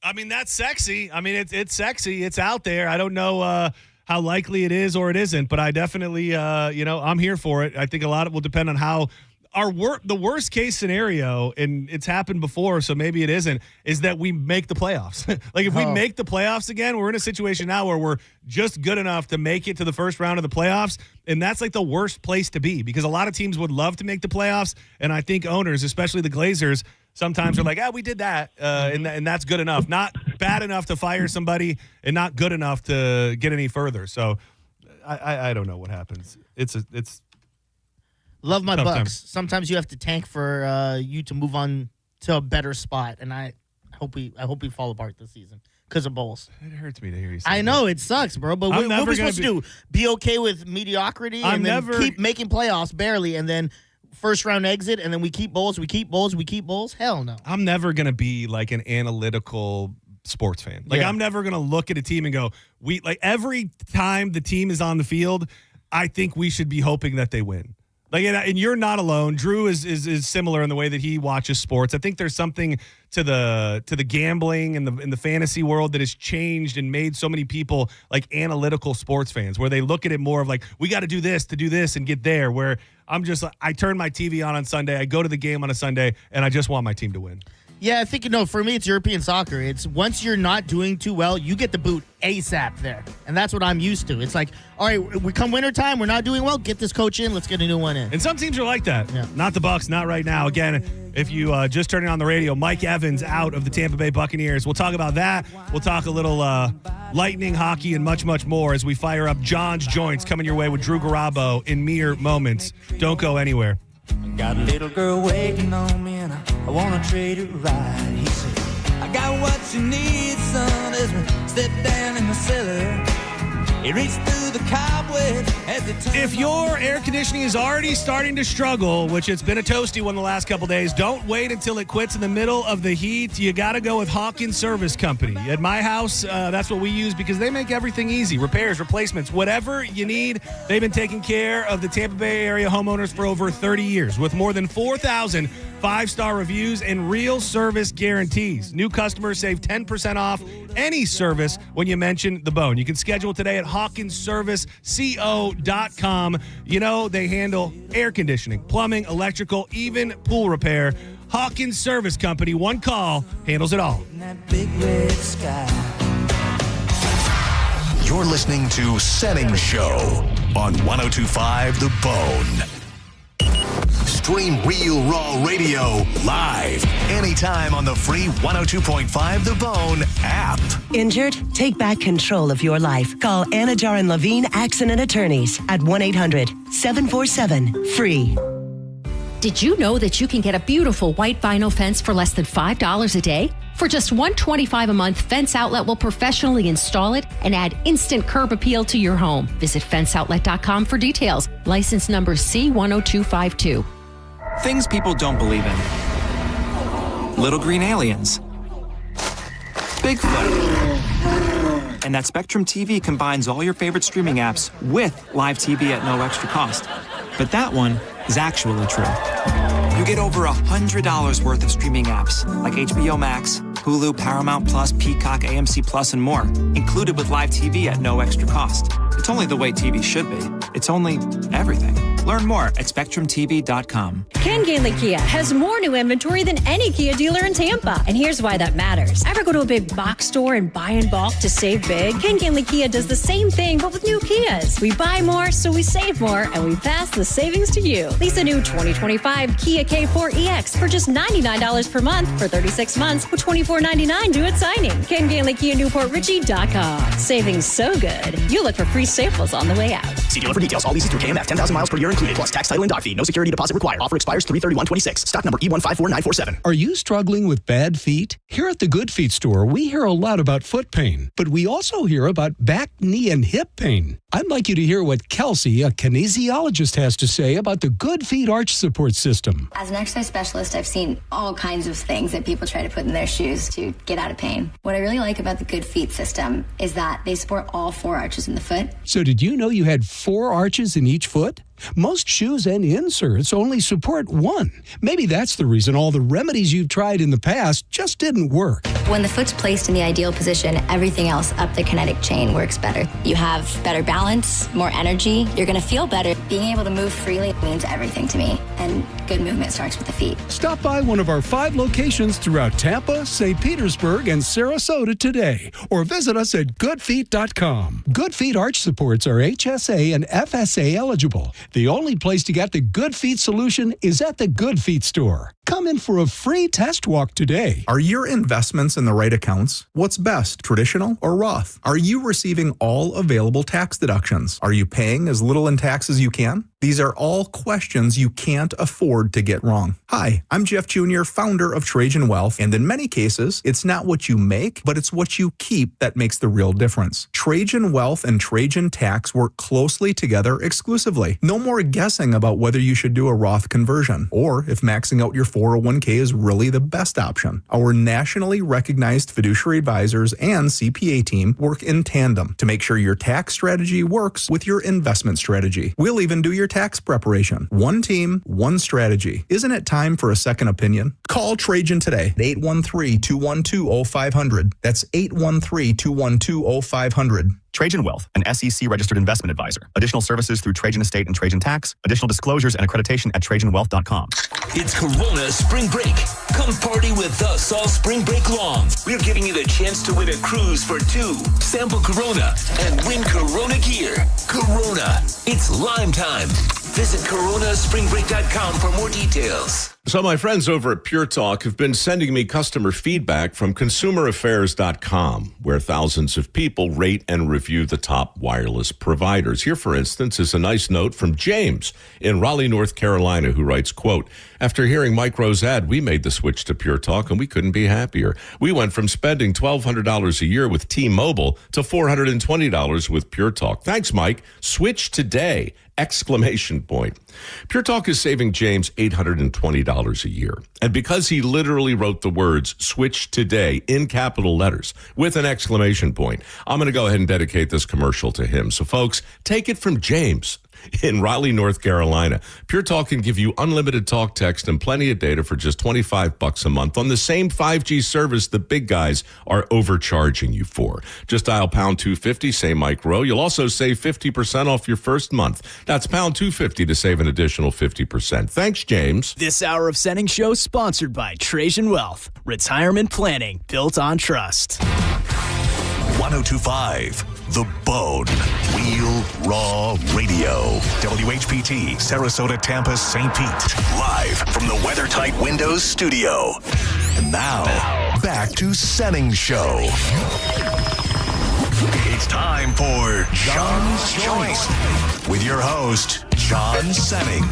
I mean, that's sexy. I mean, it's sexy. It's out there. I don't know how likely it is or it isn't, but I definitely, I'm here for it. I think a lot of it will depend on how the worst case scenario, and it's happened before, so maybe it isn't, is that we make the playoffs. Like if we make the playoffs again, we're in a situation now where we're just good enough to make it to the first round of the playoffs, and that's like the worst place to be because a lot of teams would love to make the playoffs, and I think owners, especially the Glazers, sometimes are like, we did that, and that's good enough. Not bad enough to fire somebody and not good enough to get any further. So I don't know what happens. It's love my tough Bucks. time. Sometimes you have to tank for you to move on to a better spot, and I hope we fall apart this season because of Bulls. It hurts me to hear you say I know it sucks, bro. But what are we supposed to do? Be okay with mediocrity and then keep making playoffs barely, and then first round exit, and then we keep Bulls. Hell no. I'm never gonna be like an analytical sports fan. Like I'm never gonna look at a team and go, every time the team is on the field, I think we should be hoping that they win. Like, and you're not alone. Drew is similar in the way that he watches sports. I think there's something to the gambling and in the fantasy world that has changed and made so many people like analytical sports fans, where they look at it more of like, we got to do this and get there. Where I'm just like, I turn my TV on Sunday, I go to the game on a Sunday, and I just want my team to win. Yeah, I think, for me, it's European soccer. It's once you're not doing too well, you get the boot ASAP there. And that's what I'm used to. It's like, all right, we come wintertime, we're not doing well, get this coach in, let's get a new one in. And some teams are like that. Yeah. Not the Bucks, not right now. Again, if you just turning on the radio, Mike Evans out of the Tampa Bay Buccaneers. We'll talk about that. We'll talk a little Lightning hockey and much, much more as we fire up John's Joints coming your way with Drew Garabo in mere moments. Don't go anywhere. Got a little girl waiting on me and I want to trade it right. He said, I got what you need, son, as we step down in the cellar. It reached through the cobweb as it turned. If your air conditioning is already starting to struggle, which it's been a toasty one the last couple days, don't wait until it quits in the middle of the heat. You got to go with Hawkins Service Company. At my house, that's what we use because they make everything easy. Repairs, replacements, whatever you need. They've been taking care of the Tampa Bay area homeowners for over 30 years with more than 4,000 5-star reviews and real service guarantees. New customers save 10% off any service when you mention The Bone. You can schedule today at HawkinsServiceCO.com. You know, they handle air conditioning, plumbing, electrical, even pool repair. Hawkins Service Company, one call, handles it all. That big red sky. You're listening to Senning Show on 102.5 The Bone. Stream Real Raw Radio live anytime on the free 102.5 The Bone app. Injured? Take back control of your life. Call Anajar and Levine Accident Attorneys at 1-800-747-FREE. Did you know that you can get a beautiful white vinyl fence for less than $5 a day? For just $125 a month, Fence Outlet will professionally install it and add instant curb appeal to your home. Visit fenceoutlet.com for details. License number C10252. Things people don't believe in. Little green aliens. Bigfoot. And that Spectrum TV combines all your favorite streaming apps with live TV at no extra cost. But that one is actually true. You get over $100 worth of streaming apps like HBO Max, Hulu, Paramount Plus, Peacock, AMC Plus, and more, included with live TV at no extra cost. It's only the way TV should be. It's only everything. Learn more at SpectrumTV.com. Ken Gainley Kia has more new inventory than any Kia dealer in Tampa. And here's why that matters. Ever go to a big box store and buy in bulk to save big? Ken Gainley Kia does the same thing, but with new Kias. We buy more, so we save more, and we pass the savings to you. Lease a new 2025 Kia K4 EX for just $99 per month for 36 months with $24.99 due at signing. Ken Gainley Kia NewportRichie.com. Savings so good, you'll look for free samples on the way out. See dealer for details. All leases through KMF. 10,000 miles per year included, plus tax, title, and dock fee. No security deposit required. Offer expires 3/31/26. Stock number E154947. Are you struggling with bad feet? Here at the Good Feet store, we hear a lot about foot pain, but we also hear about back, knee, and hip pain. I'd like you to hear what Kelsey, a kinesiologist, has to say about the Good Feet arch support system. As an exercise specialist, I've seen all kinds of things that people try to put in their shoes to get out of pain. What I really like about the Good Feet system is that they support all 4 arches in the foot. So did you know you had 4 arches in each foot? Most shoes and inserts only support 1. Maybe that's the reason all the remedies you've tried in the past just didn't work. When the foot's placed in the ideal position, everything else up the kinetic chain works better. You have better balance, more energy. You're going to feel better. Being able to move freely means everything to me. And good movement starts with the feet. Stop by one of our 5 locations throughout Tampa, St. Petersburg, and Sarasota today, or visit us at goodfeet.com. Good Feet arch supports are HSA and FSA eligible. The only place to get the Good Feet solution is at the Good Feet store. Come in for a free test walk today. Are your investments in the right accounts? What's best, traditional or Roth? Are you receiving all available tax deductions? Are you paying as little in tax as you can? These are all questions you can't afford to get wrong. Hi, I'm Jeff Jr., founder of Trajan Wealth, and in many cases, it's not what you make, but it's what you keep that makes the real difference. Trajan Wealth and Trajan Tax work closely together exclusively. No more guessing about whether you should do a Roth conversion, or if maxing out your 401k is really the best option. Our nationally recognized fiduciary advisors and CPA team work in tandem to make sure your tax strategy works with your investment strategy. We'll even do your tax preparation. One team, one strategy. Isn't it time for a second opinion? Call Trajan today at 813-212-0500. That's 813-212-0500. Trajan Wealth, an SEC-registered investment advisor. Additional services through Trajan Estate and Trajan Tax. Additional disclosures and accreditation at TrajanWealth.com. It's Corona Spring Break. Come party with us all spring break long. We're giving you the chance to win a cruise for 2. Sample Corona and win Corona gear. Corona. It's Lime time. Visit CoronaSpringBreak.com for more details. So my friends over at Pure Talk have been sending me customer feedback from consumeraffairs.com, where thousands of people rate and review the top wireless providers. Here, for instance, is a nice note from James in Raleigh, North Carolina, who writes, quote, after hearing Mike Rowe's ad, we made the switch to Pure Talk, and we couldn't be happier. We went from spending $1,200 a year with T-Mobile to $420 with Pure Talk. Thanks, Mike. Switch today! Exclamation point. Pure Talk is saving James $820 a year. And because he literally wrote the words switch today in capital letters with an exclamation point, I'm going to go ahead and dedicate this commercial to him. So folks, take it from James in Raleigh, North Carolina. Pure Talk can give you unlimited talk, text, and plenty of data for just $25 a month on the same 5G service the big guys are overcharging you for. Just dial pound 250, say Mike Rowe. You'll also save 50% off your first month. That's pound 250 to save an additional 50%. Thanks, James. This hour of Senning Show sponsored by Trajan Wealth. Retirement planning built on trust. 1025 The Bone. Real Raw Radio. WHPT, Sarasota, Tampa, St. Pete. Live from the WeatherTight Windows studio. And now, back to Senning Show. It's time for John's Joint with your host, John Senning.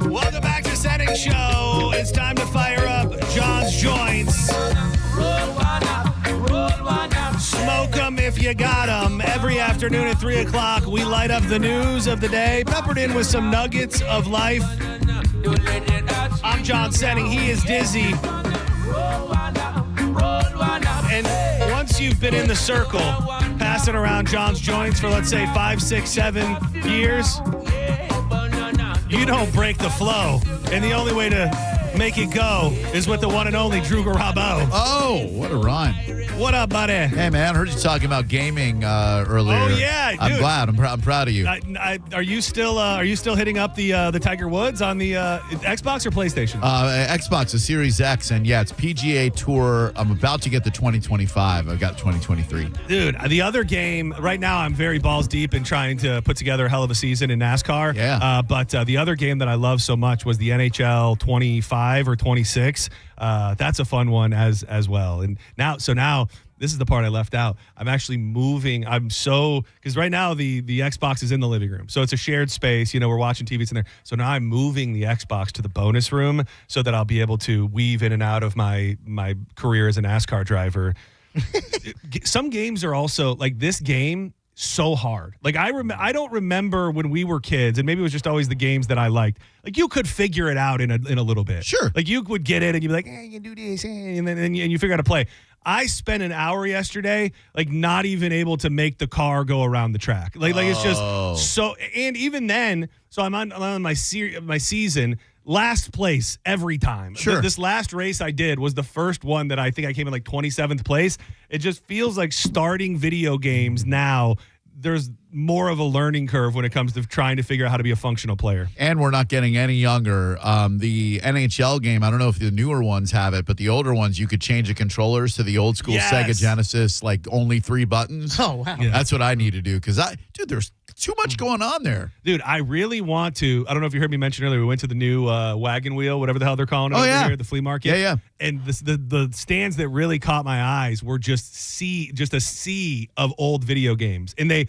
Welcome back to Senning Show. It's time to fire up John's Joints. Smoke them if you got them. Every afternoon at 3 o'clock, we light up the news of the day, peppered in with some nuggets of life. I'm John Senning. He is Dizzy. And once you've been in the circle, passing around John's Joints for, let's say, 5, 6, 7 years, you don't break the flow. And the only way to make it go is with the one and only Drew Garabo. Oh, what a run. What up, buddy? Hey, man, I heard you talking about gaming earlier. Oh, yeah, dude. I'm glad. I'm proud of you. Are you still hitting up the Tiger Woods on the Xbox or PlayStation? Xbox, the Series X, and yeah, it's PGA Tour. I'm about to get the 2025. I've got 2023. Dude, the other game, right now I'm very balls deep in trying to put together a hell of a season in NASCAR. Yeah. But the other game that I love so much was the NHL 25 or 26. That's a fun one as well. And now this is the part I left out. I'm actually moving. Because right now the Xbox is in the living room. So it's a shared space. We're watching TVs in there. So now I'm moving the Xbox to the bonus room so that I'll be able to weave in and out of my career as a NASCAR driver. Some games are also like this game so hard. Like I don't remember when we were kids, and maybe it was just always the games that I liked. Like you could figure it out in a little bit. Sure. Like you would get it and you'd be like, hey, you can do this, and then you figure out how to play. I spent an hour yesterday, like not even able to make the car go around the track. Like it's just so. And even then, so I'm on my season. Last place every time. Sure. This last race I did was the first one that I think I came in like 27th place. It just feels like starting video games now. There's more of a learning curve when it comes to trying to figure out how to be a functional player. And we're not getting any younger. The NHL game, I don't know if the newer ones have it, but the older ones, you could change the controllers to the old school Sega Genesis, like only 3 buttons. Oh, wow. Yeah. That's what I need to do because there's too much going on there. Dude, I really want to. I don't know if you heard me mention earlier. We went to the new wagon wheel, whatever the hell they're calling it over here at the flea market. Yeah. And the stands that really caught my eyes were just a sea of old video games. And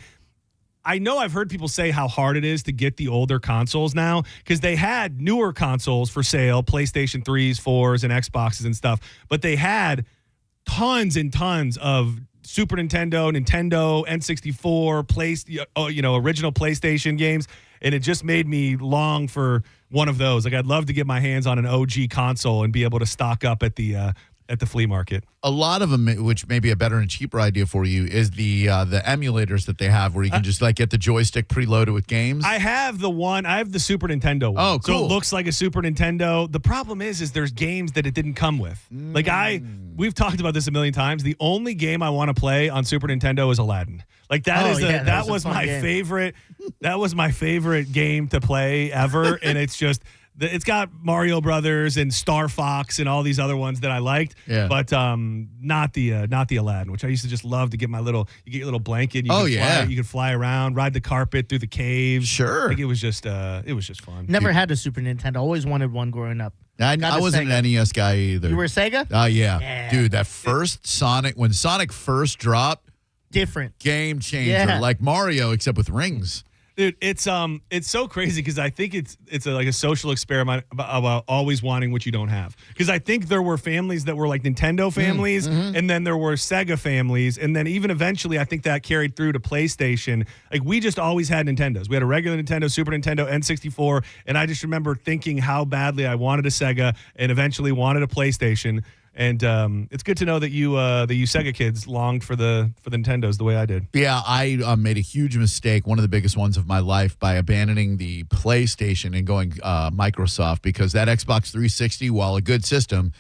I know I've heard people say how hard it is to get the older consoles now because they had newer consoles for sale, PlayStation 3s, 4s, and Xboxes and stuff. But they had tons and tons of Super Nintendo, N64, original PlayStation games, and it just made me long for one of those. Like I'd love to get my hands on an OG console and be able to stock up at the at the flea market. A lot of them, which may be a better and cheaper idea for you, is the emulators that they have where you can just like get the joystick preloaded with games. I have the Super Nintendo one. Oh, cool. So it looks like a Super Nintendo. The problem is there's games that it didn't come with. Like we've talked about this a million times. The only game I want to play on Super Nintendo is Aladdin. Like that was my favorite. That was my favorite game to play ever, and it's just. It's got Mario Brothers and Star Fox and all these other ones that I liked, but not the Aladdin, which I used to just love to get you get your little blanket. You could fly around, ride the carpet through the caves. Sure, like it was just fun. Never had a Super Nintendo. Always wanted one growing up. I wasn't an NES guy either. You were a Sega? Oh yeah, dude, that first Sonic when Sonic first dropped, different game changer, like Mario except with rings. Dude, it's so crazy because I think it's like a social experiment about always wanting what you don't have. Because I think there were families that were like Nintendo families, and then there were Sega families, and then even eventually I think that carried through to PlayStation. Like we just always had Nintendos. We had a regular Nintendo, Super Nintendo, N64, and I just remember thinking how badly I wanted a Sega and eventually wanted a PlayStation. And it's good to know that you Sega kids longed for the Nintendos the way I did. Yeah, I made a huge mistake, one of the biggest ones of my life, by abandoning the PlayStation and going Microsoft, because that Xbox 360, while a good system,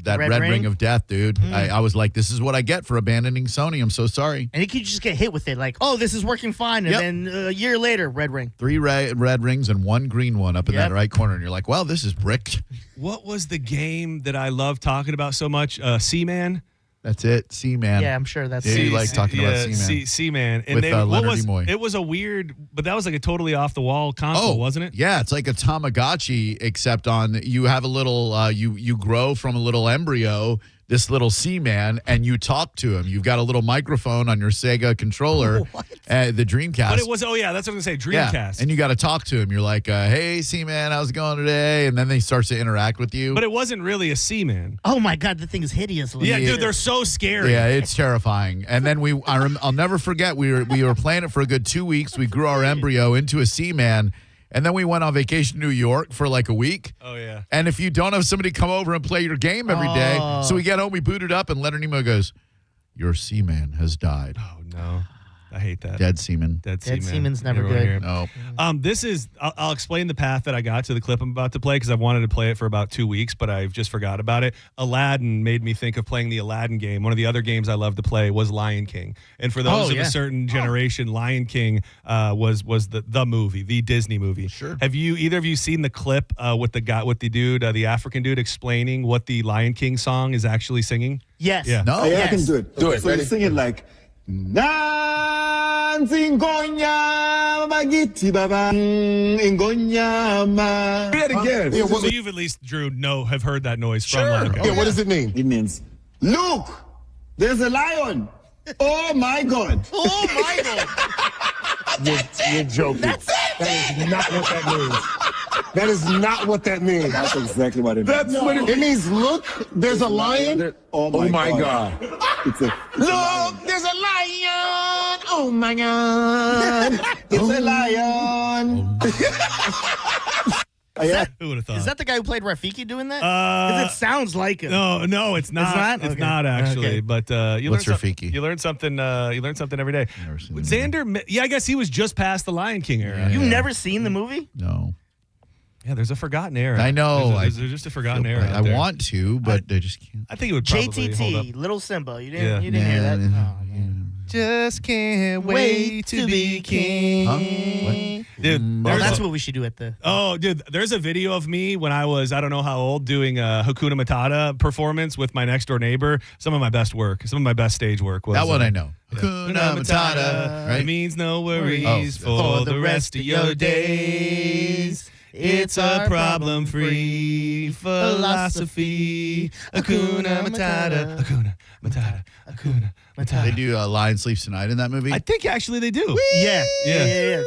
that red ring of death, dude. I was like, this is what I get for abandoning Sony. I'm so sorry. And you could just get hit with it, like, oh, this is working fine, and then a year later, red ring. 3 red rings and 1 green one up in that right corner, and you're like, well, this is bricked. What was the game that I love talking about so much? Seaman? That's it, Seaman. Yeah, I'm sure that's you like talking about Seaman. Seaman. And with Leonard Nimoy. It was a weird, but that was like a totally off-the-wall console, wasn't it? Yeah, it's like a Tamagotchi, except you have a little, you grow from a little embryo, this little Seaman, and you talk to him. You've got a little microphone on your Sega controller, the Dreamcast. But it was, that's what I was going to say, Dreamcast. Yeah, and you got to talk to him. You're like, hey, Seaman, how's it going today? And then they start to interact with you. But it wasn't really a Seaman. Oh, my God, the thing is hideous. Yeah, dude, they're so scary. Yeah, it's terrifying. And then I'll never forget, we were playing it for a good 2 weeks. We grew our embryo into a Seaman. And then we went on vacation to New York for like a week. Oh, yeah. And if you don't have somebody come over and play your game every day, so we get home, we boot it up, and Leonard Nimoy goes, your Seaman has died. Oh, no. I hate that. Dead Seaman. Dead Seaman's never good. No. This is, I'll explain the path that I got to the clip I'm about to play because I've wanted to play it for about 2 weeks, but I've just forgot about it. Aladdin made me think of playing the Aladdin game. One of the other games I love to play was Lion King. And for those of a certain generation, Lion King was the movie, the Disney movie. Sure. Have either of you seen the clip with the African dude explaining what the Lion King song is actually singing? Yes. Yeah. No? Yes. I can do it. Do it. So you sing it like Ingonya Magiti Baba Ingonya Ma. Say it again. So you've at least, Drew, have heard that noise from Lion King. Yeah, what does it mean? It means, look, there's a lion. Oh my God. Oh my God. You're joking. That's it. That is not what that means. That is not what that means. That's exactly what it means. That's what it means. Look, there's a lion. Oh my God. It's a Look, there's a lion. Oh my God. It's a lion. Who would have thought? Is that the guy who played Rafiki doing that? Because it sounds like him. No, it's not. It's not actually. Okay. But What's Rafiki? You learn something. You learn something every day. Xander, I guess he was just past the Lion King era. You've never seen the movie? No. Yeah, there's a forgotten era. I know. There's just a forgotten era. I want to, but I just can't. I think it would probably hold up. JTT, Little Simba. You didn't hear that? Oh, Just can't wait to be king. Huh? What? Dude, that's what we should do at the... Oh, dude, there's a video of me when I was, I don't know how old, doing a Hakuna Matata performance with my next door neighbor. Some of my best stage work was... That one I know. Hakuna Matata, right? It means no worries for the rest of your days. It's a problem-free philosophy. Hakuna Matata. Hakuna Matata. Hakuna Matata. They do Lion Sleeps Tonight in that movie? I think actually they do. Yeah. Yeah.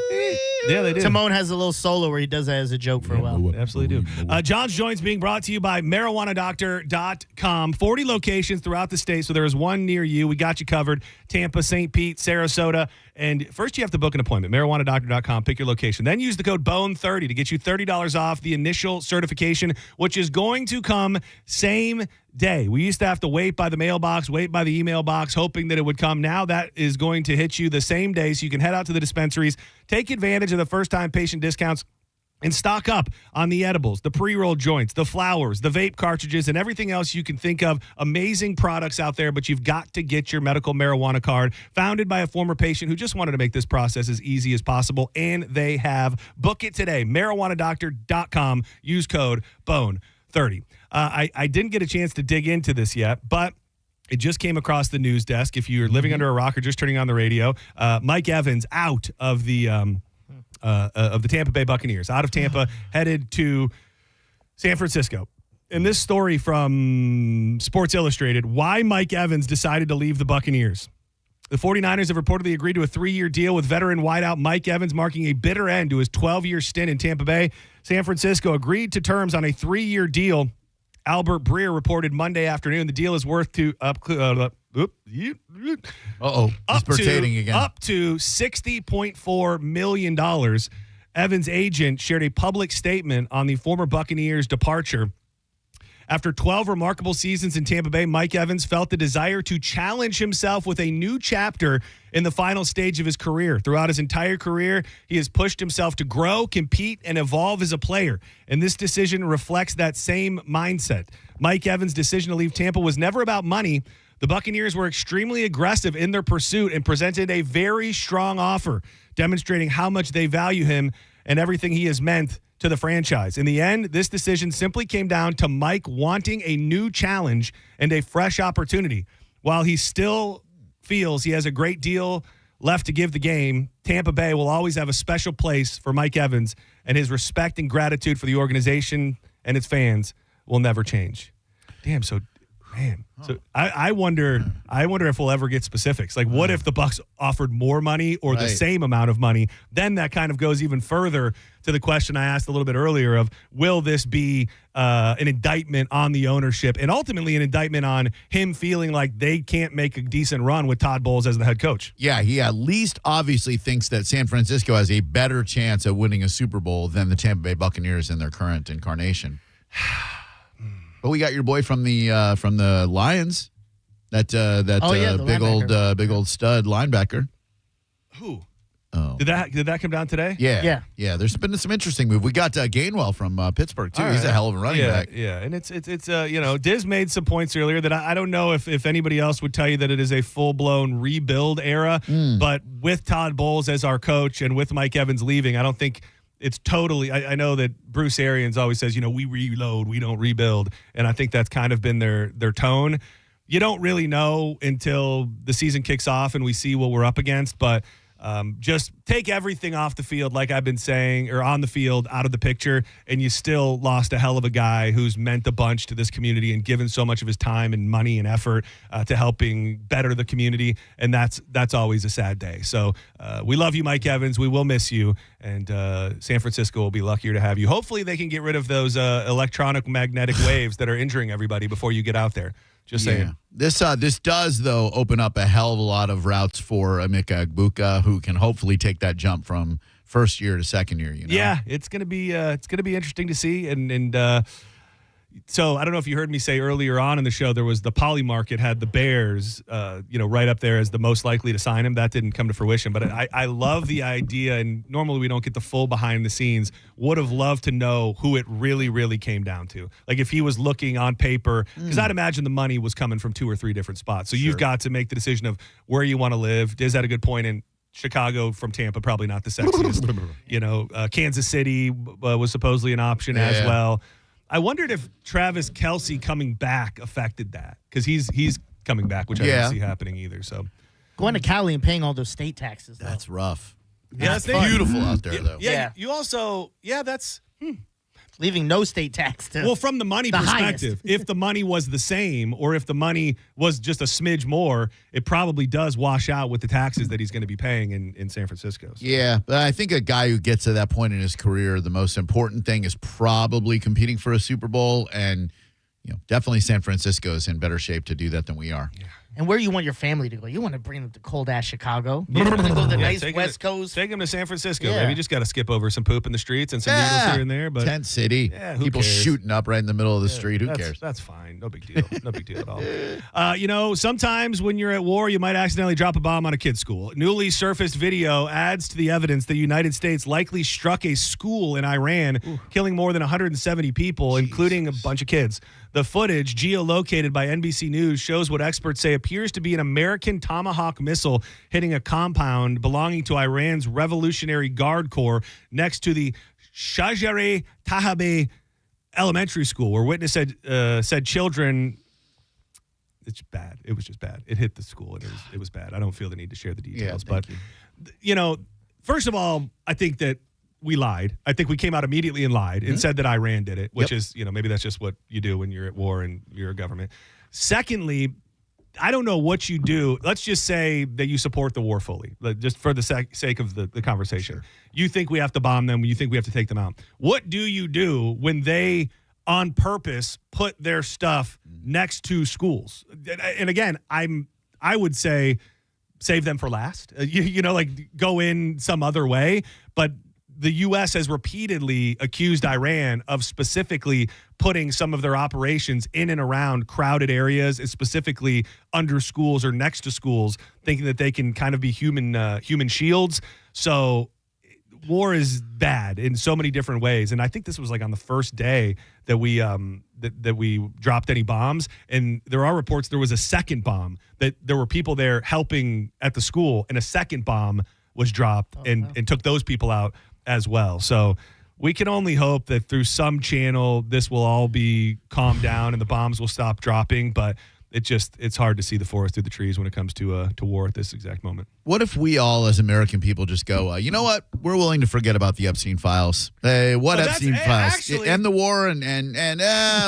Yeah, they do. Timon has a little solo where he does that as a joke for a while. Absolutely do. John's Joints being brought to you by MarijuanaDoctor.com. 40 locations throughout the state, so there is one near you. We got you covered. Tampa, St. Pete, Sarasota. And first you have to book an appointment. MarijuanaDoctor.com. Pick your location. Then use the code BONE30 to get you $30 off the initial certification, which is going to come same day. We used to have to wait by the mailbox, wait by the email box, hoping that it would come. Now that is going to hit you the same day, so you can head out to the dispensaries, take advantage of the first-time patient discounts, and stock up on the edibles, the pre-rolled joints, the flowers, the vape cartridges, and everything else you can think of. Amazing products out there, but you've got to get your medical marijuana card. Founded by a former patient who just wanted to make this process as easy as possible, and they have. Book it today, MarijuanaDoctor.com. Use code BONE30. I didn't get a chance to dig into this yet, but it just came across the news desk. If you're living under a rock or just turning on the radio, Mike Evans out of the Tampa Bay Buccaneers, out of Tampa, headed to San Francisco. And this story from Sports Illustrated, why Mike Evans decided to leave the Buccaneers. The 49ers have reportedly agreed to a 3-year deal with veteran wideout Mike Evans, marking a bitter end to his 12-year stint in Tampa Bay. San Francisco agreed to terms on a 3-year deal. Albert Breer reported Monday afternoon the deal is worth to up to $60.4 million. Evans' agent shared a public statement on the former Buccaneers' departure. After 12 remarkable seasons in Tampa Bay, Mike Evans felt the desire to challenge himself with a new chapter in the final stage of his career. Throughout his entire career, he has pushed himself to grow, compete, and evolve as a player. And this decision reflects that same mindset. Mike Evans' decision to leave Tampa was never about money. The Buccaneers were extremely aggressive in their pursuit and presented a very strong offer, demonstrating how much they value him and everything he has meant to the franchise. In the end, this decision simply came down to Mike wanting a new challenge and a fresh opportunity. While he still feels he has a great deal left to give the game, Tampa Bay will always have a special place for Mike Evans, and his respect and gratitude for the organization and its fans will never change. Damn, so man. So I wonder if we'll ever get specifics. Like, what if the Bucs offered more money or the same amount of money? Then that kind of goes even further to the question I asked a little bit earlier of, will this be an indictment on the ownership and ultimately an indictment on him feeling like they can't make a decent run with Todd Bowles as the head coach? Yeah, he at least obviously thinks that San Francisco has a better chance at winning a Super Bowl than the Tampa Bay Buccaneers in their current incarnation. But we got your boy from the Lions, that big old stud linebacker. Who? Oh, did that come down today? Yeah. There's been some interesting move. We got Gainwell from Pittsburgh too. He's a hell of a running back. Yeah, and it's Diz made some points earlier that I don't know if anybody else would tell you that it is a full blown rebuild era. But with Todd Bowles as our coach and with Mike Evans leaving, I don't think it's totally. I know that Bruce Arians always says, we reload, we don't rebuild, and I think that's kind of been their tone. You don't really know until the season kicks off and we see what we're up against, but just take everything off the field, like I've been saying, or on the field, out of the picture, and you still lost a hell of a guy who's meant a bunch to this community and given so much of his time and money and effort to helping better the community, and that's always a sad day. So we love you, Mike Evans. We will miss you, and San Francisco will be luckier to have you. Hopefully they can get rid of those electronic magnetic waves that are injuring everybody before you get out there. Just saying. This does, though, open up a hell of a lot of routes for Emeka Egbuka, who can hopefully take that jump from first year to second year. Yeah, it's gonna be interesting to see, and so I don't know if you heard me say earlier on in the show, there was the Poly Market had the Bears, right up there as the most likely to sign him. That didn't come to fruition, but I love the idea, and normally we don't get the full behind the scenes. Would have loved to know who it really, really came down to. Like if he was looking on paper, because I'd imagine the money was coming from 2 or 3 different spots. So you've got to make the decision of where you want to live. Diz had a good point in Chicago from Tampa, probably not the sexiest. Kansas City was supposedly an option as well. I wondered if Travis Kelce coming back affected that, because he's coming back, which I don't see happening either. So going to Cali and paying all those state taxes, that's rough. Yeah, it's beautiful out there, though. Yeah, you also that's leaving no state tax to Well, from the money the perspective, if the money was the same or if the money was just a smidge more, it probably does wash out with the taxes that he's going to be paying in San Francisco. So. Yeah, but I think a guy who gets to that point in his career, the most important thing is probably competing for a Super Bowl, and definitely San Francisco is in better shape to do that than we are. Yeah. And where you want your family to go? You want to bring them to cold-ass Chicago? You want to go to the nice West Coast? Take them to San Francisco. Yeah. Maybe you just got to skip over some poop in the streets and some needles here and there. But Tent City. Yeah, who People cares? shooting up right in the middle of the street. Who cares? That's fine. No big deal. No big deal at all. Sometimes when you're at war, you might accidentally drop a bomb on a kid's school. Newly surfaced video adds to the evidence the United States likely struck a school in Iran, killing more than 170 people, including a bunch of kids. The footage, geolocated by NBC News, shows what experts say appears to be an American Tomahawk missile hitting a compound belonging to Iran's Revolutionary Guard Corps next to the Shajari Tahabe Elementary School, where witness said children. It's bad. It was just bad. It hit the school, and it was bad. I don't feel the need to share the details, but first of all, I think that we lied. I think we came out immediately and lied and said that Iran did it, which is, maybe that's just what you do when you're at war and you're a government. Secondly, I don't know what you do. Let's just say that you support the war fully, just for the sake of the conversation. Sure. You think we have to bomb them. You think we have to take them out. What do you do when they, on purpose, put their stuff next to schools? And again, I would say save them for last. Go in some other way. But the U.S. has repeatedly accused Iran of specifically putting some of their operations in and around crowded areas, and specifically under schools or next to schools, thinking that they can kind of be human shields. So war is bad in so many different ways. And I think this was like on the first day that we that we dropped any bombs. And there are reports there was a second bomb, that there were people there helping at the school, and a second bomb was dropped and took those people out as well. So we can only hope that through some channel this will all be calmed down and the bombs will stop dropping, but it's hard to see the forest through the trees when it comes to war at this exact moment. What if we all, as American people, just go, you know what? We're willing to forget about the Epstein files. Hey, Epstein files? Actually, end the war and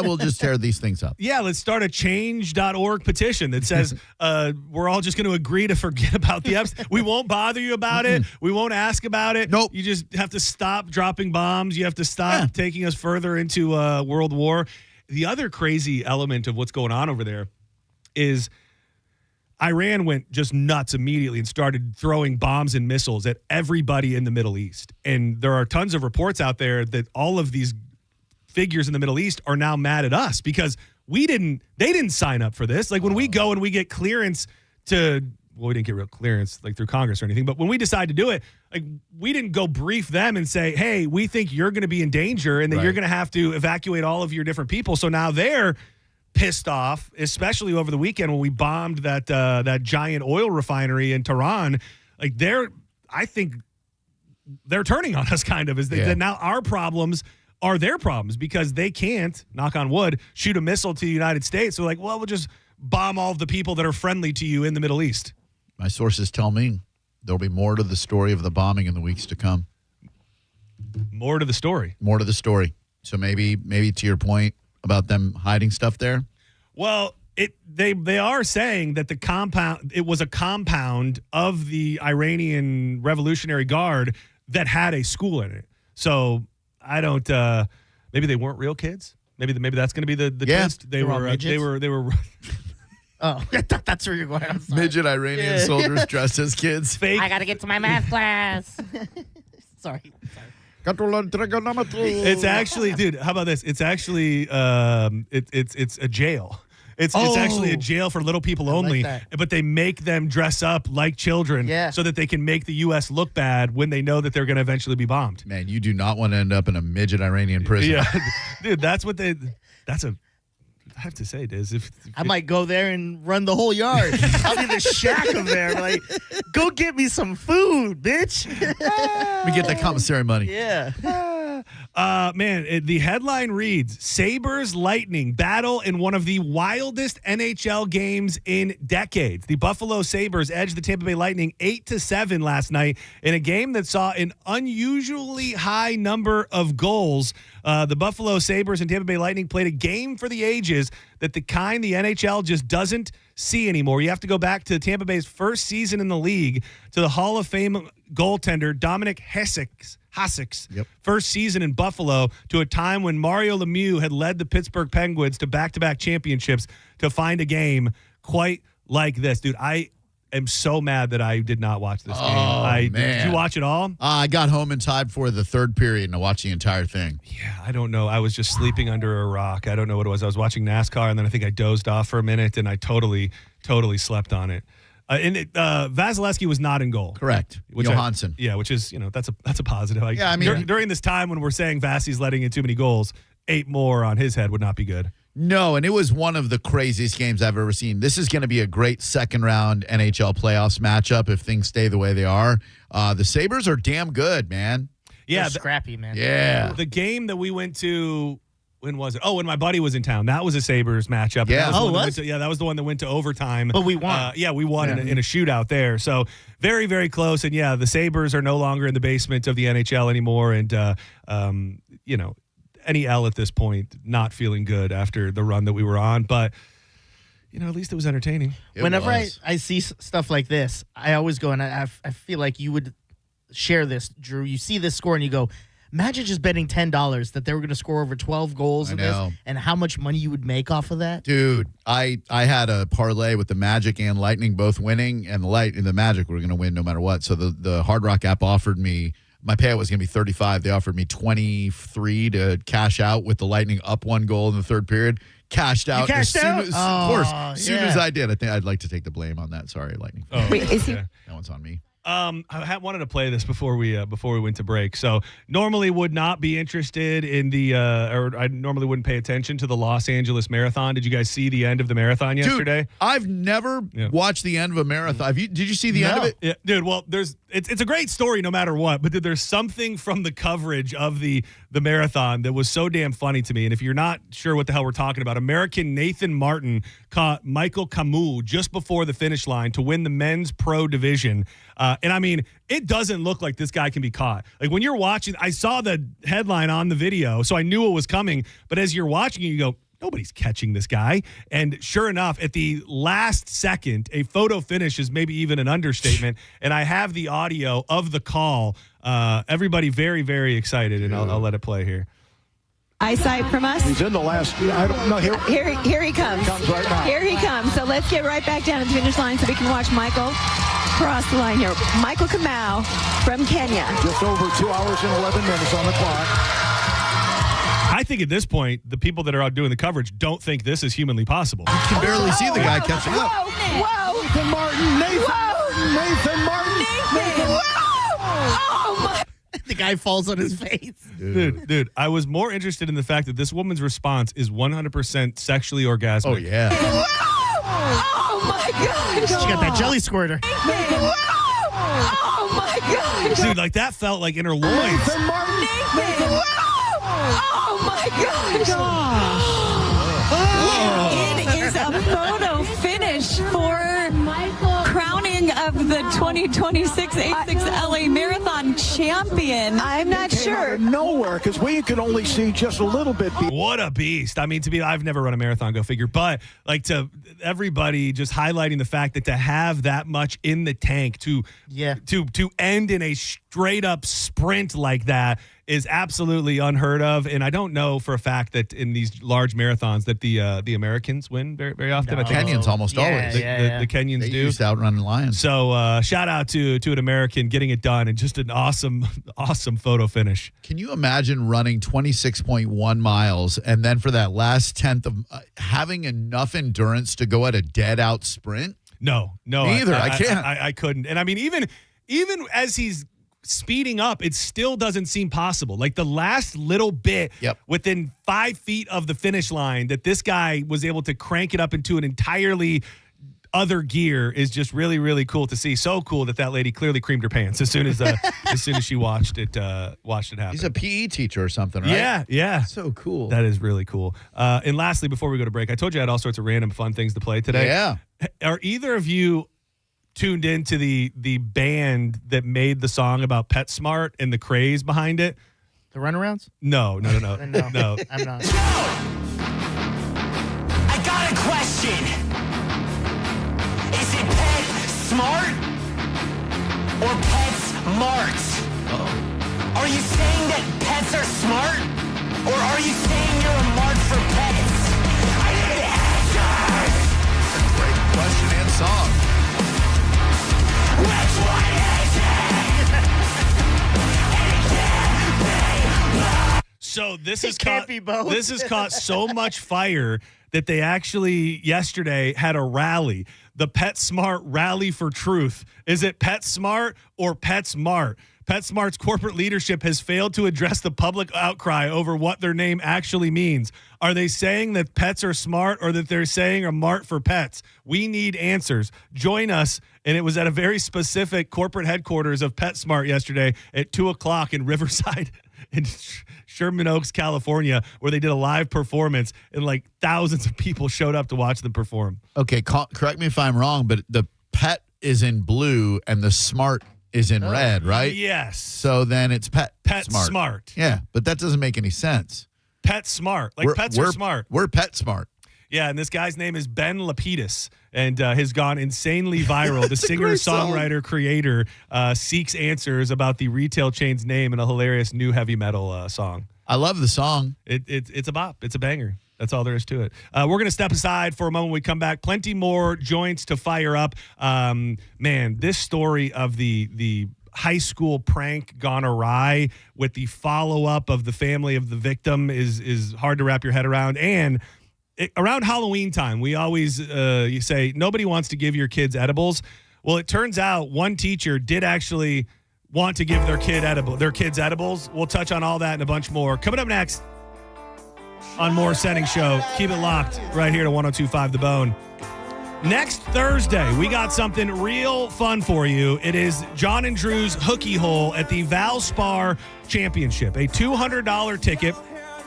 we'll just tear these things up. Yeah, let's start a change.org petition that says we're all just going to agree to forget about the Epstein. We won't bother you about it. We won't ask about it. Nope. You just have to stop dropping bombs. You have to stop taking us further into World War. The other crazy element of what's going on over there is Iran went just nuts immediately and started throwing bombs and missiles at everybody in the Middle East. And there are tons of reports out there that all of these figures in the Middle East are now mad at us because they didn't sign up for this. Like when we go and we get clearance we didn't get real clearance like through Congress or anything, but when we decide to do it, like we didn't go brief them and say, hey, we think you're going to be in danger and that you're going to have to evacuate all of your different people. So now they're pissed off, especially over the weekend when we bombed that giant oil refinery in Tehran. Like I think they're turning on us kind of, that now our problems are their problems because they can't, knock on wood, shoot a missile to the United States. So like, well, we'll just bomb all of the people that are friendly to you in the Middle East. My sources tell me there'll be more to the story of the bombing in the weeks to come. More to the story. More to the story. So maybe to your point about them hiding stuff there. Well, they are saying that it was a compound of the Iranian Revolutionary Guard that had a school in it. So I don't. Maybe they weren't real kids. Maybe that's going to be the twist. They were. Oh, I thought that's where you're going. I'm sorry. Midget Iranian soldiers dressed as kids. Fake. I got to get to my math class. Sorry. It's actually, dude, how about this? It's actually it's a jail. It's actually a jail for little people only, but they make them dress up like children so that they can make the U.S. look bad when they know that they're going to eventually be bombed. Man, you do not want to end up in a midget Iranian prison. Yeah, dude, I have to say, Diz, I might go there and run the whole yard. I'll be the shack of there. Like, go get me some food, bitch. Let me get that commissary money. Yeah. The headline reads, Sabres Lightning battle in one of the wildest NHL games in decades. The Buffalo Sabres edged the Tampa Bay Lightning 8-7 last night in a game that saw an unusually high number of goals. The Buffalo Sabres and Tampa Bay Lightning played a game for the ages, that the kind the NHL just doesn't see anymore. You have to go back to Tampa Bay's first season in the league, to the Hall of Fame goaltender Dominic Hasek's first season in Buffalo, to a time when Mario Lemieux had led the Pittsburgh Penguins to back-to-back championships, to find a game quite like this. Dude, I am so mad that I did not watch this game. Man. Did you watch it all? I got home in time for the third period and I watched the entire thing. Yeah, I don't know. I was just sleeping under a rock. I don't know what it was. I was watching NASCAR, and then I think I dozed off for a minute, and I totally slept on it. Vasilevsky was not in goal. Correct. Johansson. Which is, that's a positive. Yeah, I mean, during this time when we're saying Vasi's letting in too many goals, 8 more on his head would not be good. No, and it was one of the craziest games I've ever seen. This is going to be a great second-round NHL playoffs matchup if things stay the way they are. The Sabres are damn good, man. Yeah. They're scrappy, man. Yeah. The game that we went to, when was it? Oh, when my buddy was in town. That was a Sabres matchup. Yeah. That was the one that went to overtime. But we won. We won in a shootout there. So very, very close. And, the Sabres are no longer in the basement of the NHL anymore. And, any L at this point, not feeling good after the run that we were on. But, at least it was entertaining. Whenever I see stuff like this, I always go, and I feel like you would share this, Drew. You see this score and you go, imagine just betting $10 that they were going to score over 12 goals in this, and how much money you would make off of that. Dude, I had a parlay with the Magic and Lightning both winning, and the Magic were going to win no matter what. So the Hard Rock app offered me, my payout was going to be 35. They offered me 23 to cash out with the Lightning up 1 goal in the third period. Cashed out. Of course. As soon as I did, I think I'd like to take the blame on that. Sorry, Lightning. That one's on me. I wanted to play this before we went to break. So normally would not be interested in or I normally wouldn't pay attention to the Los Angeles Marathon. Did you guys see the end of the marathon yesterday? Dude, I've never watched the end of a marathon. Did you see the end of it? Yeah, dude. Well, it's a great story no matter what. But there's something from the coverage of the marathon that was so damn funny to me. And if you're not sure what the hell we're talking about, American Nathan Martin caught Michael Camus just before the finish line to win the men's pro division. And I mean, it doesn't look like this guy can be caught. Like when you're watching, I saw the headline on the video, so I knew it was coming. But as you're watching it, you go, nobody's catching this guy. And sure enough, at the last second, a photo finish is maybe even an understatement. And I have the audio of the call. Everybody very, very excited, and I'll let it play here. Eyesight from us. He's in the last. I don't know. Here he comes. Comes right now. Here he comes. So let's get right back down to the finish line so we can watch Michael cross the line here. Michael Kamau from Kenya. Just over 2 hours and 11 minutes on the clock. I think at this point, the people that are out doing the coverage don't think this is humanly possible. You can barely see the guy catching up. Whoa! Nathan Martin. Nathan Martin. Whoa! Oh my! The guy falls on his face. Dude, I was more interested in the fact that this woman's response is 100% sexually orgasmic. Oh, yeah. Oh my God! She got that jelly squirter. Oh my God! Dude, like that felt like in her loins. Nathan Martin. Oh my gosh! It is a photo finish for crowning of the 2026 86 LA Marathon champion. I'm not Came out sure. of nowhere, because we could only see just a little bit. What a beast. I mean, I've never run a marathon, go figure, but like to everybody just highlighting the fact that to have that much in the tank to end in a straight up sprint like that is absolutely unheard of. And I don't know for a fact that in these large marathons that the Americans win very, very often. No. I think Kenyans almost always. The Kenyans they do. used to outrun the Lions. So shout out to an American getting it done, and just an awesome photo finish. Can you imagine running 26.1 miles and then for that last tenth of having enough endurance to go at a dead out sprint? No, Me either. I can't. I couldn't. And I mean, even as he's speeding up, it still doesn't seem possible. Like the last little bit within 5 feet of the finish line that this guy was able to crank it up into an entirely other gear is just really, really cool to see. So cool that lady clearly creamed her pants as soon as she watched it happen. He's a PE teacher or something, right? Yeah. So cool. That is really cool. And lastly, before we go to break, I told you I had all sorts of random fun things to play today. Yeah. Are either of you tuned into the band that made the song about PetSmart and the craze behind it? The Runarounds? No. No, I'm not. I got a question. Is it Pet Smart or Pets Mart? Are you saying that pets are smart, or are you saying you're a mart for pets? I need answers. Great question and song. Which one is it? So this It can't be both. This has caught so much fire that they actually yesterday had a rally, the PetSmart Rally for Truth. Is it PetSmart or PetSmart? PetSmart's corporate leadership has failed to address the public outcry over what their name actually means. Are they saying that pets are smart, or that they're saying a mart for pets? We need answers. Join us. And it was at a very specific corporate headquarters of PetSmart yesterday at 2:00 in Riverside in Sherman Oaks, California, where they did a live performance, and like thousands of people showed up to watch them perform. Okay, correct me if I'm wrong, but the pet is in blue and the smart is in red, right? Yes. So then it's Pet Smart. Yeah, but that doesn't make any sense. PetSmart. Like pets are smart. We're PetSmart. Yeah, and this guy's name is Ben Lapidus, and has gone insanely viral. The singer, songwriter, creator seeks answers about the retail chain's name in a hilarious new heavy metal song. I love the song. It's a bop. It's a banger. That's all there is to it. We're going to step aside for a moment when we come back. Plenty more joints to fire up. Man, this story of the high school prank gone awry with the follow-up of the family of the victim is hard to wrap your head around. And around Halloween time, we always you say nobody wants to give your kids edibles. Well, it turns out one teacher did actually want to give their kids edibles. We'll touch on all that and a bunch more coming up next on more Senning Show. Keep it locked right here to 102.5 The Bone. Next Thursday, we got something real fun for you. It is John and Drew's Hookie Hole at the Valspar Championship. A $200 ticket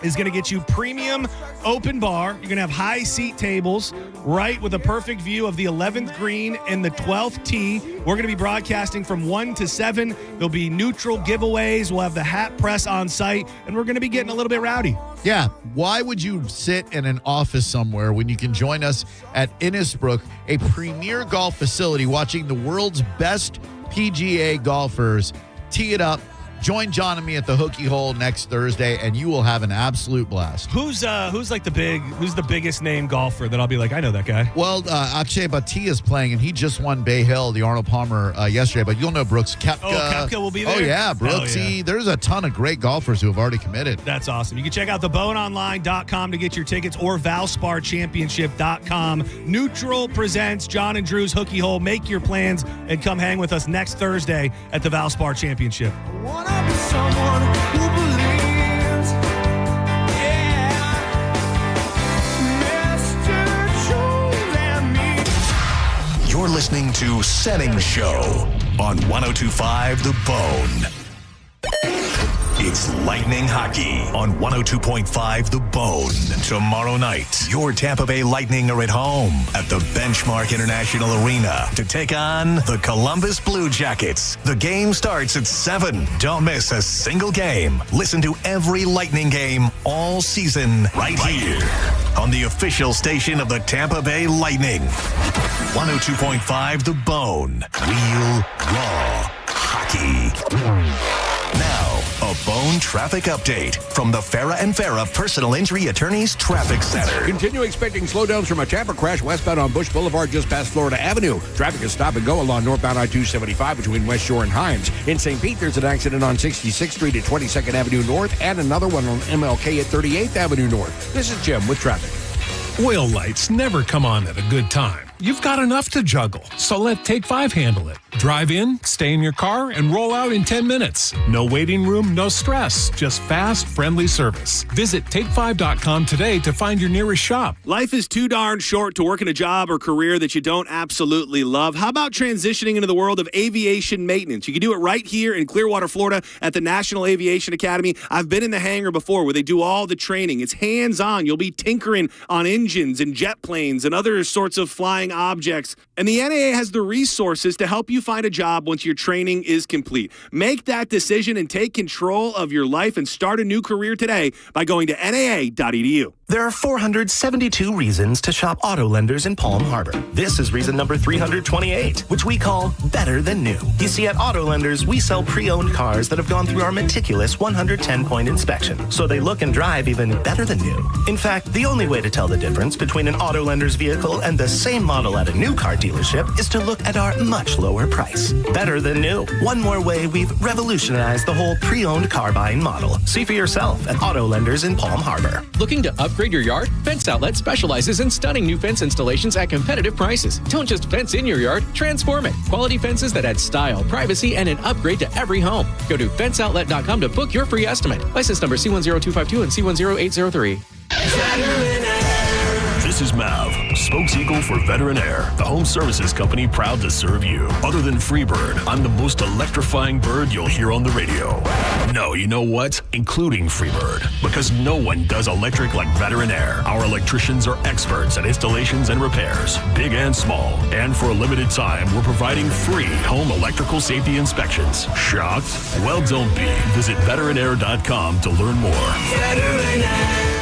is going to get you premium open bar. You're going to have high seat tables, right, with a perfect view of the 11th green and the 12th tee. We're going to be broadcasting from 1 to 7. There'll be neutral giveaways. We'll have the hat press on site, and we're going to be getting a little bit rowdy. Yeah. Why would you sit in an office somewhere when you can join us at Innisbrook, a premier golf facility, watching the world's best PGA golfers tee it up? Join John and me at the Hookie Hole next Thursday, and you will have an absolute blast. Who's the biggest name golfer that I'll be like, I know that guy? Well, Akshay Bhatia is playing, and he just won Bay Hill, the Arnold Palmer, yesterday. But you'll know Brooks Koepka. Oh, Koepka will be there? Oh, yeah, Brooksy. Yeah. There's a ton of great golfers who have already committed. That's awesome. You can check out theboneonline.com to get your tickets, or valsparchampionship.com. Neutral presents John and Drew's Hookie Hole. Make your plans and come hang with us next Thursday at the Valspar Championship. Someone who believes, yeah. Mr. Jones and me. You're listening to Senning Show on 102.5 The Bone. It's Lightning Hockey on 102.5 The Bone. Tomorrow night, your Tampa Bay Lightning are at home at the Benchmark International Arena to take on the Columbus Blue Jackets. The game starts at 7. Don't miss a single game. Listen to every Lightning game all season right here on the official station of the Tampa Bay Lightning. 102.5 The Bone. Real, raw hockey. Now, a Bone traffic update from the Farah and Farah Personal Injury Attorneys Traffic Center. Continue expecting slowdowns from a tamper crash westbound on Bush Boulevard just past Florida Avenue. Traffic is stop and go along northbound I-275 between West Shore and Himes. In St. Pete, there's an accident on 66th Street at 22nd Avenue North and another one on MLK at 38th Avenue North. This is Jim with traffic. Oil lights never come on at a good time. you've got enough to juggle. So let Take 5 handle it. Drive in, stay in your car, and roll out in 10 minutes. No waiting room, no stress. Just fast, friendly service. Visit take5.com today to find your nearest shop. Life is too darn short to work in a job or career that you don't absolutely love. How about transitioning into the world of aviation maintenance? You can do it right here in Clearwater, Florida at the National Aviation Academy. I've been in the hangar before where they do all the training. It's hands-on. You'll be tinkering on engines and jet planes and other sorts of flying objects. And the NAA has the resources to help you find a job once your training is complete. Make that decision and take control of your life and start a new career today by going to NAA.edu. There are 472 reasons to shop auto lenders in Palm Harbor. This is reason number 328, which we call better than new. You see, at auto lenders, we sell pre-owned cars that have gone through our meticulous 110-point inspection, so they look and drive even better than new. In fact, the only way to tell the difference between an auto lender's vehicle and the same model at a new car dealership is to look at our much lower price. Better than new. One more way we've revolutionized the whole pre-owned car buying model. See for yourself at auto lenders in Palm Harbor. Looking to upgrade your yard? Fence Outlet specializes in stunning new fence installations at competitive prices. Don't just fence in your yard, transform it. Quality fences that add style, privacy, and an upgrade to every home. Go to fenceoutlet.com to book your free estimate. License number C10252 and C10803. This is Mav, spokespeople for Veteran Air, the home services company proud to serve you. Other than Freebird, I'm the most electrifying bird you'll hear on the radio. No, you know what? Including Freebird, because no one does electric like Veteran Air. Our electricians are experts at installations and repairs, big and small. And for a limited time, we're providing free home electrical safety inspections. Shocked? Well, don't be. Visit veteranair.com to learn more. Veteran Air.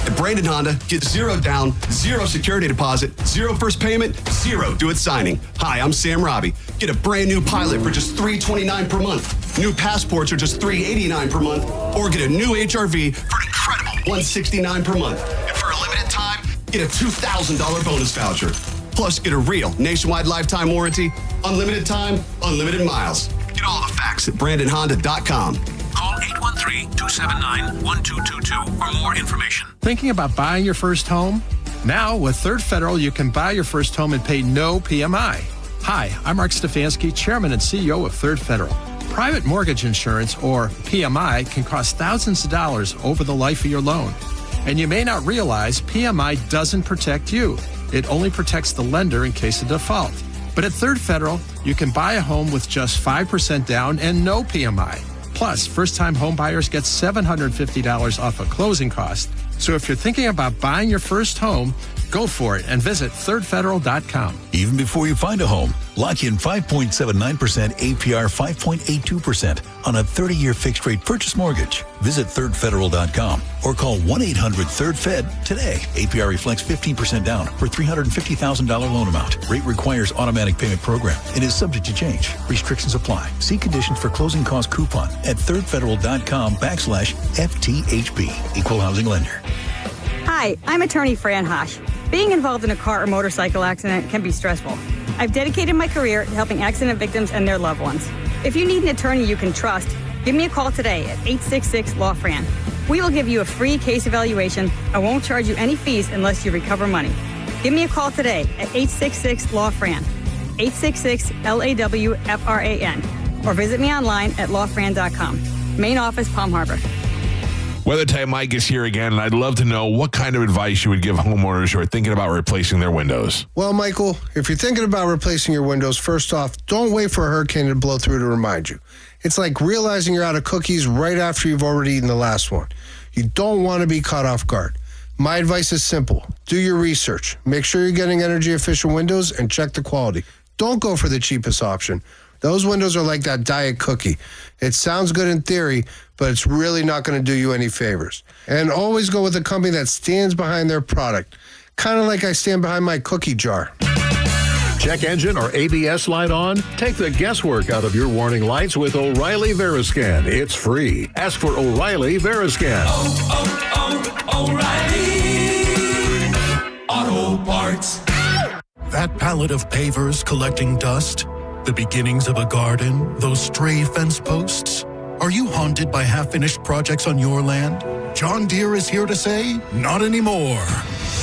At Brandon Honda, get 0 down, 0 security deposit, 0 first payment, 0 do it signing. Hi, I'm Sam Robbie. Get a brand new Pilot for just $329 per month. New passports are just $389 per month. Or get a new HRV for an incredible $169 per month. And for a limited time, get a $2,000 bonus voucher. Plus, get a real nationwide lifetime warranty, unlimited time, unlimited miles. Get all the facts at BrandonHonda.com. Call 813-279-1222 for more information. Thinking about buying your first home? Now, with Third Federal, you can buy your first home and pay no PMI. Hi, I'm Mark Stefanski, Chairman and CEO of Third Federal. Private mortgage insurance, or PMI, can cost thousands of dollars over the life of your loan. And you may not realize PMI doesn't protect you. It only protects the lender in case of default. But at Third Federal, you can buy a home with just 5% down and no PMI. Plus, first-time home buyers get $750 off a closing cost. So if you're thinking about buying your first home, go for it and visit thirdfederal.com. Even before you find a home, lock in 5.79% APR 5.82% on a 30-year fixed-rate purchase mortgage. Visit thirdfederal.com or call 1-800-3rd-FED today. APR reflects 15% down for $350,000 loan amount. Rate requires automatic payment program and is subject to change. Restrictions apply. See conditions for closing cost coupon at thirdfederal.com/FTHB. Equal housing lender. Hi, I'm attorney Fran Hosh. Being involved in a car or motorcycle accident can be stressful. I've dedicated my career to helping accident victims and their loved ones. If you need an attorney you can trust, give me a call today at 866-LAW-FRAN. We will give you a free case evaluation and won't charge you any fees unless you recover money. Give me a call today at 866-LAW-FRAN, 866-LAW-FRAN, or visit me online at lawfran.com. Main office, Palm Harbor. Weather Type Mike is here again, and I'd love to know what kind of advice you would give homeowners who are thinking about replacing their windows. Well, Michael, if you're thinking about replacing your windows, first off, don't wait for a hurricane to blow through to remind you. It's like realizing you're out of cookies right after you've already eaten the last one. You don't want to be caught off guard. My advice is simple. Do your research. Make sure you're getting energy-efficient windows and check the quality. Don't go for the cheapest option. Those windows are like that diet cookie. It sounds good in theory, but it's really not going to do you any favors. And always go with a company that stands behind their product. Kind of like I stand behind my cookie jar. Check engine or ABS light on? Take the guesswork out of your warning lights with O'Reilly Veriscan. It's free. Ask for O'Reilly Veriscan. O'Reilly Auto Parts. That pallet of pavers collecting dust? The beginnings of a garden? Those stray fence posts? Are you haunted by half-finished projects on your land? John Deere is here to say, not anymore.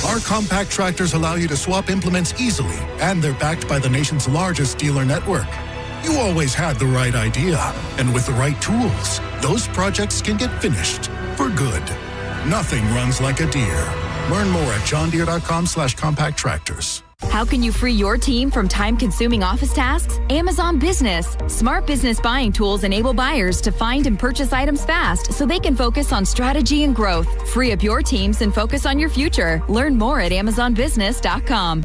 Our compact tractors allow you to swap implements easily, and they're backed by the nation's largest dealer network. You always had the right idea, and with the right tools, those projects can get finished for good. Nothing runs like a Deere. Learn more at johndeere.com/compact tractors. How can you free your team from time-consuming office tasks? Amazon Business. Smart business buying tools enable buyers to find and purchase items fast so they can focus on strategy and growth. Free up your teams and focus on your future. Learn more at amazonbusiness.com.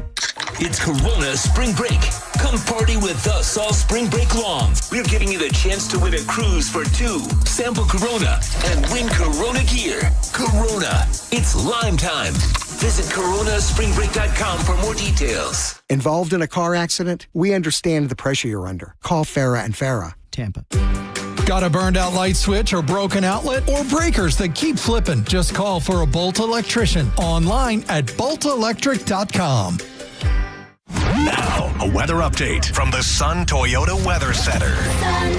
It's Corona Spring Break. Come party with us all spring break long. We're giving you the chance to win a cruise for two. Sample Corona and win Corona gear. Corona. It's Lime time. Visit coronaspringbreak.com for more details. Involved in a car accident? We understand the pressure you're under. Call Farah and Farah. Tampa. Got a burned out light switch or broken outlet or breakers that keep flipping? Just call for a Bolt electrician online at boltelectric.com. Now, a weather update from the Sun Toyota Weather Center. Sun,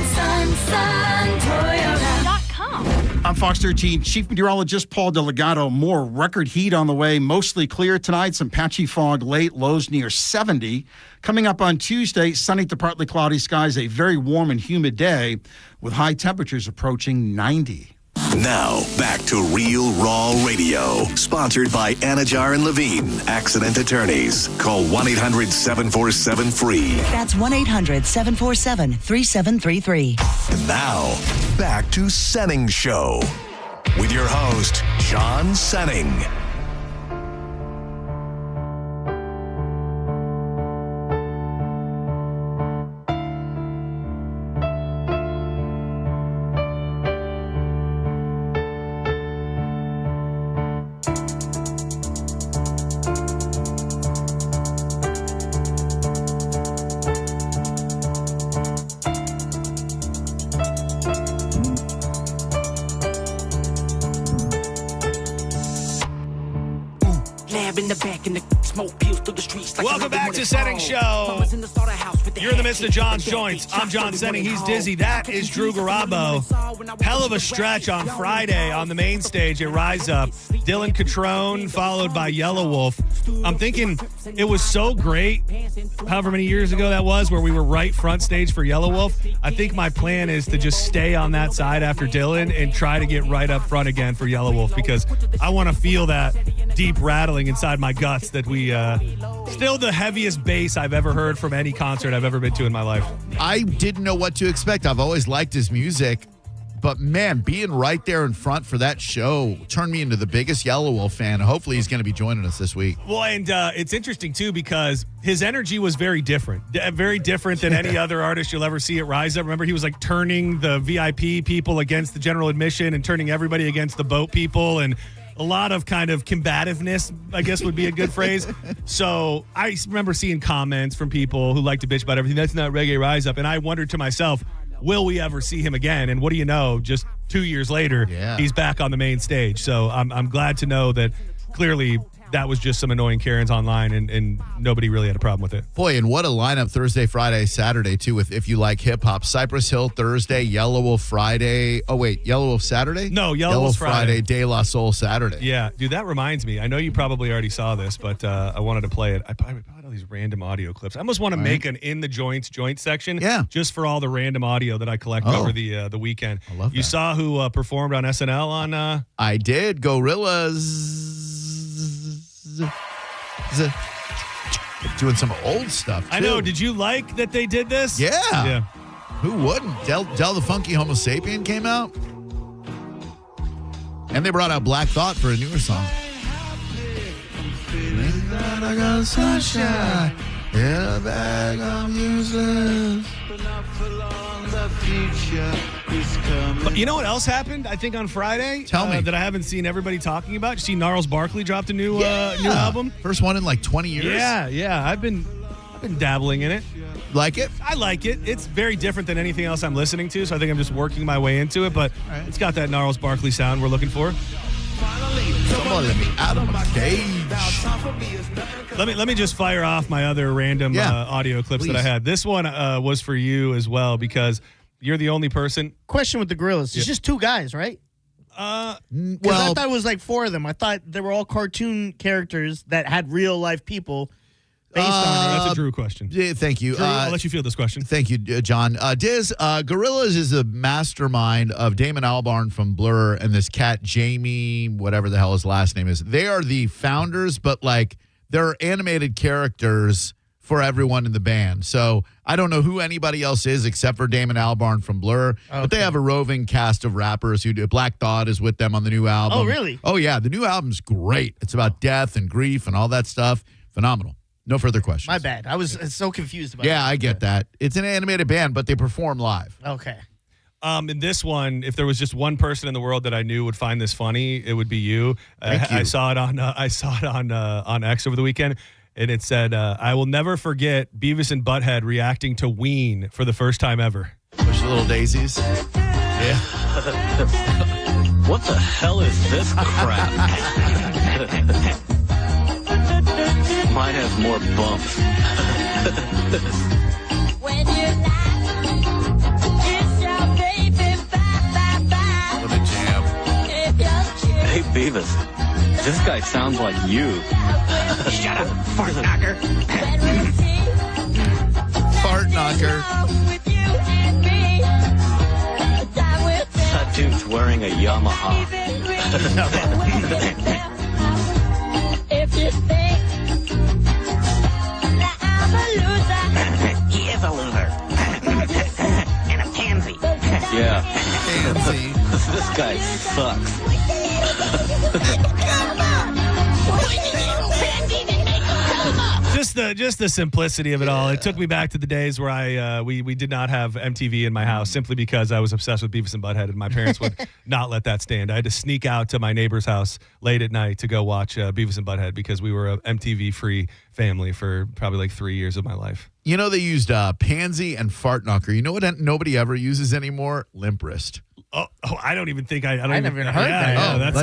Toyota.com. I'm Fox 13 Chief Meteorologist Paul DeLegato. More record heat on the way. Mostly clear tonight. Some patchy fog late. Lows near 70. Coming up on Tuesday, sunny to partly cloudy skies. A very warm and humid day with high temperatures approaching 90. Now, back to Real Raw Radio. Sponsored by Anajar and Levine, accident attorneys. Call 1-800-747-FREE. That's 1-800-747-3733. And now, back to Senning Show with your host, John Senning. Welcome back to Senning Show. You're in the midst of John's Joints. I'm John Senning. He's Dizzy. That is Drew Garabo. Hell of a stretch on Friday on the main stage at Rise Up. Dylan Catrone followed by Yellow Wolf. I'm thinking it was so great, however many years ago that was, where we were right front stage for Yellow Wolf. I think my plan is to just stay on that side after Dylan and try to get right up front again for Yellow Wolf, because I want to feel that deep rattling inside my guts that we still the heaviest bass I've ever heard from any concert I've ever been to in my life. I didn't know what to expect. I've always liked his music, but man, being right there in front for that show turned me into the biggest Yellow Wolf fan. Hopefully he's going to be joining us this week. Well, and it's interesting too, because his energy was very different than any other artist you'll ever see at Rise Up. Remember, he was like turning the VIP people against the general admission and turning everybody against the boat people, and a lot of kind of combativeness, I guess would be a good phrase. So I remember seeing comments from people who like to bitch about everything. That's not reggae Rise Up. And I wondered to myself, will we ever see him again? And what do you know? Just 2 years later, he's back on the main stage. So I'm glad to know that clearly that was just some annoying Karens online, and nobody really had a problem with it. Boy, and what a lineup Thursday, Friday, Saturday, too, with If You Like Hip Hop. Cypress Hill Thursday, Yellow Wolf Friday. Oh, wait, Yellow Wolf Saturday? No, Yellow Wolf Friday. De La Soul Saturday. Yeah, dude, that reminds me. I know you probably already saw this, but I wanted to play it. I bought all these random audio clips. I almost want to make an In the Joint section just for all the random audio that I collect over the weekend. I love that. You saw who performed on SNL on... I did. Gorillas. Doing some old stuff, too. I know. Did you like that they did this? Yeah. Who wouldn't? Del the Funky Homo Sapien came out. And they brought out Black Thought for a newer song. I got sunshine in a bag of useless. But you know what else happened? I think on Friday. Tell me. That I haven't seen everybody talking about. You see, Gnarls Barkley dropped a new album. First one in like 20 years. Yeah. I've been dabbling in it. Like it? I like it. It's very different than anything else I'm listening to, so I think I'm just working my way into it. But it's got that Gnarls Barkley sound we're looking for. Somebody let me out of my cage. Let me just fire off my other random audio clips that I had. This one was for you as well, because you're the only person. Question with the Gorillas. It's just two guys, right? I thought it was like 4 of them. I thought they were all cartoon characters that had real life people based on it. That's a Drew question. Yeah, thank you. Drew, I'll let you field this question. Thank you, John. Diz, Gorillaz is the mastermind of Damon Albarn from Blur and this cat, Jamie, whatever the hell his last name is. They are the founders, but like they're animated characters for everyone in the band. So I don't know who anybody else is except for Damon Albarn from Blur. Okay. But they have a roving cast of rappers who do. Black Thought is with them on the new album. Oh, really? Oh, yeah. The new album's great. It's about death and grief and all that stuff. Phenomenal. No further questions. My bad. I was so confused about I get that. It's an animated band, but they perform live. Okay. In this one, if there was just one person in the world that I knew would find this funny, it would be you. Thank you. I saw it on X over the weekend, and it said, "I will never forget Beavis and Butthead reacting to Ween for the first time ever." Push the little daisies. Yeah. What the hell is this crap? Mine has more bumps. When you Hey, Beavis, this guy sounds like you. Shut up, fart knocker. Fart knocker. That dude's wearing a Yamaha. If you think that I'm a loser, he is a loser. And a pansy. Yeah. Pansy. This guy sucks. Come on! Just the simplicity of it all. It took me back to the days where we did not have MTV in my house simply because I was obsessed with Beavis and Butthead, and my parents would not let that stand. I had to sneak out to my neighbor's house late at night to go watch Beavis and Butthead because we were a MTV-free family for probably like 3 years of my life. You know, they used pansy and fart knocker. You know what nobody ever uses anymore? Limp wrist. Oh, I don't even think I never heard that. Yeah, Oh, that's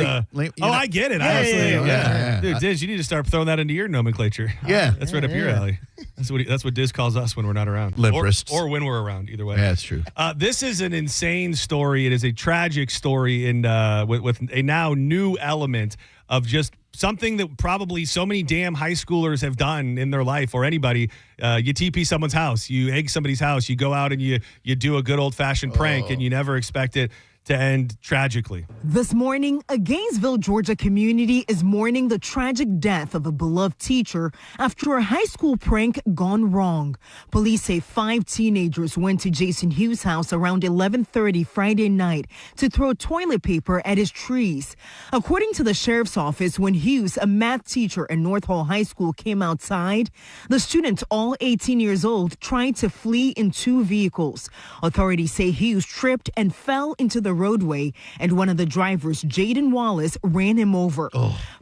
I get it. Honestly, yeah. Dude, Diz, you need to start throwing that into your nomenclature. Yeah, that's right up your alley. That's what Diz calls us when we're not around. Limp wrists. Or when we're around. Either way. Yeah, that's true. This is an insane story. It is a tragic story, and with a now new element of just something that probably so many damn high schoolers have done in their life, or anybody. You TP someone's house, you egg somebody's house, you go out and you do a good old-fashioned prank, and you never expect it to end tragically. This morning, a Gainesville, Georgia community is mourning the tragic death of a beloved teacher after a high school prank gone wrong. Police say 5 teenagers went to Jason Hughes' house around 11:30 Friday night to throw toilet paper at his trees. According to the sheriff's office, when Hughes, a math teacher at North Hall High School, came outside, the students, all 18 years old, tried to flee in 2 vehicles. Authorities say Hughes tripped and fell into the roadway, and one of the drivers, Jaden Wallace, ran him over.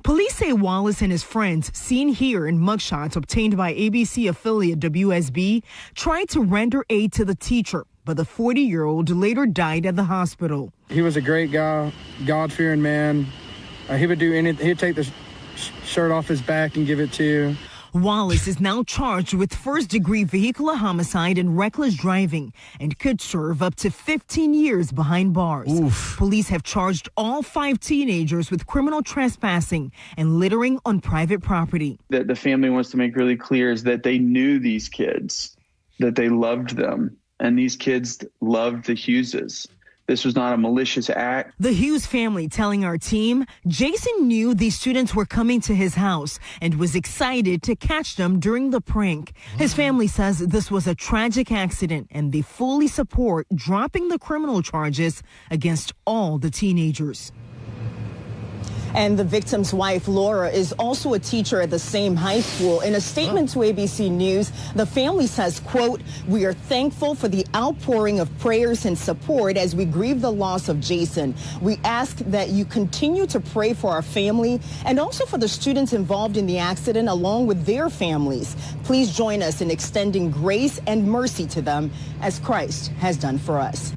Police say Wallace and his friends, seen here in mugshots obtained by ABC affiliate WSB, tried to render aid to the teacher, but the 40-year-old later died at the hospital. He was a great guy, God-fearing man. He would do anything. He'd take the shirt off his back and give it to you. Wallace is now charged with first-degree vehicular homicide and reckless driving and could serve up to 15 years behind bars. Oof. Police have charged all 5 teenagers with criminal trespassing and littering on private property. That the family wants to make really clear is that they knew these kids, that they loved them, and these kids loved the Hugheses. This was not a malicious act. The Hughes family telling our team, Jason knew these students were coming to his house and was excited to catch them during the prank. His family says this was a tragic accident and they fully support dropping the criminal charges against all the teenagers. And the victim's wife, Laura, is also a teacher at the same high school. In a statement to ABC News, the family says, quote, "We are thankful for the outpouring of prayers and support as we grieve the loss of Jason. We ask that you continue to pray for our family and also for the students involved in the accident along with their families. Please join us in extending grace and mercy to them as Christ has done for us."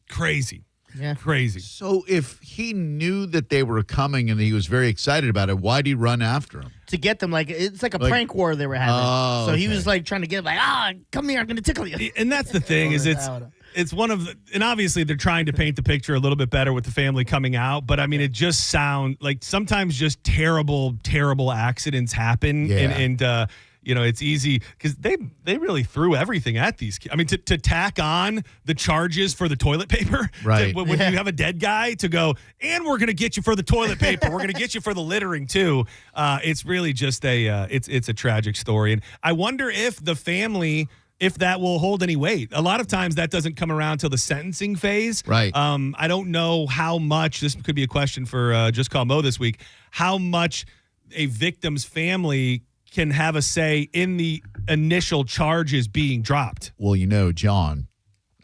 Crazy. Yeah. Crazy. So if he knew that they were coming and he was very excited about it, why'd he run after him? To get them, it's like a prank war they were having. Oh, so he was like trying to get come here, I'm going to tickle you. And that's the thing is it's one of the, and obviously they're trying to paint the picture a little bit better with the family coming out, but I mean, it just sounds like sometimes just terrible accidents happen. Yeah. And it's easy because they really threw everything at these kids. I mean, to tack on the charges for the toilet paper, right? When you have a dead guy to go, and we're going to get you for the toilet paper. We're going to get you for the littering too. It's really just it's a tragic story. And I wonder if the family, if that will hold any weight. A lot of times that doesn't come around till the sentencing phase. Right. I don't know how much, this could be a question for Just Call Mo this week, how much a victim's family can have a say in the initial charges being dropped. Well, John.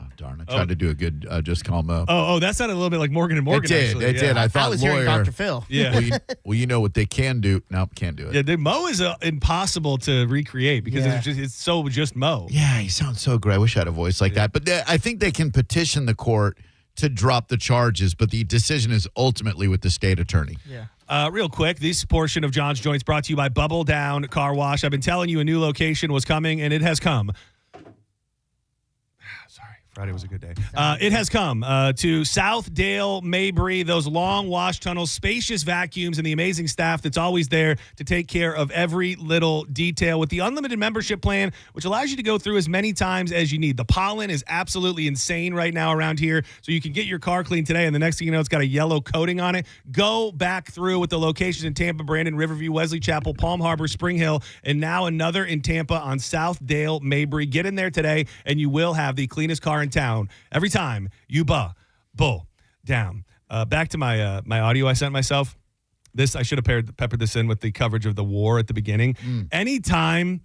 Oh, darn. I tried to do a good Just Call Mo. Oh, that sounded a little bit like Morgan & Morgan. It did. I thought was lawyer. hearing Dr. Phil. Yeah. Well, you know what they can do. Nope, can't do it. Yeah, Mo is impossible to recreate because it's so just Mo. Yeah, he sounds so great. I wish I had a voice like that. But I think they can petition the court to drop the charges, but the decision is ultimately with the state attorney. Yeah. Real quick, this portion of John's Joints brought to you by Bubble Down Car Wash. I've been telling you a new location was coming, and it has come. Friday was a good day. It has come to Southdale, Mabry, those long wash tunnels, spacious vacuums, and the amazing staff that's always there to take care of every little detail with the unlimited membership plan, which allows you to go through as many times as you need. The pollen is absolutely insane right now around here, so you can get your car cleaned today, and the next thing you know, it's got a yellow coating on it. Go back through with the locations in Tampa, Brandon, Riverview, Wesley Chapel, Palm Harbor, Spring Hill, and now another in Tampa on Southdale, Mabry. Get in there today, and you will have the cleanest car in town every time you bull down. Back to my my audio I sent myself. This I should have peppered this in with the coverage of the war at the beginning. Anytime,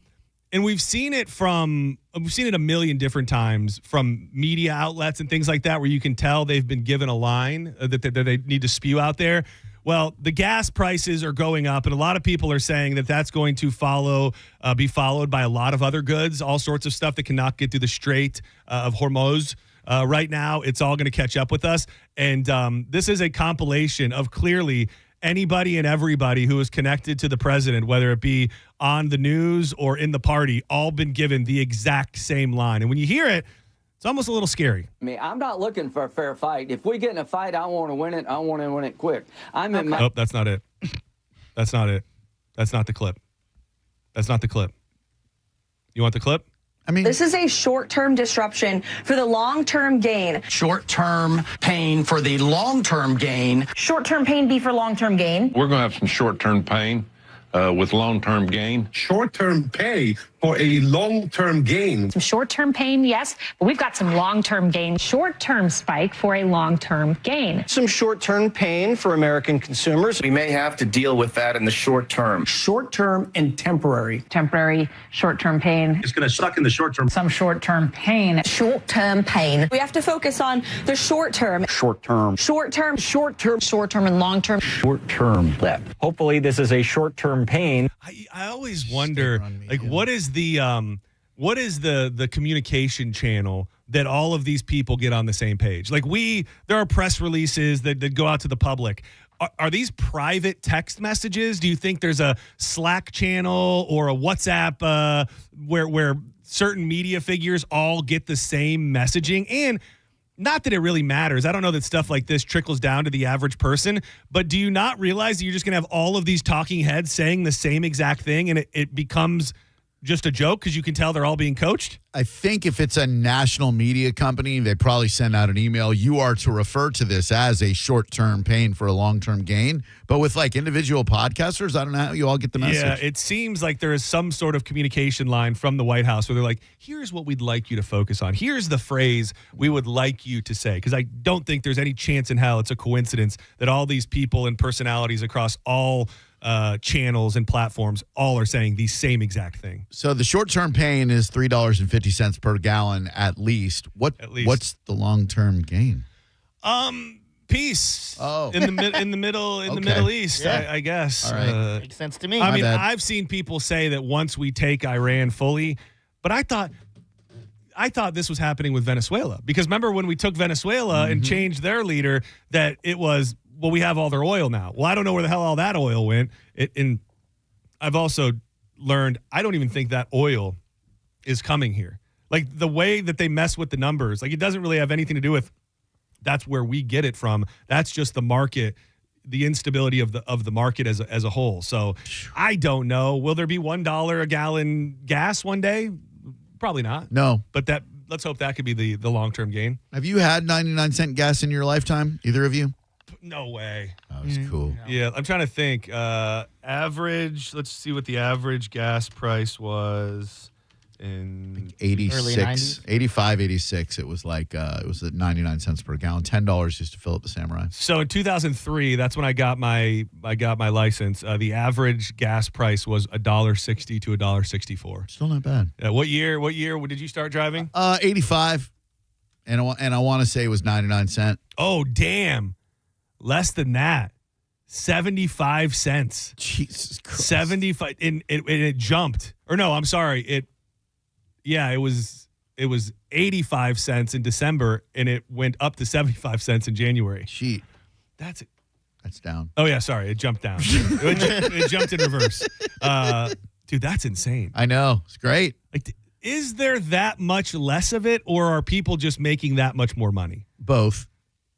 and we've seen it a million different times from media outlets and things like that, where you can tell they've been given a line that they need to spew out there. Well, the gas prices are going up, and a lot of people are saying that that's going to be followed by a lot of other goods, all sorts of stuff that cannot get through the Strait of Hormuz. Right now, it's all going to catch up with us, and this is a compilation of clearly anybody and everybody who is connected to the president, whether it be on the news or in the party, all been given the exact same line. And when you hear it, it's almost a little scary. I mean, I'm not looking for a fair fight. If we get in a fight, I want to win it. I want to win it quick. Oh, that's not it. That's not it. That's not the clip. That's not the clip. You want the clip? I mean, this is a short-term disruption for the long-term gain. Short-term pain for the long-term gain. Short-term pain be for long-term gain. We're going to have some short-term pain with long-term gain. Short-term pay for a long-term gain. Some short-term pain, yes, but we've got some long-term gain. Short-term spike for a long-term gain. Some short-term pain for American consumers. We may have to deal with that in the short term. Short-term and temporary. Temporary, short-term pain. It's going to suck in the short term. Some short-term pain. Short-term pain. We have to focus on the short term. Short-term. Short-term. Short-term. Short-term and long-term. Short-term. Hopefully this is a short-term pain. I always wonder, what is the communication channel that all of these people get on the same page? There are press releases that go out to the public. Are these private text messages? Do you think there's a Slack channel or a WhatsApp where certain media figures all get the same messaging? And not that it really matters. I don't know that stuff like this trickles down to the average person, but do you not realize that you're just going to have all of these talking heads saying the same exact thing, and it becomes just a joke because you can tell they're all being coached? I think if it's a national media company, they probably send out an email. You are to refer to this as a short-term pain for a long-term gain. But with individual podcasters, I don't know how you all get the message. Yeah, it seems like there is some sort of communication line from the White House where they're like, here's what we'd like you to focus on. Here's the phrase we would like you to say. Because I don't think there's any chance in hell it's a coincidence that all these people and personalities across all channels and platforms all are saying the same exact thing. So the short-term pain is $3.50 per gallon at least. What's the long-term gain? Peace. Oh, in the Middle East, Yeah. I guess. All right. Makes sense to me. I mean, I've seen people say that once we take Iran fully, but I thought this was happening with Venezuela, because remember when we took Venezuela and changed their leader, that it was, well, we have all their oil now. Well, I don't know where the hell all that oil went. And I've also learned I don't even think that oil is coming here. Like the way that they mess with the numbers, like it doesn't really have anything to do with that's where we get it from. That's just the market, the instability of the market as a whole. So I don't know. Will there be $1 a gallon gas one day? Probably not. No. But let's hope that could be the long-term gain. Have you had 99-cent gas in your lifetime? Either of you? No way. That was cool. Yeah, I'm trying to think. Average, let's see what the average gas price was in 86, Early 90s? 85, 86. It was like, it was at 99 cents per gallon. $10 just to fill up the Samurai. So in 2003, that's when I got my license. The average gas price was $1.60 to $1.64. Still not bad. What year did you start driving? 85. And I want to say it was 99 cent. Oh, damn. Less than that. 75 cents. Jesus Christ. 75 and it jumped. Or no, I'm sorry. It was 85 cents in December and it went up to 75 cents in January. Sheet. That's it. That's down. Oh yeah, sorry. It jumped down. it jumped in reverse. Dude, that's insane. I know. It's great. Like, is there that much less of it, or are people just making that much more money? Both,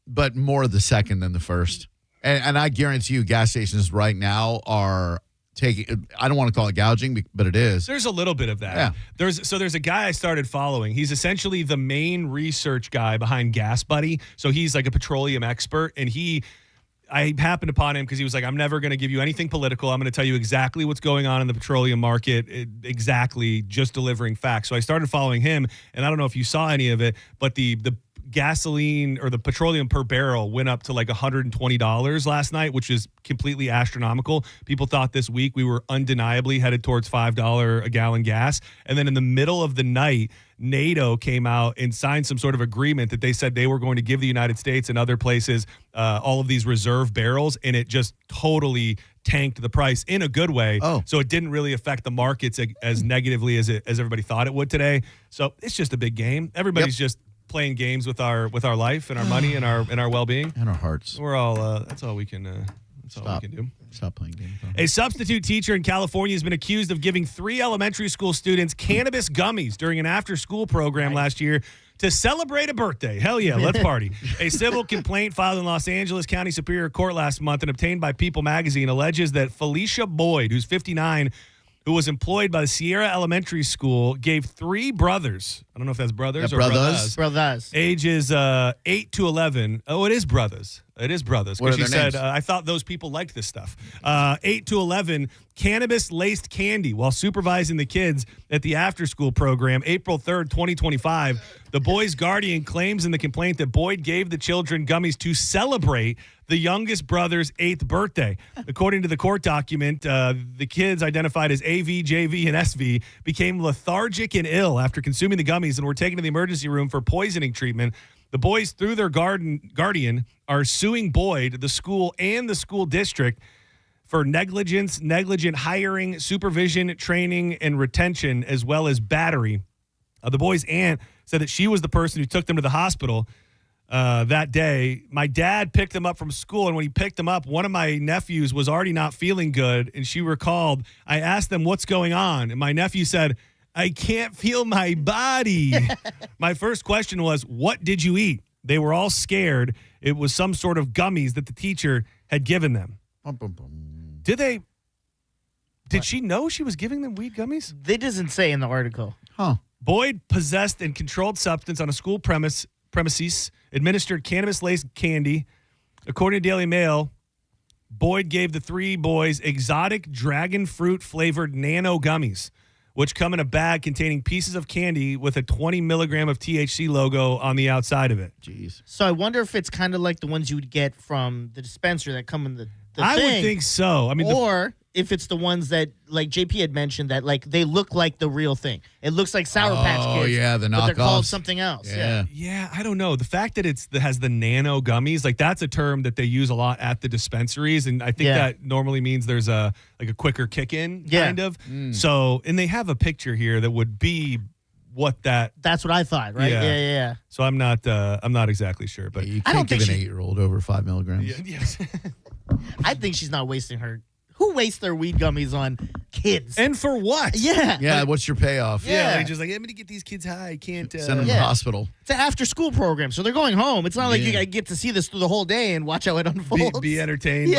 but more the second than the first. And I guarantee you gas stations right now are taking, I don't want to call it gouging, but it is. There's a little bit of that. Yeah. There's a guy I started following. He's essentially the main research guy behind Gas Buddy. So he's like a petroleum expert, and I happened upon him because he was like, I'm never going to give you anything political. I'm going to tell you exactly what's going on in the petroleum market, exactly, just delivering facts. So I started following him, and I don't know if you saw any of it, but the gasoline or the petroleum per barrel went up to like $120 last night, which is completely astronomical. People thought this week we were undeniably headed towards $5 a gallon gas. And then in the middle of the night, NATO came out and signed some sort of agreement that they said they were going to give the United States and other places all of these reserve barrels, and it just totally tanked the price in a good way. Oh. So it didn't really affect the markets as negatively as everybody thought it would today. So it's just a big game. Everybody's just playing games with our life and our money and our well-being and our hearts. We're all that's all we can do. Stop playing games. A substitute teacher in California has been accused of giving 3 elementary school students cannabis gummies during an after-school program last year to celebrate a birthday. Hell yeah, let's party. A civil complaint filed in Los Angeles County Superior Court last month and obtained by People magazine alleges that Felicia Boyd, who's 59, who was employed by the Sierra Elementary School, gave 3 brothers. I don't know if that's brothers or brothers. Ages 8 to 11. Oh, it is brothers. It is brothers. What are Because she their said, names? I thought those people liked this stuff. 8 to 11, cannabis-laced candy while supervising the kids at the after-school program, April 3rd, 2025. The boy's guardian claims in the complaint that Boyd gave the children gummies to celebrate the youngest brother's 8th birthday. According to the court document, the kids identified as AV, JV, and SV became lethargic and ill after consuming the gummies and were taken to the emergency room for poisoning treatment. The boys, through their guardian, are suing Boyd, the school, and the school district for negligence, negligent hiring, supervision, training, and retention, as well as battery. The boy's aunt said that she was the person who took them to the hospital that day. My dad picked them up from school, and when he picked them up, one of my nephews was already not feeling good, and she recalled, I asked them, what's going on? And my nephew said, I can't feel my body. My first question was, what did you eat? They were all scared. It was some sort of gummies that the teacher had given them. Did she know she was giving them weed gummies? They doesn't say in the article. Huh. Boyd possessed and controlled substance on a school premises, administered cannabis-laced candy. According to Daily Mail, Boyd gave the 3 boys exotic dragon fruit-flavored nano gummies, which come in a bag containing pieces of candy with a 20 milligram of THC logo on the outside of it. Jeez. So I wonder if it's kind of like the ones you would get from the dispenser that come in the I thing, would think so. I mean, or if it's the ones that, like JP had mentioned, that like they look like the real thing. It looks like Sour Patch Kids. Oh yeah, the knockoffs. But they're called something else. Yeah, I don't know. The fact that that has the nano gummies, like that's a term that they use a lot at the dispensaries, and I think that normally means there's a quicker kick in, kind of. So, and they have a picture here that would be what that's what I thought, right? Yeah. So I'm not exactly sure, but you can't give an 8-year-old over 5 milligrams. Yes. I think she's not wasting her. Who waste their weed gummies on kids? And for what? Yeah. Yeah, what's your payoff? Yeah, they're just like, I'm going to get these kids high. I can't send them to the hospital. It's an after-school program, so they're going home. It's not like you get to see this through the whole day and watch how it unfolds. Be entertained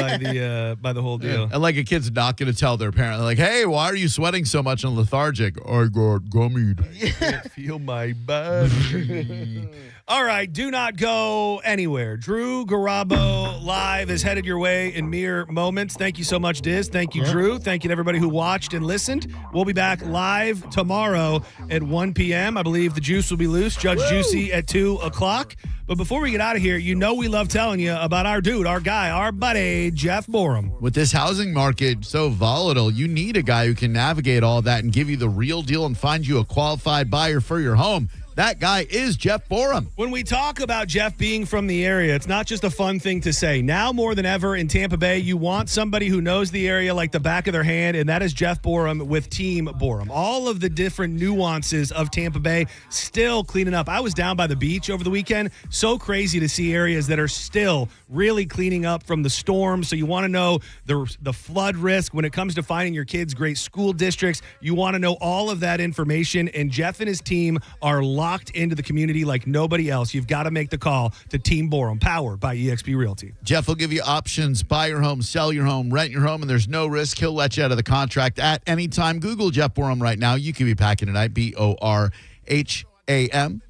by the whole deal. And like a kid's not going to tell their parent, like, hey, why are you sweating so much and lethargic? I got gummied. I can't feel my body. All right, do not go anywhere. Drew Garabo Live is headed your way in mere moments. Thank you so much, Diz. Thank you, Drew. Thank you to everybody who watched and listened. We'll be back live tomorrow at 1 p.m. I believe the juice will be loose. Judge Juicy at 2 o'clock. But before we get out of here, you know we love telling you about our dude, our guy, our buddy, Jeff Borum. With this housing market so volatile, you need a guy who can navigate all that and give you the real deal and find you a qualified buyer for your home. That guy is Jeff Borum. When we talk about Jeff being from the area, it's not just a fun thing to say. Now more than ever in Tampa Bay, you want somebody who knows the area like the back of their hand, and that is Jeff Borum with Team Borum. All of the different nuances of Tampa Bay still cleaning up. I was down by the beach over the weekend. So crazy to see areas that are still really cleaning up from the storm. So you want to know the flood risk when it comes to finding your kids great school districts. You want to know all of that information, and Jeff and his team are locked into the community like nobody else. You've got to make the call to Team Borum, powered by eXp Realty. Jeff will give you options: buy your home, sell your home, rent your home, and there's no risk. He'll let you out of the contract at any time. Google Jeff Borum right now. You could be packing tonight. BORHAM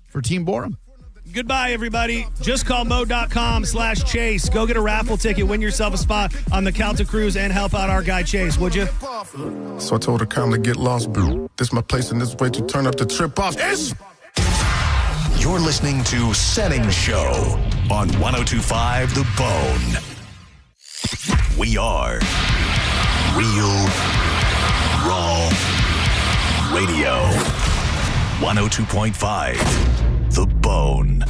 for Team Borum. Goodbye, everybody. Just call mo.com/Chase. Go get a raffle ticket, win yourself a spot on the Celtic Cruise, and help out our guy Chase, would you? So I told her calmly, get lost, boo. This my place and this way to turn up the trip off. You're listening to Senning Show on 102.5 The Bone. We are Real Raw Radio. 102.5 The Bone.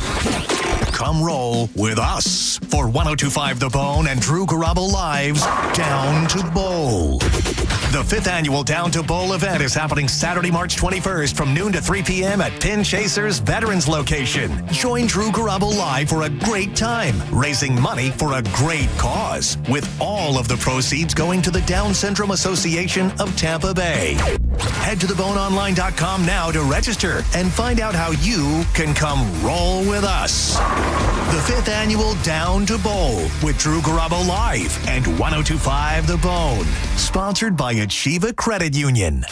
Come roll with us for 102.5 The Bone and Drew Garabo Live's Down to Bowl. The 5th annual Down to Bowl event is happening Saturday, March 21st from noon to 3 p.m. at Pin Chasers Veterans location. Join Drew Garabo Live for a great time, raising money for a great cause, with all of the proceeds going to the Down Syndrome Association of Tampa Bay. Head to theboneonline.com now to register and find out how you can come roll with us. The 5th annual Down to Bowl with Drew Garabo Live and 102.5 The Bone. Sponsored by Achieva Credit Union.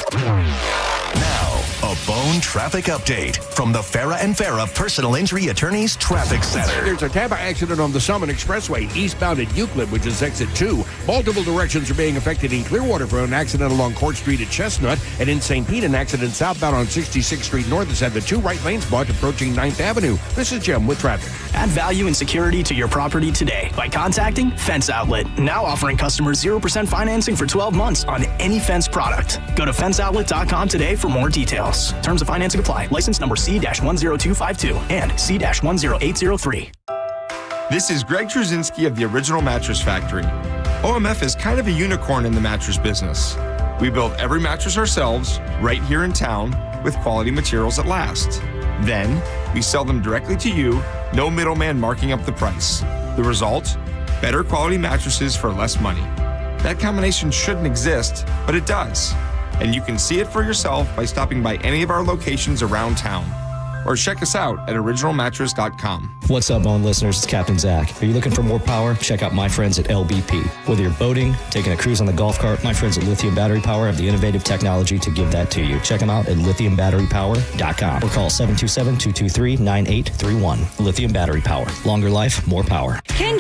Now, a Bone traffic update from the Farah and Farah Personal Injury Attorneys Traffic Center. There's a Tampa accident on the Summit Expressway, eastbound at Euclid, which is exit 2. Multiple directions are being affected in Clearwater for an accident along Court Street at Chestnut, and in St. Pete, an accident southbound on 66th Street North has had the 2 right lanes blocked approaching 9th Avenue. This is Jim with traffic. Add value and security to your property today by contacting Fence Outlet, now offering customers 0% financing for 12 months on any fence product. Go to fenceoutlet.com today for more details. Terms of financing apply. License number C-10252 and C-10803. This is Greg Trzynski of the Original Mattress Factory. OMF is kind of a unicorn in the mattress business. We build every mattress ourselves right here in town with quality materials that last. Then, we sell them directly to you, no middleman marking up the price. The result? Better quality mattresses for less money. That combination shouldn't exist, but it does. And you can see it for yourself by stopping by any of our locations around town. Or check us out at originalmattress.com. What's up, Bone listeners? It's Captain Zach. Are you looking for more power? Check out my friends at LBP. Whether you're boating, taking a cruise on the golf cart, my friends at Lithium Battery Power have the innovative technology to give that to you. Check them out at lithiumbatterypower.com or call 727-223-9831. Lithium Battery Power. Longer life, more power. Ken